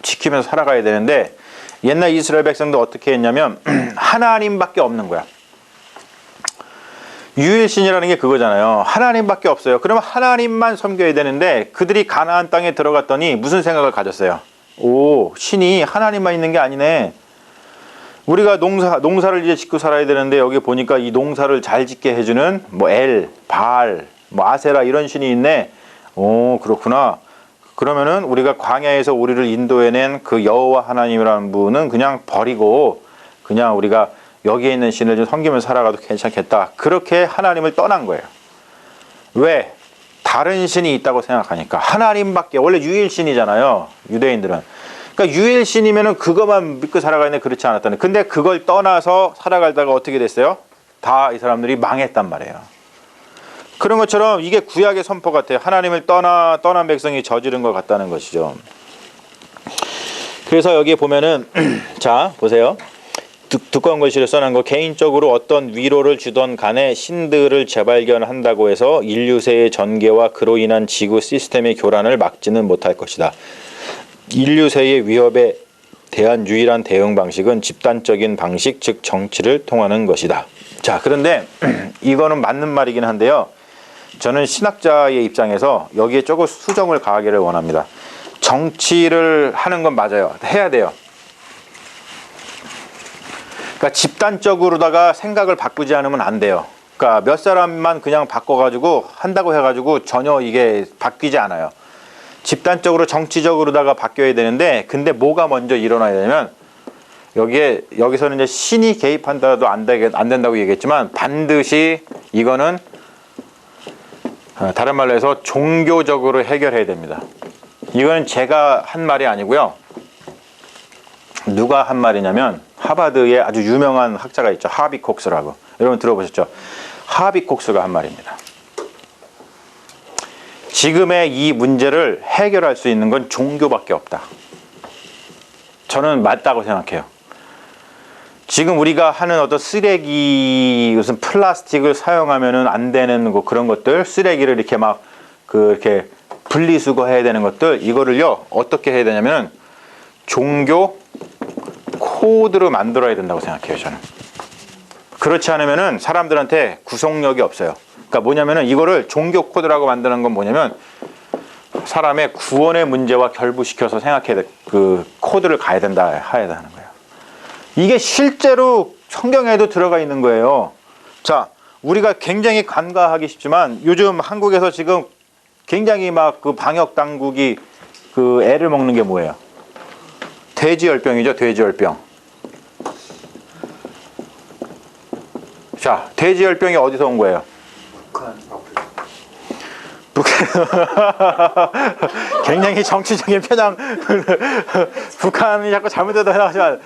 지키면서 살아가야 되는데 옛날 이스라엘 백성도 어떻게 했냐면 하나님밖에 없는 거야. 유일신이라는 게 그거잖아요. 하나님밖에 없어요. 그러면 하나님만 섬겨야 되는데 그들이 가나안 땅에 들어갔더니 무슨 생각을 가졌어요? 오, 신이 하나님만 있는 게 아니네. 우리가 농사를 이제 짓고 살아야 되는데 여기 보니까 이 농사를 잘 짓게 해주는 뭐 바알, 뭐 아세라 이런 신이 있네. 오, 그렇구나. 그러면은 우리가 광야에서 우리를 인도해낸 그 여호와 하나님이라는 분은 그냥 버리고 그냥 우리가 여기에 있는 신을 좀 섬기면서 살아가도 괜찮겠다. 그렇게 하나님을 떠난 거예요. 왜? 다른 신이 있다고 생각하니까. 하나님밖에, 원래 유일신이잖아요, 유대인들은. 그러니까 유일신이면은 그것만 믿고 살아가는데 그렇지 않았다는. 근데 그걸 떠나서 살아가다가 어떻게 됐어요? 다 이 사람들이 망했단 말이에요. 그런 것처럼 이게 구약의 선포 같아요. 하나님을 떠난 백성이 저지른 것 같다는 것이죠. 그래서 여기에 보면은 자 보세요. 두꺼운 글씨를 써놓은 거, 개인적으로 어떤 위로를 주던 간에 신들을 재발견한다고 해서 인류세의 전개와 그로 인한 지구 시스템의 교란을 막지는 못할 것이다. 인류세의 위협에 대한 유일한 대응 방식은 집단적인 방식, 즉 정치를 통하는 것이다. 자, 그런데 이거는 맞는 말이긴 한데요. 저는 신학자의 입장에서 여기에 조금 수정을 가하기를 원합니다. 정치를 하는 건 맞아요. 해야 돼요. 그러니까 집단적으로다가 생각을 바꾸지 않으면 안 돼요. 그러니까 몇 사람만 그냥 바꿔가지고 한다고 해가지고 전혀 이게 바뀌지 않아요. 집단적으로 정치적으로다가 바뀌어야 되는데, 근데 뭐가 먼저 일어나야 되냐면 여기서는 이제 신이 개입한다도 안 된다고 얘기했지만 반드시 이거는 다른 말로 해서 종교적으로 해결해야 됩니다. 이거는 제가 한 말이 아니고요. 누가 한 말이냐면 하버드의 아주 유명한 학자가 있죠. 하비 콕스라고. 여러분 들어보셨죠? 하비 콕스가 한 말입니다. 지금의 이 문제를 해결할 수 있는 건 종교밖에 없다. 저는 맞다고 생각해요. 지금 우리가 하는 어떤 쓰레기, 무슨 플라스틱을 사용하면은 안 되는 그런 것들, 쓰레기를 이렇게 막 이렇게 분리수거해야 되는 것들, 이거를요 어떻게 해야 되냐면 종교 코드로 만들어야 된다고 생각해요, 저는. 그렇지 않으면은 사람들한테 구속력이 없어요. 그러니까 뭐냐면은 이거를 종교 코드라고 만드는 건 뭐냐면 사람의 구원의 문제와 결부시켜서 생각해야 돼. 그 코드를 가야 된다, 해야 하는 거예요. 이게 실제로 성경에도 들어가 있는 거예요. 자, 우리가 굉장히 간과하기 쉽지만 요즘 한국에서 지금 굉장히 막 그 방역 당국이 그 애를 먹는 게 뭐예요? 돼지열병이죠, 돼지열병. 자, 돼지열병이 어디서 온 거예요? 굉장히 정치적인 편향. 북한이 자꾸 잘못되다 하지만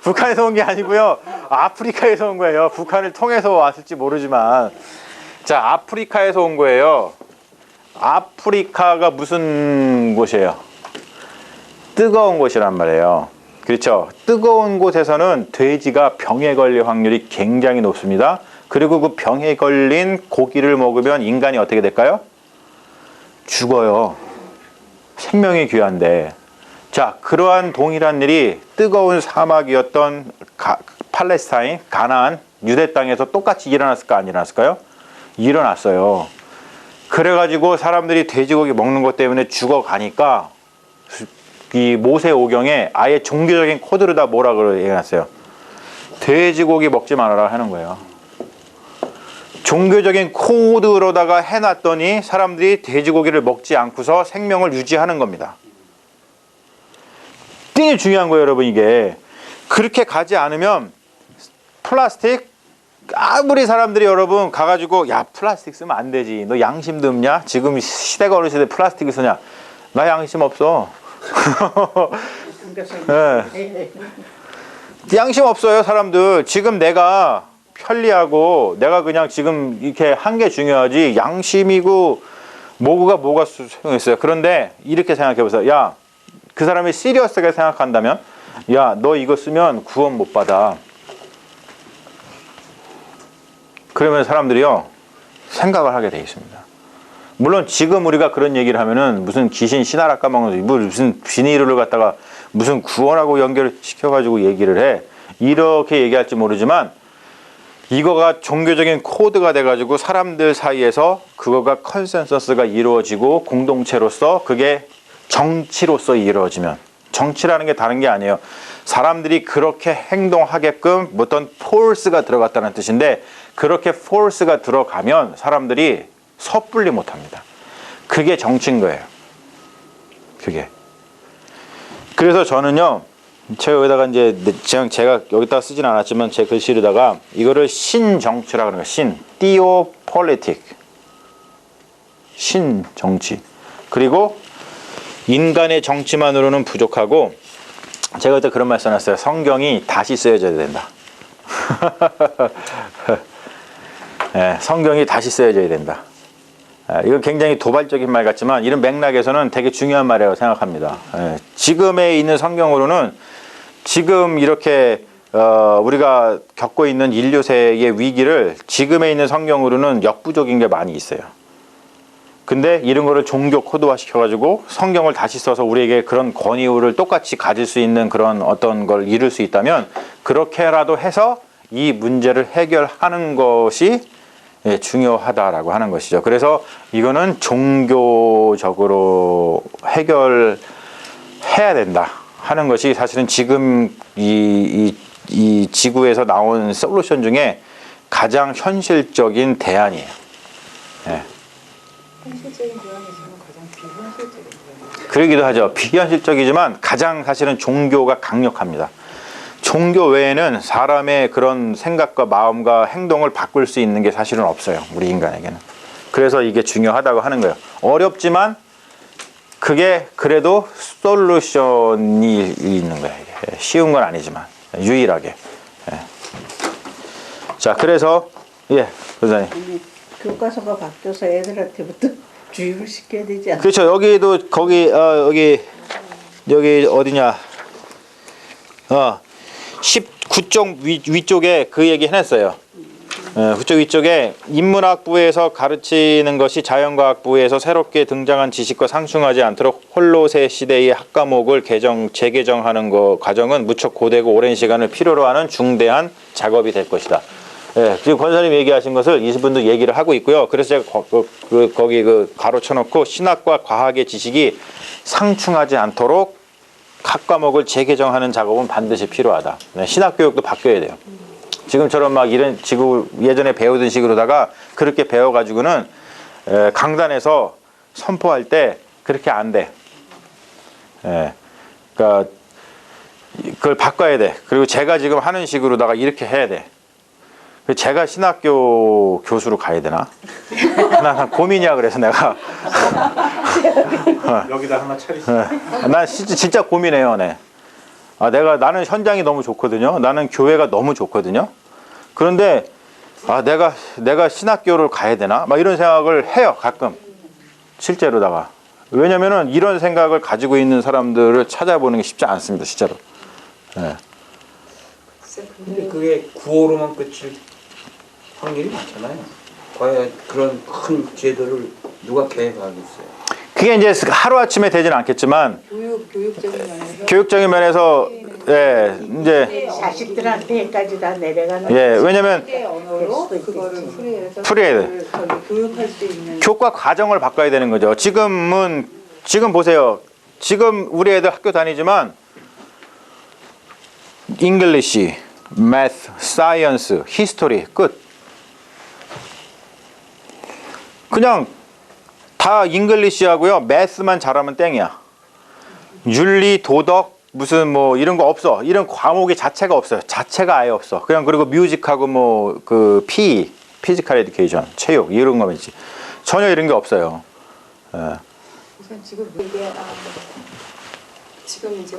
북한에서 온 게 아니고요, 아프리카에서 온 거예요. 북한을 통해서 왔을지 모르지만, 자, 아프리카에서 온 거예요. 아프리카가 무슨 곳이에요? 뜨거운 곳이란 말이에요. 그렇죠? 뜨거운 곳에서는 돼지가 병에 걸릴 확률이 굉장히 높습니다. 그리고 그 병에 걸린 고기를 먹으면 인간이 어떻게 될까요? 죽어요. 생명이 귀한데. 자, 그러한 동일한 일이 뜨거운 사막이었던 팔레스타인, 가나안, 유대 땅에서 똑같이 일어났을까, 안 일어났을까요? 일어났어요. 그래가지고 사람들이 돼지고기 먹는 것 때문에 죽어가니까 이 모세오경에 아예 종교적인 코드로 다 뭐라고 해놨어요? 돼지고기 먹지 말아라 하는 거예요. 종교적인 코드로다가 해놨더니 사람들이 돼지고기를 먹지 않고서 생명을 유지하는 겁니다. 굉장히 중요한 거예요, 여러분. 이게 그렇게 가지 않으면 플라스틱, 아무리 사람들이 여러분 가가지고 야 플라스틱 쓰면 안 되지, 너 양심도 없냐, 지금 시대가 어느 시대에 플라스틱을 쓰냐, 나 양심 없어. 네. 양심 없어요 사람들. 지금 내가 편리하고 내가 그냥 지금 이렇게 한 게 중요하지 양심이고 뭐가 소용있어요. 그런데 이렇게 생각해 보세요. 야, 그 사람이 시리어스하게 생각한다면, 야, 너 이거 쓰면 구원 못 받아. 그러면 사람들이요 생각을 하게 돼 있습니다. 물론 지금 우리가 그런 얘기를 하면은 무슨 귀신 신하라 까먹는 무슨 비닐을 갖다가 무슨 구원하고 연결시켜가지고 얘기를 해, 이렇게 얘기할지 모르지만 이거가 종교적인 코드가 돼가지고 사람들 사이에서 그거가 컨센서스가 이루어지고 공동체로서 그게 정치로서 이루어지면, 정치라는 게 다른 게 아니에요. 사람들이 그렇게 행동하게끔 어떤 포스가 들어갔다는 뜻인데, 그렇게 포스가 들어가면 사람들이 섣불리 못합니다. 그게 정치인 거예요. 그게. 그래서 저는요, 제가 여기다가 이제 제가 여기다가 쓰진 않았지만 제 글씨로다가 이거를 신정치라 그러는 거예요. 띠오폴리틱, 신정치. 그리고 인간의 정치만으로는 부족하고, 제가 그때 그런 말 써놨어요. 성경이 다시 쓰여져야 된다. 네, 성경이 다시 쓰여져야 된다. 이거 굉장히 도발적인 말 같지만 이런 맥락에서는 되게 중요한 말이라고 생각합니다. 지금에 있는 성경으로는 지금 이렇게 우리가 겪고 있는 인류세의 위기를 지금에 있는 성경으로는 역부족인 게 많이 있어요. 근데 이런 거를 종교 코드화 시켜가지고 성경을 다시 써서 우리에게 그런 권위를 똑같이 가질 수 있는 그런 어떤 걸 이룰 수 있다면 그렇게라도 해서 이 문제를 해결하는 것이 중요하다라고 하는 것이죠. 그래서 이거는 종교적으로 해결해야 된다 하는 것이 사실은 지금 이 지구에서 나온 솔루션 중에 가장 현실적인 대안이에요. 네. 현실적인 대안에서는 가장 비현실적인 대안이에요. 그러기도 하죠. 비현실적이지만 가장 사실은 종교가 강력합니다. 종교 외에는 사람의 그런 생각과 마음과 행동을 바꿀 수 있는 게 사실은 없어요. 우리 인간에게는. 그래서 이게 중요하다고 하는 거예요. 어렵지만 그게 그래도 솔루션이 있는 거예요. 이게. 쉬운 건 아니지만 유일하게. 자, 그래서 선생님. 교과서가 바뀌어서 애들한테부터 주입을 시켜야 되지 않나? 그렇죠. 여기도 여기 어디냐? 19쪽 위쪽에 그 얘기 해놨어요. 그쪽 위쪽에 인문학부에서 가르치는 것이 자연과학부에서 새롭게 등장한 지식과 상충하지 않도록 홀로세 시대의 학과목을 재개정하는 과정은 무척 고되고 오랜 시간을 필요로 하는 중대한 작업이 될 것이다. 지금 권사님 얘기하신 것을 이분도 얘기를 하고 있고요. 그래서 제가 거기 가로 쳐놓고 신학과 과학의 지식이 상충하지 않도록 학과목을 재개정하는 작업은 반드시 필요하다. 신학 교육도 바뀌어야 돼요. 지금처럼 막 이런 예전에 배우던 식으로다가 그렇게 배워가지고는 강단에서 선포할 때 그렇게 안 돼. 그러니까 그걸 바꿔야 돼. 그리고 제가 지금 하는 식으로다가 이렇게 해야 돼. 제가 신학교 교수로 가야 되나? 난 고민이야. 그래서 내가 여기다 하나 차리세요. 난 진짜 고민해요. 네. 나는 현장이 너무 좋거든요. 나는 교회가 너무 좋거든요. 그런데 내가 신학교를 가야 되나? 막 이런 생각을 해요. 가끔 실제로다가. 왜냐면은 이런 생각을 가지고 있는 사람들을 찾아보는 게 쉽지 않습니다. 진짜로. 네. 근데 그게 구호로만 끝일 확률이 많잖아요. 과연 그런 큰 제도를 누가 계획하겠어요? 그게 이제 하루아침에 되지는 않겠지만 교육적인 면에서 이제 자식들한테까지 다 내려가는 왜냐면 언어로 그거를 풀이해야 교육할 수 있는 교과 과정을 바꿔야 되는 거죠. 지금 보세요. 지금 우리 애들 학교 다니지만 잉글리시, 매스, 사이언스, 히스토리 끝. 그냥 다 잉글리시하고요. 매스만 잘하면 땡이야. 윤리, 도덕, 무슨 뭐 이런 거 없어. 이런 과목이 자체가 없어요. 자체가 아예 없어. 그냥 그리고 뮤직하고 뭐 그 PE, 피지컬 에듀케이션, 체육 이런 거지. 전혀 이런 게 없어요. 예. 우선 지금 이게 지금 이제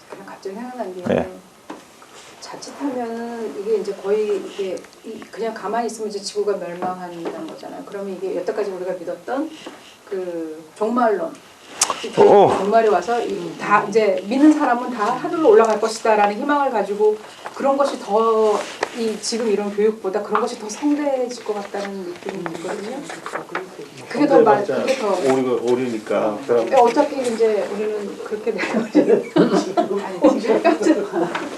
그냥 갑자기 생각난 게 네. 자칫하면 이게 이제 거의 이게 그냥 가만히 있으면 이제 지구가 멸망한다는 거잖아요. 그러면 이게 여태까지 우리가 믿었던 그 종말론, 오. 종말이 와서 다 이제 믿는 사람은 다 하늘로 올라갈 것이다라는 희망을 가지고 그런 것이 더 지금 이런 교육보다 그런 것이 더 성대해질 것 같다는 느낌이 들거든요. 그게 더 말, 그게 더 오리니까 그럼 어차피 이제 우리는 그렇게 되거든요. 아니 지금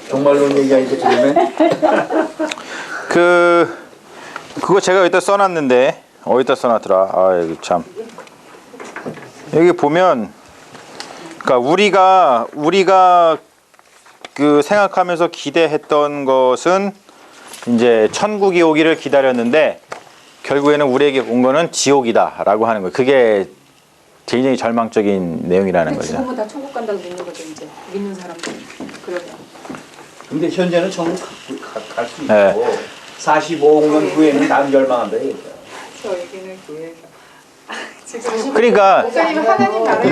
정말로 얘기하니까 들으면 그거 제가 여기다 써놨는데 어디다 써놨더라. 아 여기 참 여기 보면 그러니까 우리가 그 생각하면서 기대했던 것은 이제 천국이 오기를 기다렸는데 결국에는 우리에게 온 거는 지옥이다라고 하는 거예요. 그게 굉장히 절망적인 내용이라는 거죠. 지금은 다 천국 간다고 믿는 거죠 이제 믿는 사람들 그러면. 근데 현재는 천국 갈 수 있고 네. 45억 년 후에는 난 멸망한다 얘기죠. 저에게는 교회에서 지금 그러니까 목사님은 하나님 나라에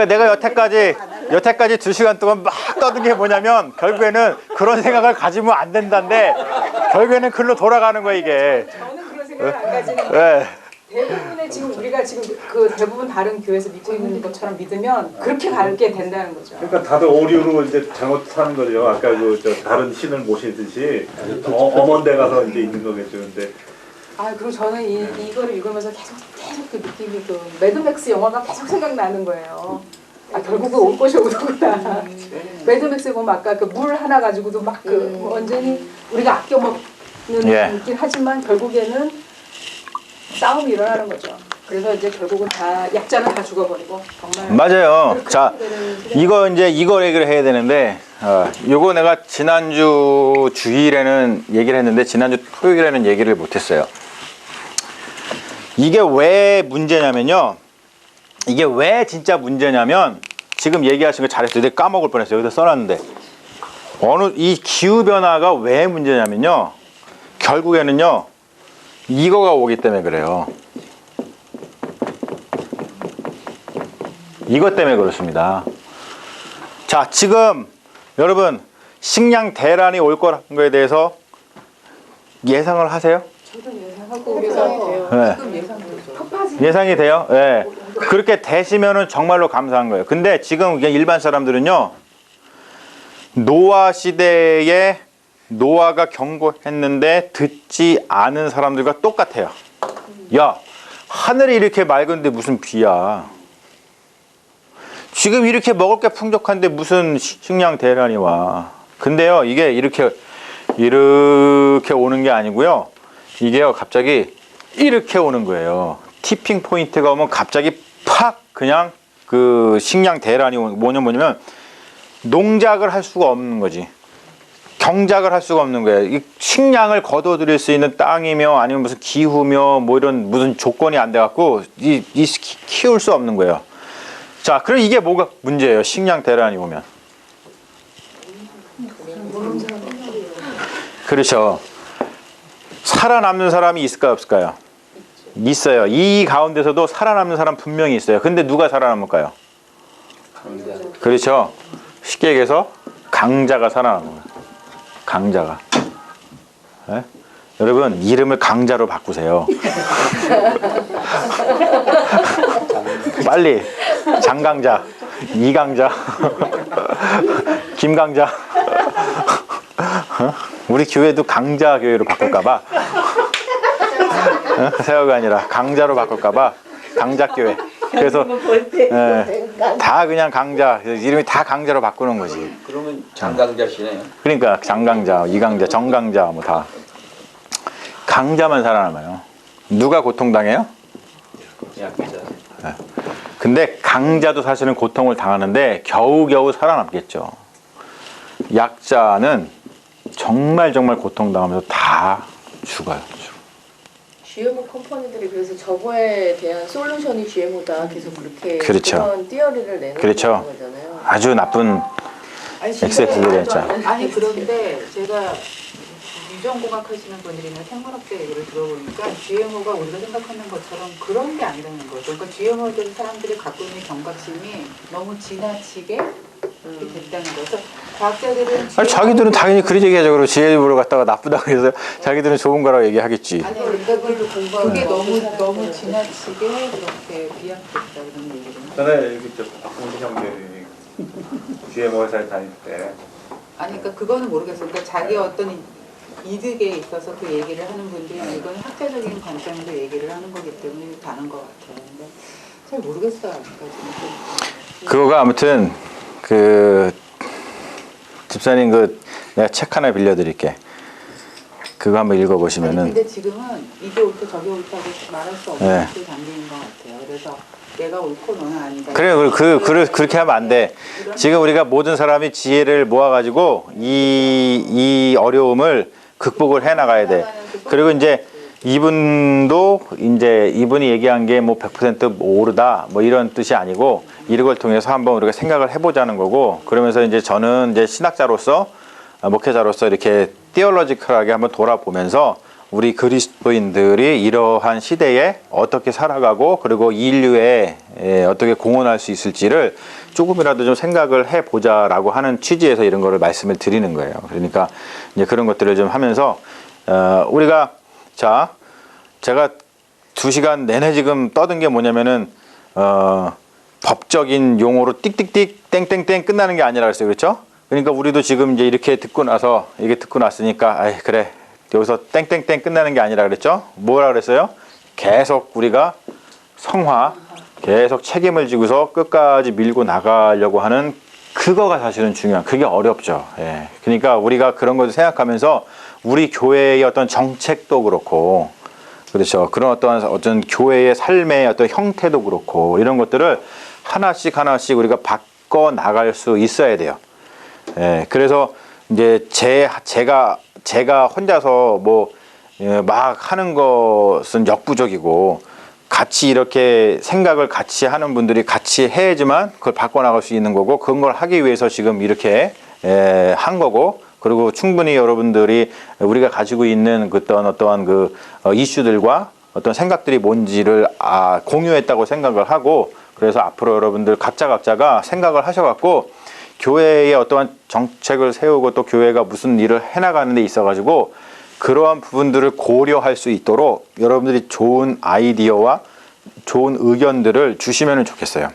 내가 여태까지 2시간 동안 막 떠든 게 뭐냐면 결국에는 그런 생각을 가지면 안 된다는데 결국에는 글로 돌아가는 거야 이게. 저는 그런 생각을 안 가지는 네. 대부분의 지금 우리가 지금 그 대부분 다른 교회에서 믿고 있는 것처럼 믿으면 그렇게 가게 된다는 거죠. 그러니까 다들 오류로 이제 잘못하는 거죠. 아까 저 다른 신을 모시듯이 엄원대 가서 이제 있는 거겠죠. 근데 그리고 저는 이거를 읽으면서 계속 그 느낌이 그 매드맥스 영화가 계속 생각나는 거예요. 결국은 올 것이 오더구나. 매드맥스 보면 아까 그 물 하나 가지고도 막 그 완전히 우리가 아껴 먹는 예. 있긴 하지만 결국에는 싸움이 일어나는 거죠. 그래서 이제 결국은 다 약자는 다 죽어버리고 정말 맞아요. 자, 이거 이거 얘기를 해야 되는데, 요거 내가 지난주 주일에는 얘기를 했는데, 지난주 토요일에는 얘기를 못했어요. 이게 왜 문제냐면요. 이게 왜 진짜 문제냐면, 지금 얘기하신 거 잘했어요. 내가 까먹을 뻔했어요. 여기다 써놨는데. 이 기후변화가 왜 문제냐면요. 결국에는요, 이거가 오기 때문에 그래요. 이것 때문에 그렇습니다. 자, 지금 여러분 식량 대란이 올 거라는 거에 대해서 예상을 하세요? 저도 예상하고 예상해요. 네. 지금 예상되죠. 예상이 돼요? 네. 그렇게 되시면은 정말로 감사한 거예요. 근데 지금 그냥 일반 사람들은요, 노아 시대에 노아가 경고했는데 듣지 않은 사람들과 똑같아요. 야, 하늘이 이렇게 맑은데 무슨 비야. 지금 이렇게 먹을 게 풍족한데 무슨 식량 대란이 와. 근데요, 이게 이렇게 오는 게 아니고요. 이게요, 갑자기 이렇게 오는 거예요. 티핑 포인트가 오면 갑자기 팍 그냥 그 식량 대란이 뭐냐면 농작을 할 수가 없는 거지. 경작을 할 수가 없는 거예요. 이 식량을 거둬들일 수 있는 땅이며 아니면 무슨 기후며 뭐 이런 무슨 조건이 안 돼갖고 키울 수 없는 거예요. 자, 그럼 이게 뭐가 문제예요? 식량 대란이 오면. 그렇죠. 살아남는 사람이 있을까요, 없을까요? 있어요. 이 가운데서도 살아남는 사람 분명히 있어요. 근데 누가 살아남을까요? 그렇죠. 쉽게 얘기해서 강자가 살아남는 거예요. 강자가. 네? 여러분, 이름을 강자로 바꾸세요. 빨리. 장강자, 이강자, 김강자. 우리 교회도 강자 교회로 바꿀까봐. 세워가 아니라 강자로 바꿀까봐 강자 교회. 그래서 다 그냥 강자, 이름이 다 강자로 바꾸는 거지. 그러면 장강자시네요. 그러니까 장강자, 이강자, 정강자 뭐 다 강자만 살아남아요. 누가 고통당해요? 약자. 근데 강자도 사실은 고통을 당하는데 겨우겨우 살아남겠죠. 약자는 정말 고통당하면서 다 죽어요. GMO 컴퍼니들이 그래서 저거에 대한 솔루션이 GMO다 계속 그렇게 그렇죠. 그런 티어리를 내는 그렇죠. 거잖아요. 아주 나쁜 엑세트들이 했죠. 아니 그런데 제가 유전공학 하시는 분들이나 생물학자 얘기를 들어보니까 GMO가 우리가 생각하는 것처럼 그런 게 아니라는 거죠. 그러니까 GMO들 사람들이 갖고 있는 경각심이 너무 지나치게 이렇게 됐다는 거죠. 과학자들은 아니, 자기들은 당연히 그리 얘기하죠. GMO를 갖다가 나쁘다고 해서 자기들은 좋은 거라고 얘기하겠지. 아니 그러니까 그게 너무 지나치게 그렇게 비약됐다 그런 얘기를. 전에 여기 저 박홍진 형제들이 GMO 회사에 다닐 때 아니 그러니까 그거는 모르겠어요. 그러니까 자기 어떤 이득에 있어서 그 얘기를 하는 분들이 이건 학자적인 관점에서 얘기를 하는 거기 때문에 다른 것 같아요. 근데 잘 모르겠어요 아직까지는. 그거가 아무튼 그 집사님 그 내가 책 하나 빌려드릴게. 그거 한번 아니, 읽어보시면은 근데 지금은 이게 옳고 저게 옳다고 말할 수 없는 네. 그 단계인 것 같아요. 그래서 내가 옳고 너는 아니다. 그래 그렇게 하면 안 돼. 지금 우리가 모든 사람이 지혜를 모아가지고 이 어려움을 극복을 해 나가야 돼. 그리고 이제 이분이 얘기한 게 뭐 100% 옳다 뭐 이런 뜻이 아니고 이걸 통해서 한번 우리가 생각을 해보자는 거고, 그러면서 이제 저는 이제 신학자로서 목회자로서 이렇게 티올로지컬하게 한번 돌아보면서 우리 그리스도인들이 이러한 시대에 어떻게 살아가고 그리고 인류에 어떻게 공헌할 수 있을지를 조금이라도 좀 생각을 해보자라고 하는 취지에서 이런 거를 말씀을 드리는 거예요. 그러니까 이제 그런 것들을 좀 하면서 우리가 자 제가 2시간 내내 지금 떠든 게 뭐냐면은 법적인 용어로 띡띡띡 땡땡땡 끝나는 게 아니라 그랬어요. 그렇죠? 그러니까 우리도 지금 이제 이렇게 듣고 났으니까 아이 그래 여기서 땡땡땡 끝나는 게 아니라 그랬죠? 뭐라 그랬어요? 계속 우리가 성화, 계속 책임을 지고서 끝까지 밀고 나가려고 하는 그거가 사실은 중요한, 그게 어렵죠. 예. 그러니까 우리가 그런 것을 생각하면서 우리 교회의 어떤 정책도 그렇고, 그렇죠. 그런 어떤 교회의 삶의 어떤 형태도 그렇고, 이런 것들을 하나씩 우리가 바꿔 나갈 수 있어야 돼요. 예. 그래서 이제 제가 혼자서 막 하는 것은 역부족이고, 같이 이렇게 생각을 같이 하는 분들이 같이 해야지만 그걸 바꿔나갈 수 있는 거고, 그런 걸 하기 위해서 지금 이렇게 한 거고, 그리고 충분히 여러분들이 우리가 가지고 있는 어떠한 그 이슈들과 어떤 생각들이 뭔지를 공유했다고 생각을 하고, 그래서 앞으로 여러분들 각자가 생각을 하셔갖고 교회의 어떠한 정책을 세우고 또 교회가 무슨 일을 해나가는 데 있어가지고 그러한 부분들을 고려할 수 있도록 여러분들이 좋은 아이디어와 좋은 의견들을 주시면 좋겠어요.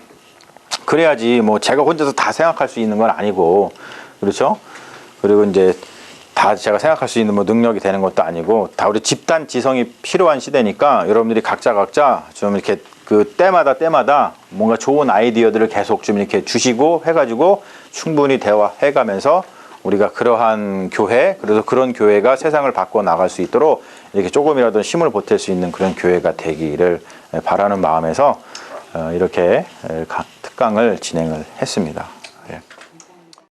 그래야지 뭐 제가 혼자서 다 생각할 수 있는 건 아니고, 그렇죠? 그리고 이제 다 제가 생각할 수 있는 뭐 능력이 되는 것도 아니고, 다 우리 집단 지성이 필요한 시대니까 여러분들이 각자 좀 이렇게 그 때마다 뭔가 좋은 아이디어들을 계속 좀 이렇게 주시고 해가지고 충분히 대화해가면서 우리가 그러한 교회, 그래서 그런 교회가 세상을 바꿔 나갈 수 있도록 이렇게 조금이라도 힘을 보탤 수 있는 그런 교회가 되기를 바라는 마음에서 이렇게 특강을 진행을 했습니다. 예.